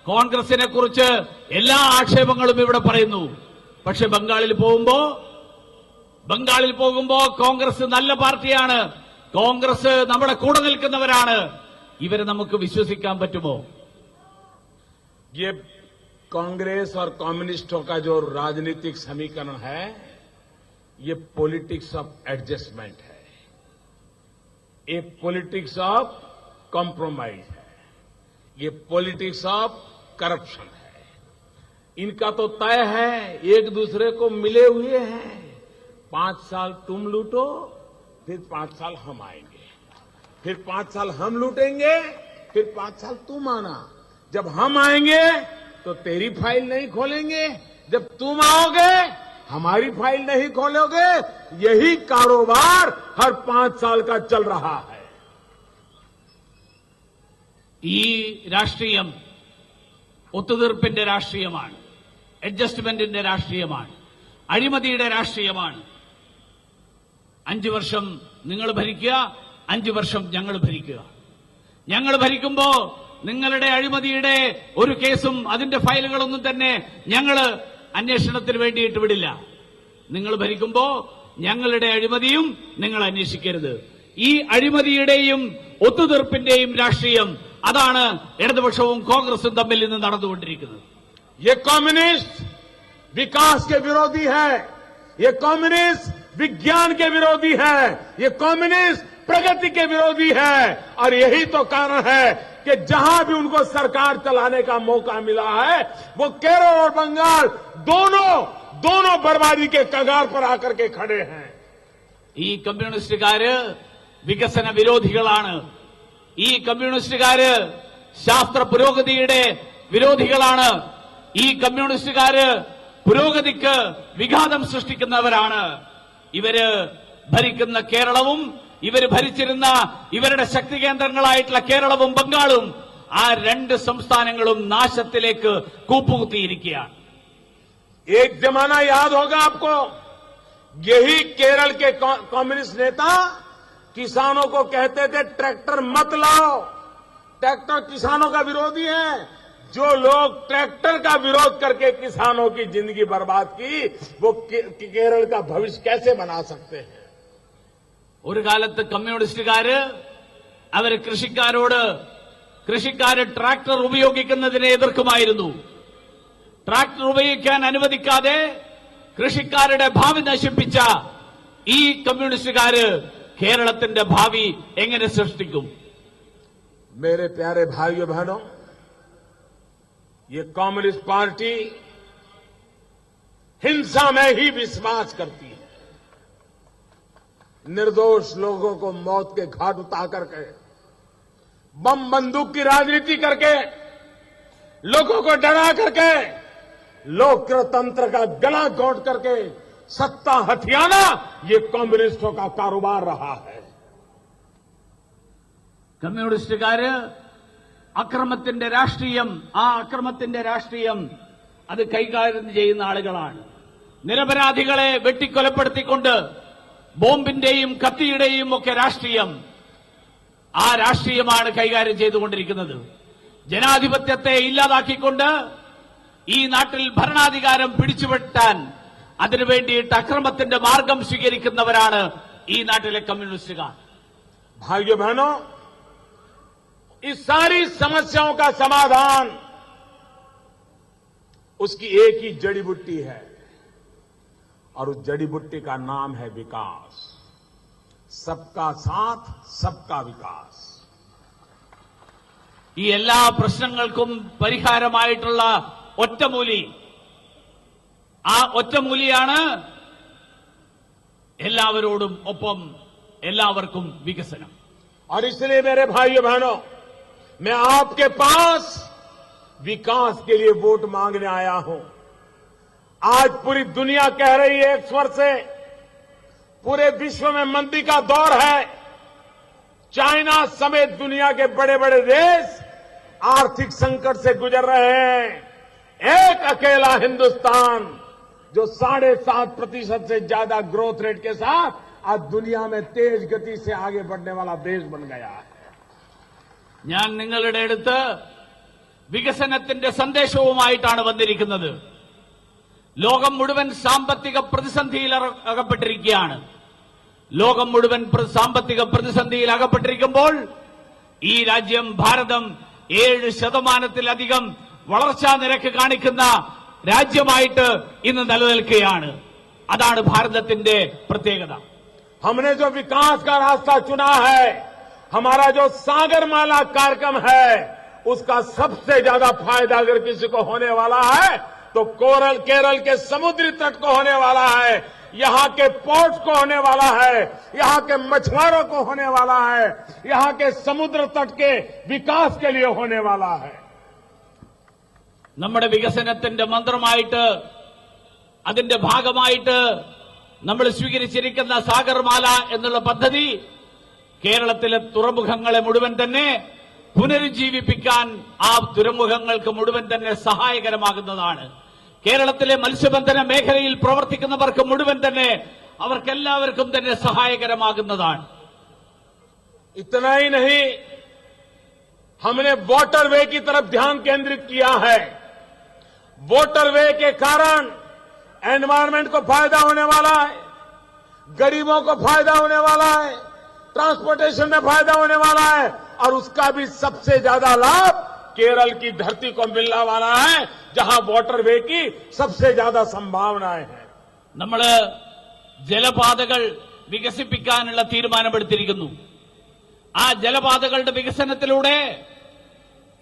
കോൺഗ്രസിനെ കുറിച്ച് എല്ലാ ആക്ഷേപങ്ങളും ഇവിടെ പറയുന്നു. പക്ഷെ ബംഗാളിൽ പോകുമ്പോ കോൺഗ്രസ് നല്ല പാർട്ടിയാണ്, കോൺഗ്രസ് നമ്മുടെ കൂടെ നിൽക്കുന്നവരാണ്. ഇവരെ നമുക്ക് വിശ്വസിക്കാൻ പറ്റുമോ?
ये कांग्रेस और कम्युनिस्टों का जो राजनीतिक समीकरण है, ये पॉलिटिक्स ऑफ एडजस्टमेंट है, ये पॉलिटिक्स ऑफ कॉम्प्रोमाइज है, ये पॉलिटिक्स ऑफ करप्शन है. इनका तो तय है, एक दूसरे को मिले हुए हैं. 5 साल तुम लूटो, फिर 5 साल हम आएंगे, फिर 5 साल हम लूटेंगे, फिर 5 साल तुम आना. जब हम आएंगे तो तेरी फाइल नहीं खोलेंगे, जब तुम आओगे हमारी फाइल नहीं खोलोगे. यही कारोबार हर 5 साल का चल रहा है.
ഈ രാഷ്ട്രീയം ഒത്തുതീർപ്പിന്റെ രാഷ്ട്രീയമാണ്, അഡ്ജസ്റ്റ്മെന്റിന്റെ രാഷ്ട്രീയമാണ്, അഴിമതിയുടെ രാഷ്ട്രീയമാണ്. 5 വർഷം നിങ്ങൾ ഭരിക്കുക, 5 വർഷം ഞങ്ങൾ ഭരിക്കുക. ഞങ്ങൾ ഭരിക്കുമ്പോ നിങ്ങളുടെ അഴിമതിയുടെ ഒരു കേസും അതിന്റെ ഫയലുകളൊന്നും തന്നെ ഞങ്ങൾ അന്വേഷണത്തിന് വേണ്ടിയിട്ട് വിടില്ല. നിങ്ങൾ ഭരിക്കുമ്പോ ഞങ്ങളുടെ അഴിമതിയും നിങ്ങൾ അന്വേഷിക്കരുത്. ഈ അഴിമതിയുടെയും ഒത്തുതീർപ്പിന്റെയും രാഷ്ട്രീയം അതാണ് ഇടതുപക്ഷവും കോൺഗ്രസും തമ്മിൽ ഇന്ന് നടന്നുകൊണ്ടിരിക്കുന്നത്.
ये कम्युनिस्ट विकास के विरोधी है, ये कम्युनिस्ट विज्ञान के विरोधी है, ये कम्युनिस्ट प्रगति के विरोधी है. और यही तो कारण है कि जहां भी उनको सरकार चलाने का मौका मिला है वो केरल और बंगाल दोनों बर्बादी के कगार पर आकर के खड़े हैं.
ഈ കമ്മ്യൂണിസ്റ്റുകാര് വികസന വിരോധികളാണ്. ഈ കമ്മ്യൂണിസ്റ്റുകാര് ശാസ്ത്ര പുരോഗതിയുടെ വിരോധികളാണ്. ഈ കമ്മ്യൂണിസ്റ്റുകാര് പുരോഗതിക്ക് വിഘാതം സൃഷ്ടിക്കുന്നവരാണ്. ഇവര് ഭരിക്കുന്ന കേരളവും ഇവര് ഭരിച്ചിരുന്ന ഇവരുടെ ശക്തി കേന്ദ്രങ്ങളായിട്ടുള്ള കേരളവും ബംഗാളും ആ 2 സംസ്ഥാനങ്ങളും നാശത്തിലേക്ക് കൂപ്പുകുത്തിയിരിക്കുകയാണ്.
एक जमाना याद होगा आपको, यही केरल के कम्युनिस्ट नेता किसानों को कहते थे ट्रैक्टर मत लाओ, ट्रैक्टर किसानों का विरोधी है. जो लोग ट्रैक्टर का विरोध करके किसानों की जिंदगी बर्बाद की, वो केरल का भविष्य कैसे बना सकते हैं?
ഒരു കാലത്ത് കമ്മ്യൂണിസ്റ്റുകാര് അവര് കൃഷിക്കാര് ട്രാക്ടർ ഉപയോഗിക്കുന്നതിനെ എതിർക്കുമായിരുന്നു. ട്രാക്ടർ ഉപയോഗിക്കാൻ അനുവദിക്കാതെ കൃഷിക്കാരുടെ ഭാവി നശിപ്പിച്ച ഈ കമ്മ്യൂണിസ്റ്റുകാര് കേരളത്തിന്റെ ഭാവി എങ്ങനെ സൃഷ്ടിക്കും?
मेरे प्यारे भाइयों बहनों, ये कम्युनिस्ट पार्टी हिंसा में ही विश्वास करती है. निर्दोष लोगों को मौत के घाट उतार करके, बम बंदूक की राजनीति करके, लोगों को डरा करके, लोकतंत्र का गला घोंट करके सत्ता हथियाना ये कम्युनिस्टों का कारोबार रहा है.
കമ്മ്യൂണിസ്റ്റുകാര് അക്രമത്തിന്റെ രാഷ്ട്രീയം അത് കൈകാര്യം ചെയ്യുന്ന ആളുകളാണ്. നിരപരാധികളെ വെട്ടിക്കൊലപ്പെടുത്തിക്കൊണ്ട് ബോംബിന്റെയും കത്തിയുടെയും ഒക്കെ രാഷ്ട്രീയം, ആ രാഷ്ട്രീയമാണ് കൈകാര്യം ചെയ്തുകൊണ്ടിരിക്കുന്നത്. ജനാധിപത്യത്തെ ഇല്ലാതാക്കിക്കൊണ്ട് ഈ നാട്ടിൽ ഭരണാധികാരം പിടിച്ചുപറ്റാൻ അതിനുവേണ്ടിയിട്ട് അക്രമത്തിന്റെ മാർഗം സ്വീകരിക്കുന്നവരാണ് ഈ നാട്ടിലെ കമ്മ്യൂണിസ്റ്റുകാർ.
भाइयों बहनों, इस सारी समस्याओं का समाधान उसकी एक ही जड़ी बूटी है और उस जड़ी बूटी का नाम है विकास. सबका साथ सबका विकास.
ഈ എല്ലാ പ്രശ്നങ്ങൾക്കും പരിഹാരമായിട്ടുള്ള ഒറ്റമൂലി, ആ ഒറ്റമൂലിയാണ് എല്ലാവരോടും ഒപ്പം എല്ലാവർക്കും വികസനം.
और इसलिए मेरे भाइयों बहनों, मैं आपके पास विकास के लिए वोट मांगने आया हूं. आज पूरी दुनिया कह रही है एक स्वर से, पूरे विश्व में मंदी का दौर है. चाइना समेत दुनिया के बड़े बड़े देश आर्थिक संकट से गुजर रहे हैं. एक अकेला हिंदुस्तान जो 7.5% से ज्यादा ग्रोथ रेट के साथ आज दुनिया में तेज गति से आगे बढ़ने वाला देश बन गया है.
ഞാൻ നിങ്ങളുടെ അടുത്ത് വികസനത്തിന്റെ സന്ദേശവുമായിട്ടാണ് വന്നിരിക്കുന്നത്. ലോകം മുഴുവൻ സാമ്പത്തിക പ്രതിസന്ധിയിൽ അകപ്പെട്ടിരിക്കുകയാണ്. ലോകം മുഴുവൻ സാമ്പത്തിക പ്രതിസന്ധിയിൽ അകപ്പെട്ടിരിക്കുമ്പോൾ ഈ രാജ്യം, ഭാരതം 7% വളർച്ചാ നിരക്ക് കാണിക്കുന്ന രാജ്യമായിട്ട് ഇന്ന് നിലനിൽക്കുകയാണ്. അതാണ് ഭാരതത്തിന്റെ പ്രത്യേകത.
हमने जो विकास का रास्ता चुना है, हमारा जो सागरमाला कार्यक्रम है, उसका सबसे ज्यादा फायदा अगर किसी को होने वाला है तो केरल के समुद्री तट को होने वाला है, यहां के पोर्ट्स को होने वाला है, यहां के मछुआरों को होने वाला है, यहां के समुद्र तट के विकास के लिए होने वाला है.
നമ്മുടെ വികസനത്തിന്റെ മന്ത്രമായിട്ട്, അതിന്റെ ഭാഗമായിട്ട് നമ്മൾ സ്വീകരിച്ചിരിക്കുന്ന സാഗർമാല എന്നുള്ള പദ്ധതി കേരളത്തിലെ തുറമുഖങ്ങളെ മുഴുവൻ തന്നെ പുനരുജ്ജീവിപ്പിക്കാൻ, ആ തുറമുഖങ്ങൾക്ക് മുഴുവൻ തന്നെ സഹായകരമാകുന്നതാണ്. കേരളത്തിലെ മത്സ്യബന്ധന മേഖലയിൽ പ്രവർത്തിക്കുന്നവർക്ക് മുഴുവൻ തന്നെ അവർക്കെല്ലാവർക്കും തന്നെ സഹായകരമാകുന്നതാണ്.
इतना ही नहीं, हमने वाटरवे की तरफ ध्यान केंद्रित किया है. वाटरवे के कारण एनवायरमेंट को फायदा होने वाला है, गरीबों को फायदा होने वाला है, ट्रांसपोर्टेशन में फायदा होने वाला है, और उसका भी सबसे ज्यादा लाभ केरल की धरती को मिलने वाला है, जहां वाटरवे की सबसे ज्यादा संभावनाएं हैं.
നമ്മള് ജലപാതകൾ വികസിപ്പിക്കാനുള്ള തീരുമാനമെടുത്തിരിക്കുന്നു. ആ ജലപാതകളുടെ വികസനത്തിലൂടെ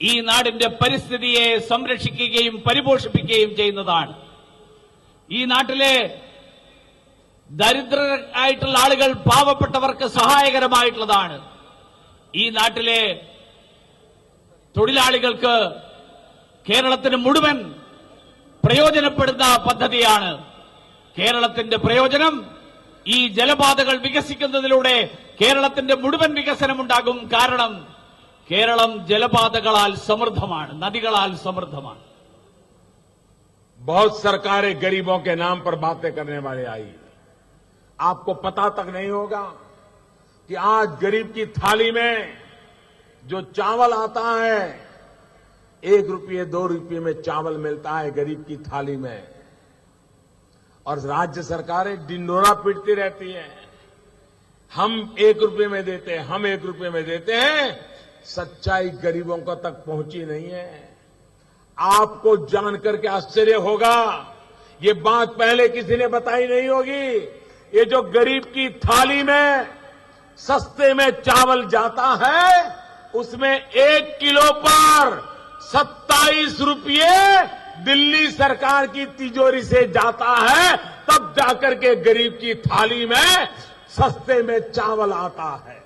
ഈ നാടിന്റെ പരിസ്ഥിതിയെ സംരക്ഷിക്കുകയും പരിപോഷിപ്പിക്കുകയും ചെയ്യുന്നതാണ്. ഈ നാട്ടിലെ ദരിദ്രരായിട്ടുള്ള ആളുകൾ, പാവപ്പെട്ടവർക്ക് സഹായകരമായിട്ടുള്ളതാണ്. ഈ നാട്ടിലെ തൊഴിലാളികൾക്ക് കേരളത്തിന് മുഴുവൻ പ്രയോജനപ്പെടുന്ന പദ്ധതിയാണ്. കേരളത്തിന്റെ പ്രയോജനം ഈ ജലപാതകൾ വികസിക്കുന്നതിലൂടെ കേരളത്തിന്റെ മുഴുവൻ വികസനമുണ്ടാകും. കാരണം കേരളം ജലപാതകളാൽ സമൃദ്ധമാണ്, നദികളാൽ സമൃദ്ധമാണ്.
बहुत सरकारें गरीबों के नाम पर बातें करने वाले आई. आपको पता तक नहीं होगा कि आज गरीब की थाली में जो चावल आता है, 1 रुपये 2 रुपये में चावल मिलता है गरीब की थाली में, और राज्य सरकारें डिंडोरा पीटती रहती हैं. हम 1 रुपये में देते हैं, हम 1 रुपये में देते हैं. सच्चाई गरीबों को तक पहुंची नहीं है. आपको जानकर के आश्चर्य होगा, ये बात पहले किसी ने बताई नहीं होगी. ये जो गरीब की थाली में सस्ते में चावल जाता है, उसमें 1 किलो पर 27 रुपये दिल्ली सरकार की तिजोरी से जाता है. तब जाकर के गरीब की थाली में सस्ते में चावल आता है.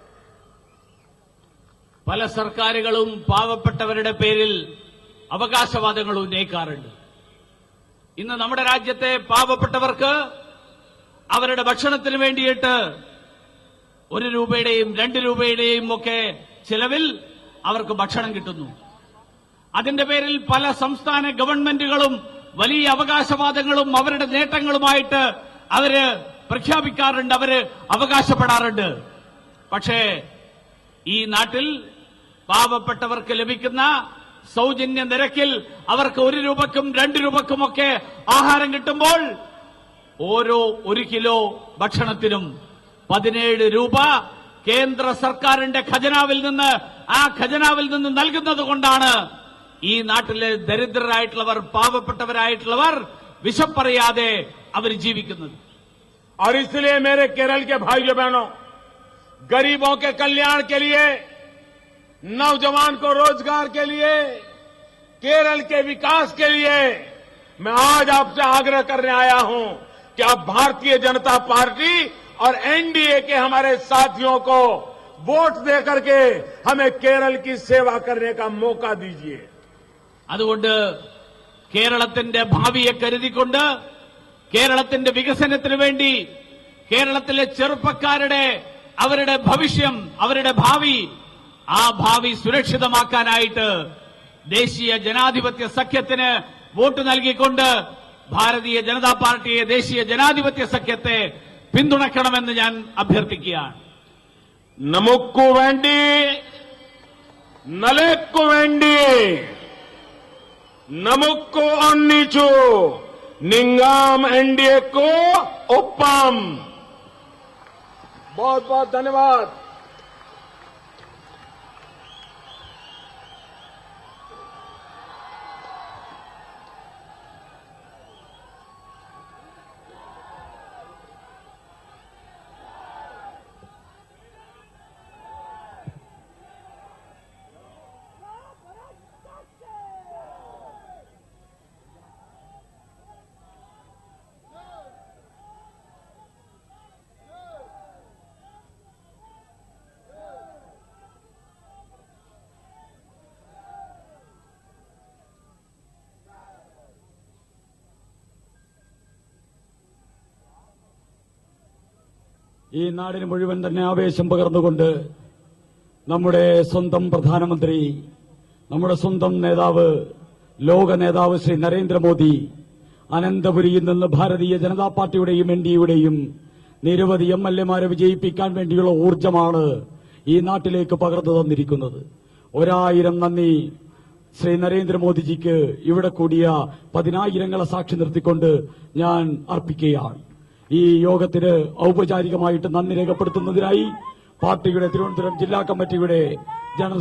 പല സർക്കാരുകളും പാവപ്പെട്ടവരുടെ പേരിൽ അവകാശവാദങ്ങൾ ഉന്നയിക്കാറുണ്ട്. ഇന്ന് നമ്മുടെ രാജ്യത്തെ പാവപ്പെട്ടവർക്ക് അവരുടെ ഭക്ഷണത്തിന് വേണ്ടിയിട്ട് 1 രൂപയുടെയും 2 രൂപയുടെയും ഒക്കെ ചിലവിൽ അവർക്ക് ഭക്ഷണം കിട്ടുന്നു. അതിന്റെ പേരിൽ പല സംസ്ഥാന ഗവൺമെന്റുകളും വലിയ അവകാശവാദങ്ങളും അവരുടെ നേട്ടങ്ങളുമായിട്ട് അവര് പ്രഖ്യാപിക്കാറുണ്ട്, അവര് അവകാശപ്പെടാറുണ്ട്. പക്ഷേ ഈ നാട്ടിൽ പാവപ്പെട്ടവർക്ക് ലഭിക്കുന്ന സൗജന്യ നിരക്കിൽ അവർക്ക് 1 രൂപയ്ക്കും 2 രൂപയ്ക്കുമൊക്കെ ആഹാരം കിട്ടുമ്പോൾ ഓരോ 1 കിലോ ഭക്ഷണത്തിനും 17 രൂപ കേന്ദ്ര സർക്കാരിന്റെ ഖജനാവിൽ നിന്ന്, ആ ഖജനാവിൽ നിന്ന് നൽകുന്നത് കൊണ്ടാണ് ഈ നാട്ടിലെ ദരിദ്രരായിട്ടുള്ളവർ, പാവപ്പെട്ടവരായിട്ടുള്ളവർ വിശപ്പറിയാതെ അവർ ജീവിക്കുന്നത്.
और इसलिए मेरे केरल के भाइयों बहनों, गरीबों के कल्याण के लिए, नौजवान को रोजगार के लिए, केरल के विकास के लिए मैं आज आपसे आग्रह करने आया हूं कि आप भारतीय जनता पार्टी और एनडीए के हमारे साथियों को वोट देकर के हमें केरल की सेवा करने का मौका दीजिए.
അതുകൊണ്ട് കേരളത്തിന്റെ ഭാവിയെ കരുതിക്കൊണ്ട്, കേരളത്തിന്റെ വികസനത്തിന് വേണ്ടി, കേരളത്തിലെ ചെറുപ്പക്കാരുടെ അവരുടെ ഭവിഷ്യം, അവരുടെ ഭാവി, ആ ഭാവി സുരക്ഷിതമാക്കാനായിട്ട് ദേശീയ ജനാധിപത്യ സഖ്യത്തിന് വോട്ട് നൽകിക്കൊണ്ട് ഭാരതീയ ജനതാ പാർട്ടിയെ, ദേശീയ ജനാധിപത്യ സഖ്യത്തെ പിന്തുണയ്ക്കണമെന്ന് ഞാൻ അഭ്യർത്ഥിക്കുകയാണ്.
നമുക്കു വേണ്ടി, നലേക്കു വേണ്ടി, നമുക്കു ഒന്നിച്ചു, നിങ്ങാം എൻഡിഎക്കു ഒപ്പം. बहुत बहुत धन्यवाद.
ഈ നാടിന് മുഴുവൻ തന്നെ ആവേശം പകർന്നുകൊണ്ട് നമ്മുടെ സ്വന്തം പ്രധാനമന്ത്രി, നമ്മുടെ സ്വന്തം നേതാവ്, ലോക നേതാവ് ശ്രീ നരേന്ദ്രമോദി അനന്തപുരിയിൽ നിന്ന് ഭാരതീയ ജനതാ പാർട്ടിയുടെയും എൻഡിയുടെയും നിരവധി MLA-മാരെ വിജയിപ്പിക്കാൻ വേണ്ടിയുള്ള ഊർജമാണ് ഈ നാട്ടിലേക്ക് പകർന്നു തന്നിരിക്കുന്നത്. 1000 നന്ദി ശ്രീ നരേന്ദ്രമോദിജിക്ക് ഇവിടെ കൂടിയ 10,000-ങ്ങളെ സാക്ഷി നിർത്തിക്കൊണ്ട് ഞാൻ അർപ്പിക്കുകയാണ്. ഈ യോഗത്തിന് ഔപചാരികമായിട്ട് നന്ദി രേഖപ്പെടുത്തുന്നതിനായി പാർട്ടിയുടെ തിരുവനന്തപുരം ജില്ലാ കമ്മിറ്റിയുടെ ജനറൽ